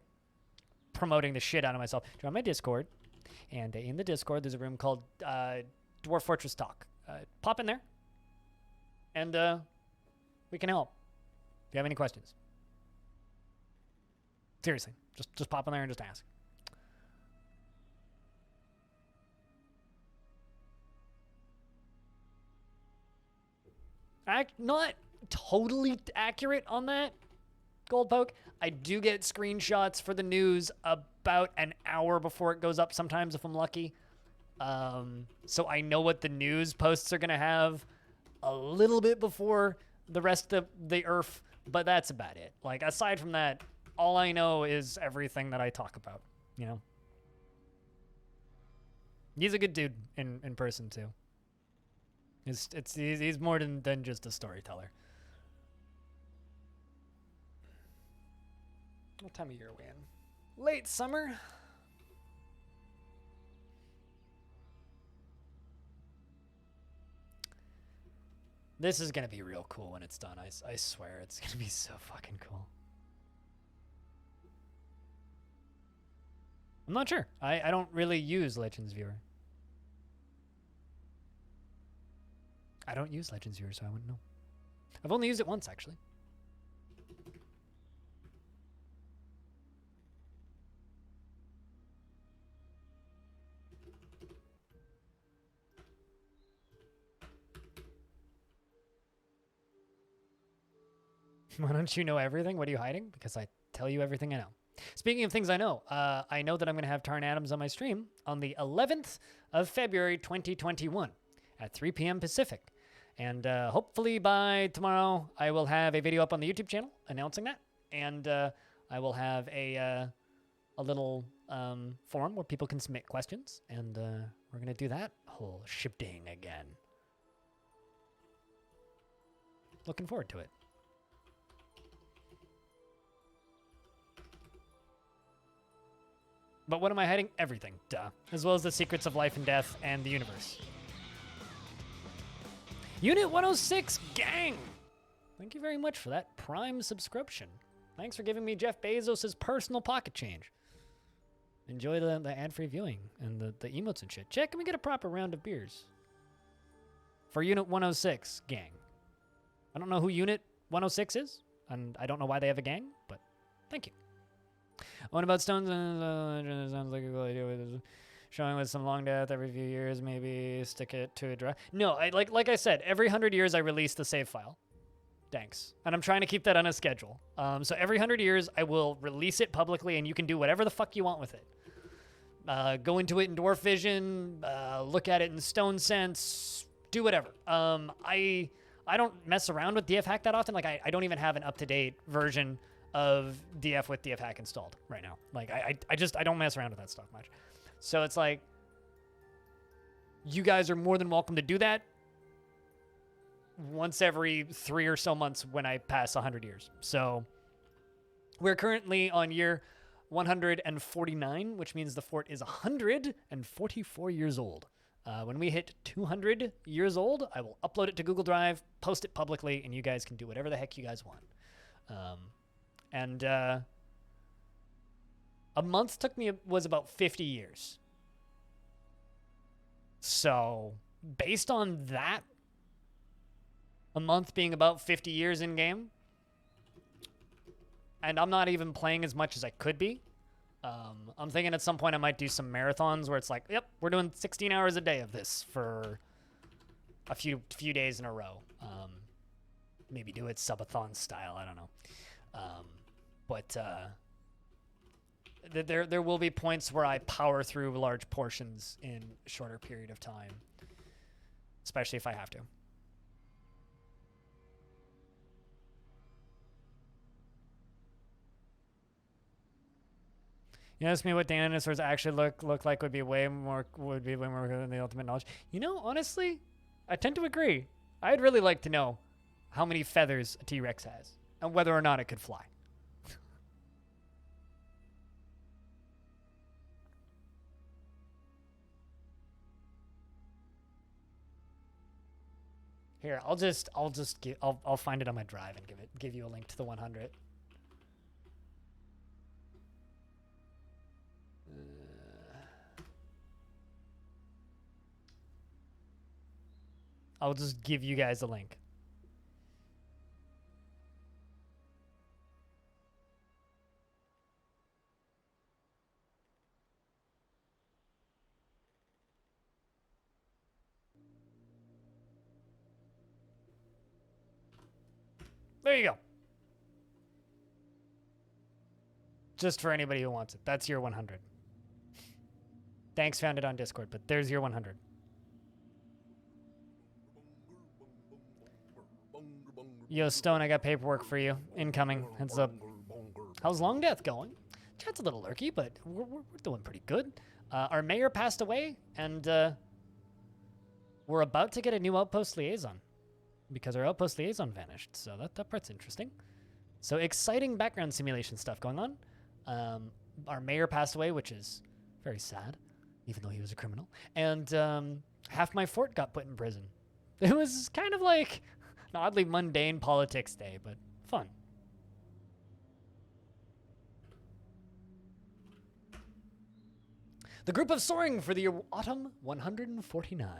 promoting the shit out of myself. Join my Discord, and in the Discord there's a room called Dwarf Fortress Talk. Pop in there, and we can help. If you have any questions, seriously, just pop in there and just ask. Not totally accurate on that, Gold Poke. I do get screenshots for the news about an hour before it goes up sometimes if I'm lucky. So I know what the news posts are going to have a little bit before the rest of the earth, but that's about it. Like, aside from that, all I know is everything that I talk about, you know? He's a good dude in person, too. He's more than just a storyteller. What time of year are we in? Late summer. This is gonna be real cool when it's done. I swear it's gonna be so fucking cool. I'm not sure. I don't really use Legends Viewer. I don't use Legends Viewer, so I wouldn't know. I've only used it once, actually. Why don't you know everything? What are you hiding? Because I tell you everything I know. Speaking of things I know that I'm going to have Tarn Adams on my stream on the 11th of February, 2021 at 3 p.m. Pacific. And hopefully by tomorrow, I will have a video up on the YouTube channel announcing that. And I will have a a little forum where people can submit questions, and we're gonna do that whole shifting again. Looking forward to it. But what am I hiding? Everything, duh. As well as the secrets of life and death and the universe. Unit 106, gang! Thank you very much for that Prime subscription. Thanks for giving me Jeff Bezos' personal pocket change. Enjoy the ad-free viewing and the emotes and shit. Check, can we get a proper round of beers? For Unit 106, gang. I don't know who Unit 106 is, and I don't know why they have a gang, but thank you. What about Stones? Sounds like a good idea. Showing with some Longdeath every few years, maybe stick it to a draft. No, like I said, every 100 years I release the save file. Thanks. And I'm trying to keep that on a schedule. So every 100 years I will release it publicly, and you can do whatever the fuck you want with it. Go into it in Dwarf Vision, look at it in Stone Sense, do whatever. I don't mess around with DF Hack that often. Like I don't even have an up-to-date version of DF with DF Hack installed right now. Like I don't mess around with that stuff much. So it's like, you guys are more than welcome to do that once every 3 or so months when I pass 100 years. So we're currently on year 149, which means the fort is 144 years old. When we hit 200 years old, I will upload it to Google Drive, post it publicly, and you guys can do whatever the heck you guys want. A month was about 50 years. So based on that, a month being about 50 years in game, and I'm not even playing as much as I could be. I'm thinking at some point I might do some marathons where it's like, yep, we're doing 16 hours a day of this for a few days in a row. Maybe do it subathon style. I don't know. But there will be points where I power through large portions in a shorter period of time, especially if I have to. You ask me what dinosaurs actually look like would be way more good than the ultimate knowledge. You know, honestly, I tend to agree. I'd really like to know how many feathers a T-Rex has and whether or not it could fly. Here, I'll find it on my drive and give you a link to the 100. I'll just give you guys a link. There you go. Just for anybody who wants it. That's your 100. Thanks, found it on Discord, but there's your 100. Yo, Stone, I got paperwork for you. Incoming. Heads up. How's Longdeath going? Chat's a little lurky, but we're doing pretty good. Our mayor passed away, and we're about to get a new outpost liaison because our outpost liaison vanished. So that part's interesting. So exciting background simulation stuff going on. Our mayor passed away, which is very sad, even though he was a criminal. And half my fort got put in prison. It was kind of like an oddly mundane politics day, but fun. The group of soaring for the autumn 149.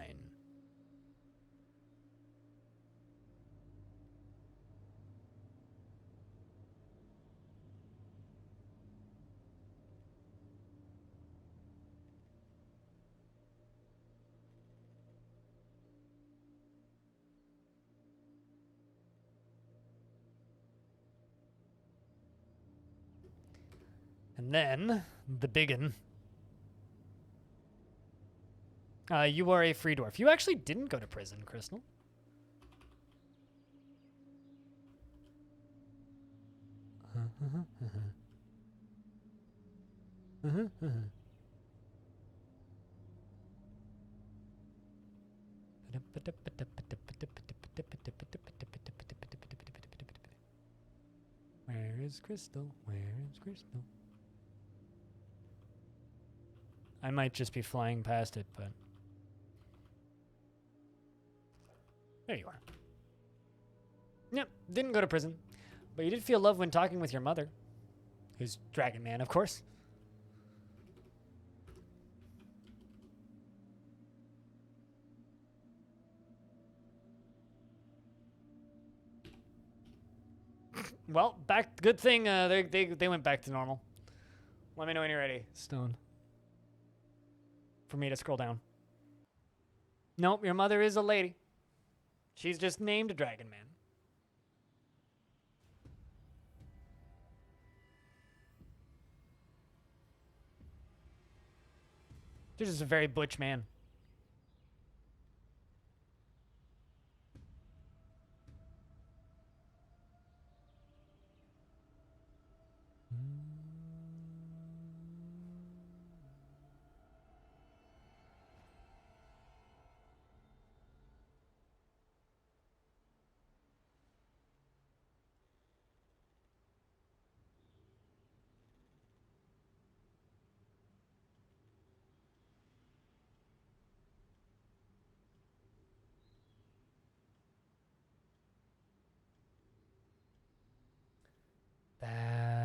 And then, the biggin. You are a free dwarf. You actually didn't go to prison, Crystal. Where is Crystal? Where is Crystal? I might just be flying past it, but... There you are. Yep, didn't go to prison. But you did feel love when talking with your mother. Who's Dragon Man, of course. Well, back. Good thing they went back to normal. Let me know when you're ready, Stone. For me to scroll down. Nope, your mother is a lady. She's just named Dragon Man. You're just a very butch man.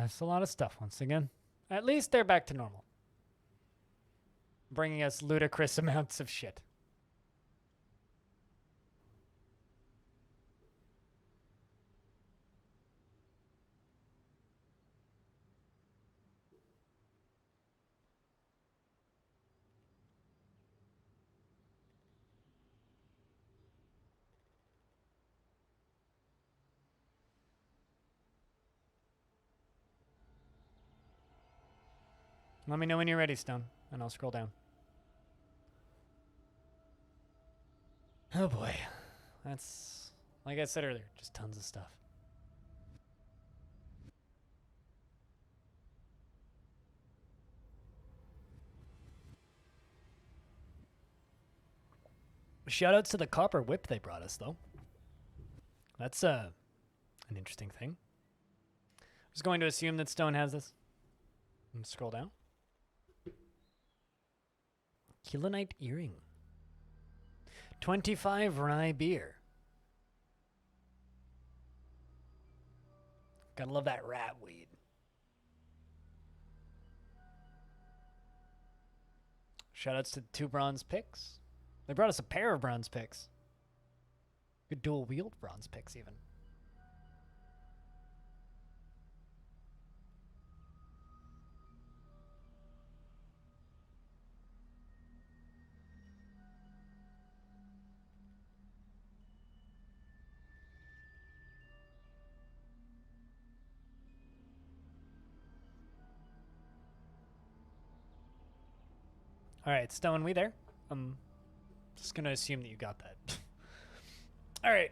That's a lot of stuff once again. At least they're back to normal. Bringing us ludicrous amounts of shit. Let me know when you're ready, Stone, and I'll scroll down. Oh boy. That's, like I said earlier, just tons of stuff. Shoutouts to the copper whip they brought us, though. That's an interesting thing. I was going to assume that Stone has this. And scroll down. Kilonite earring. 25 rye beer. Gotta love that rat weed. Shoutouts to the 2 bronze picks. They brought us a pair of bronze picks. Good dual wield bronze picks, even. All right, Stone, we there? I'm just gonna assume that you got that. All right.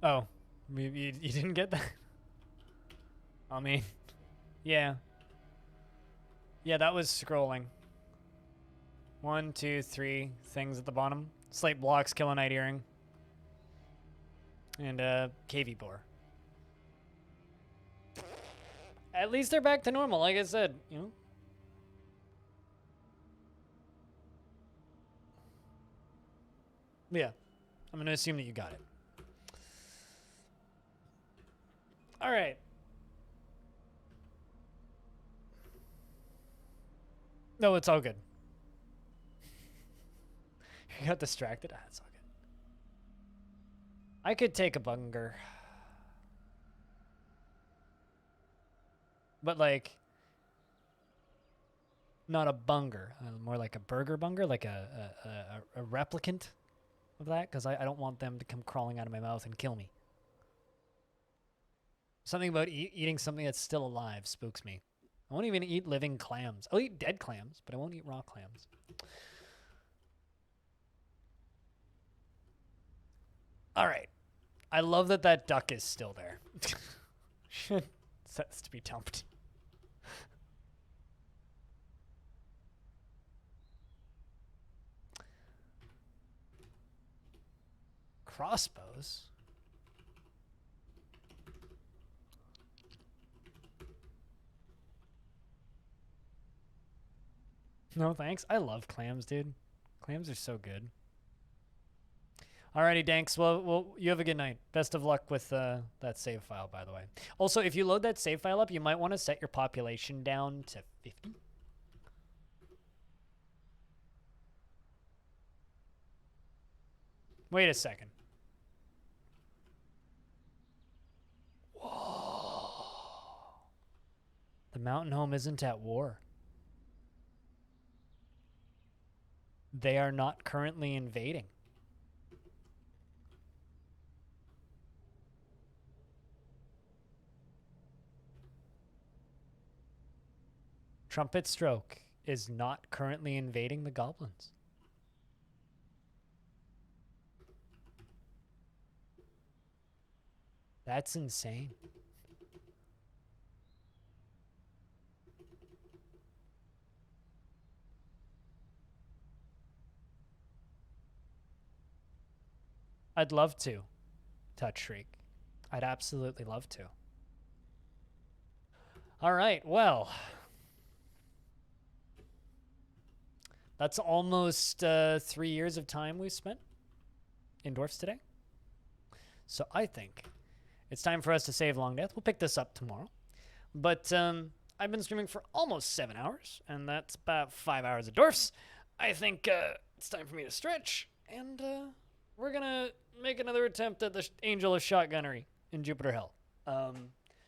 Oh, you didn't get that? I mean, yeah. Yeah, that was scrolling. 1, 2, 3 things at the bottom. Slate blocks, Kilonite earring. And KV boar. At least they're back to normal, like I said, you know? Yeah. I'm going to assume that you got it. All right. No, it's all good. You got distracted? Ah, it's all good. I could take a bunger. But, like, not a bunger. More like a burger bunger, like a replicant of that, because I don't want them to come crawling out of my mouth and kill me. Something about eating something that's still alive spooks me. I won't even eat living clams. I'll eat dead clams, but I won't eat raw clams. All right. I love that that duck is still there. Sets to be dumped. Crossbows? No thanks. I love clams, dude. Clams are so good. Alrighty, Danks. Well, you have a good night. Best of luck with that save file, by the way. Also, if you load that save file up, you might want to set your population down to 50. Wait a second. Whoa. The mountain home isn't at war. They are not currently invading. Trumpet Stroke is not currently invading the goblins. That's insane. I'd love to touch Shriek. I'd absolutely love to. All right, well. That's almost 3 years of time we've spent in Dwarfs today. So I think it's time for us to save Longdeath. We'll pick this up tomorrow. But I've been streaming for almost 7 hours, and that's about 5 hours of Dwarfs. I think it's time for me to stretch, and we're going to make another attempt at the Angel of Shotgunnery in Jupiter Hell.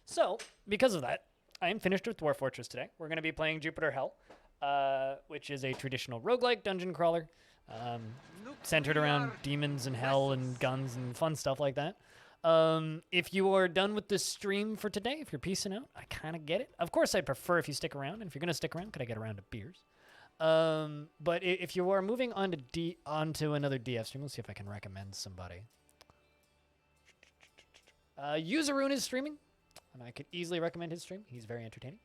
So, because of that, I am finished with Dwarf Fortress today. We're going to be playing Jupiter Hell, which is a traditional roguelike dungeon crawler centered around demons and hell and guns and fun stuff like that. If you are done with this stream for today, if you're peacing out, I kind of get it. Of course, I'd prefer if you stick around, and if you're going to stick around, could I get around to beers? But if you are moving on to onto another DF stream, let's see if I can recommend somebody. Userun is streaming, and I could easily recommend his stream. He's very entertaining.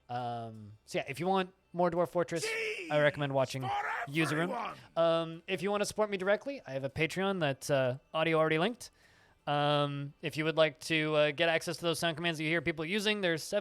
So yeah, if you want more Dwarf Fortress, I recommend watching Userun. If you want to support me directly, I have a Patreon that's audio already linked. If you would like to get access to those sound commands that you hear people using, there's 7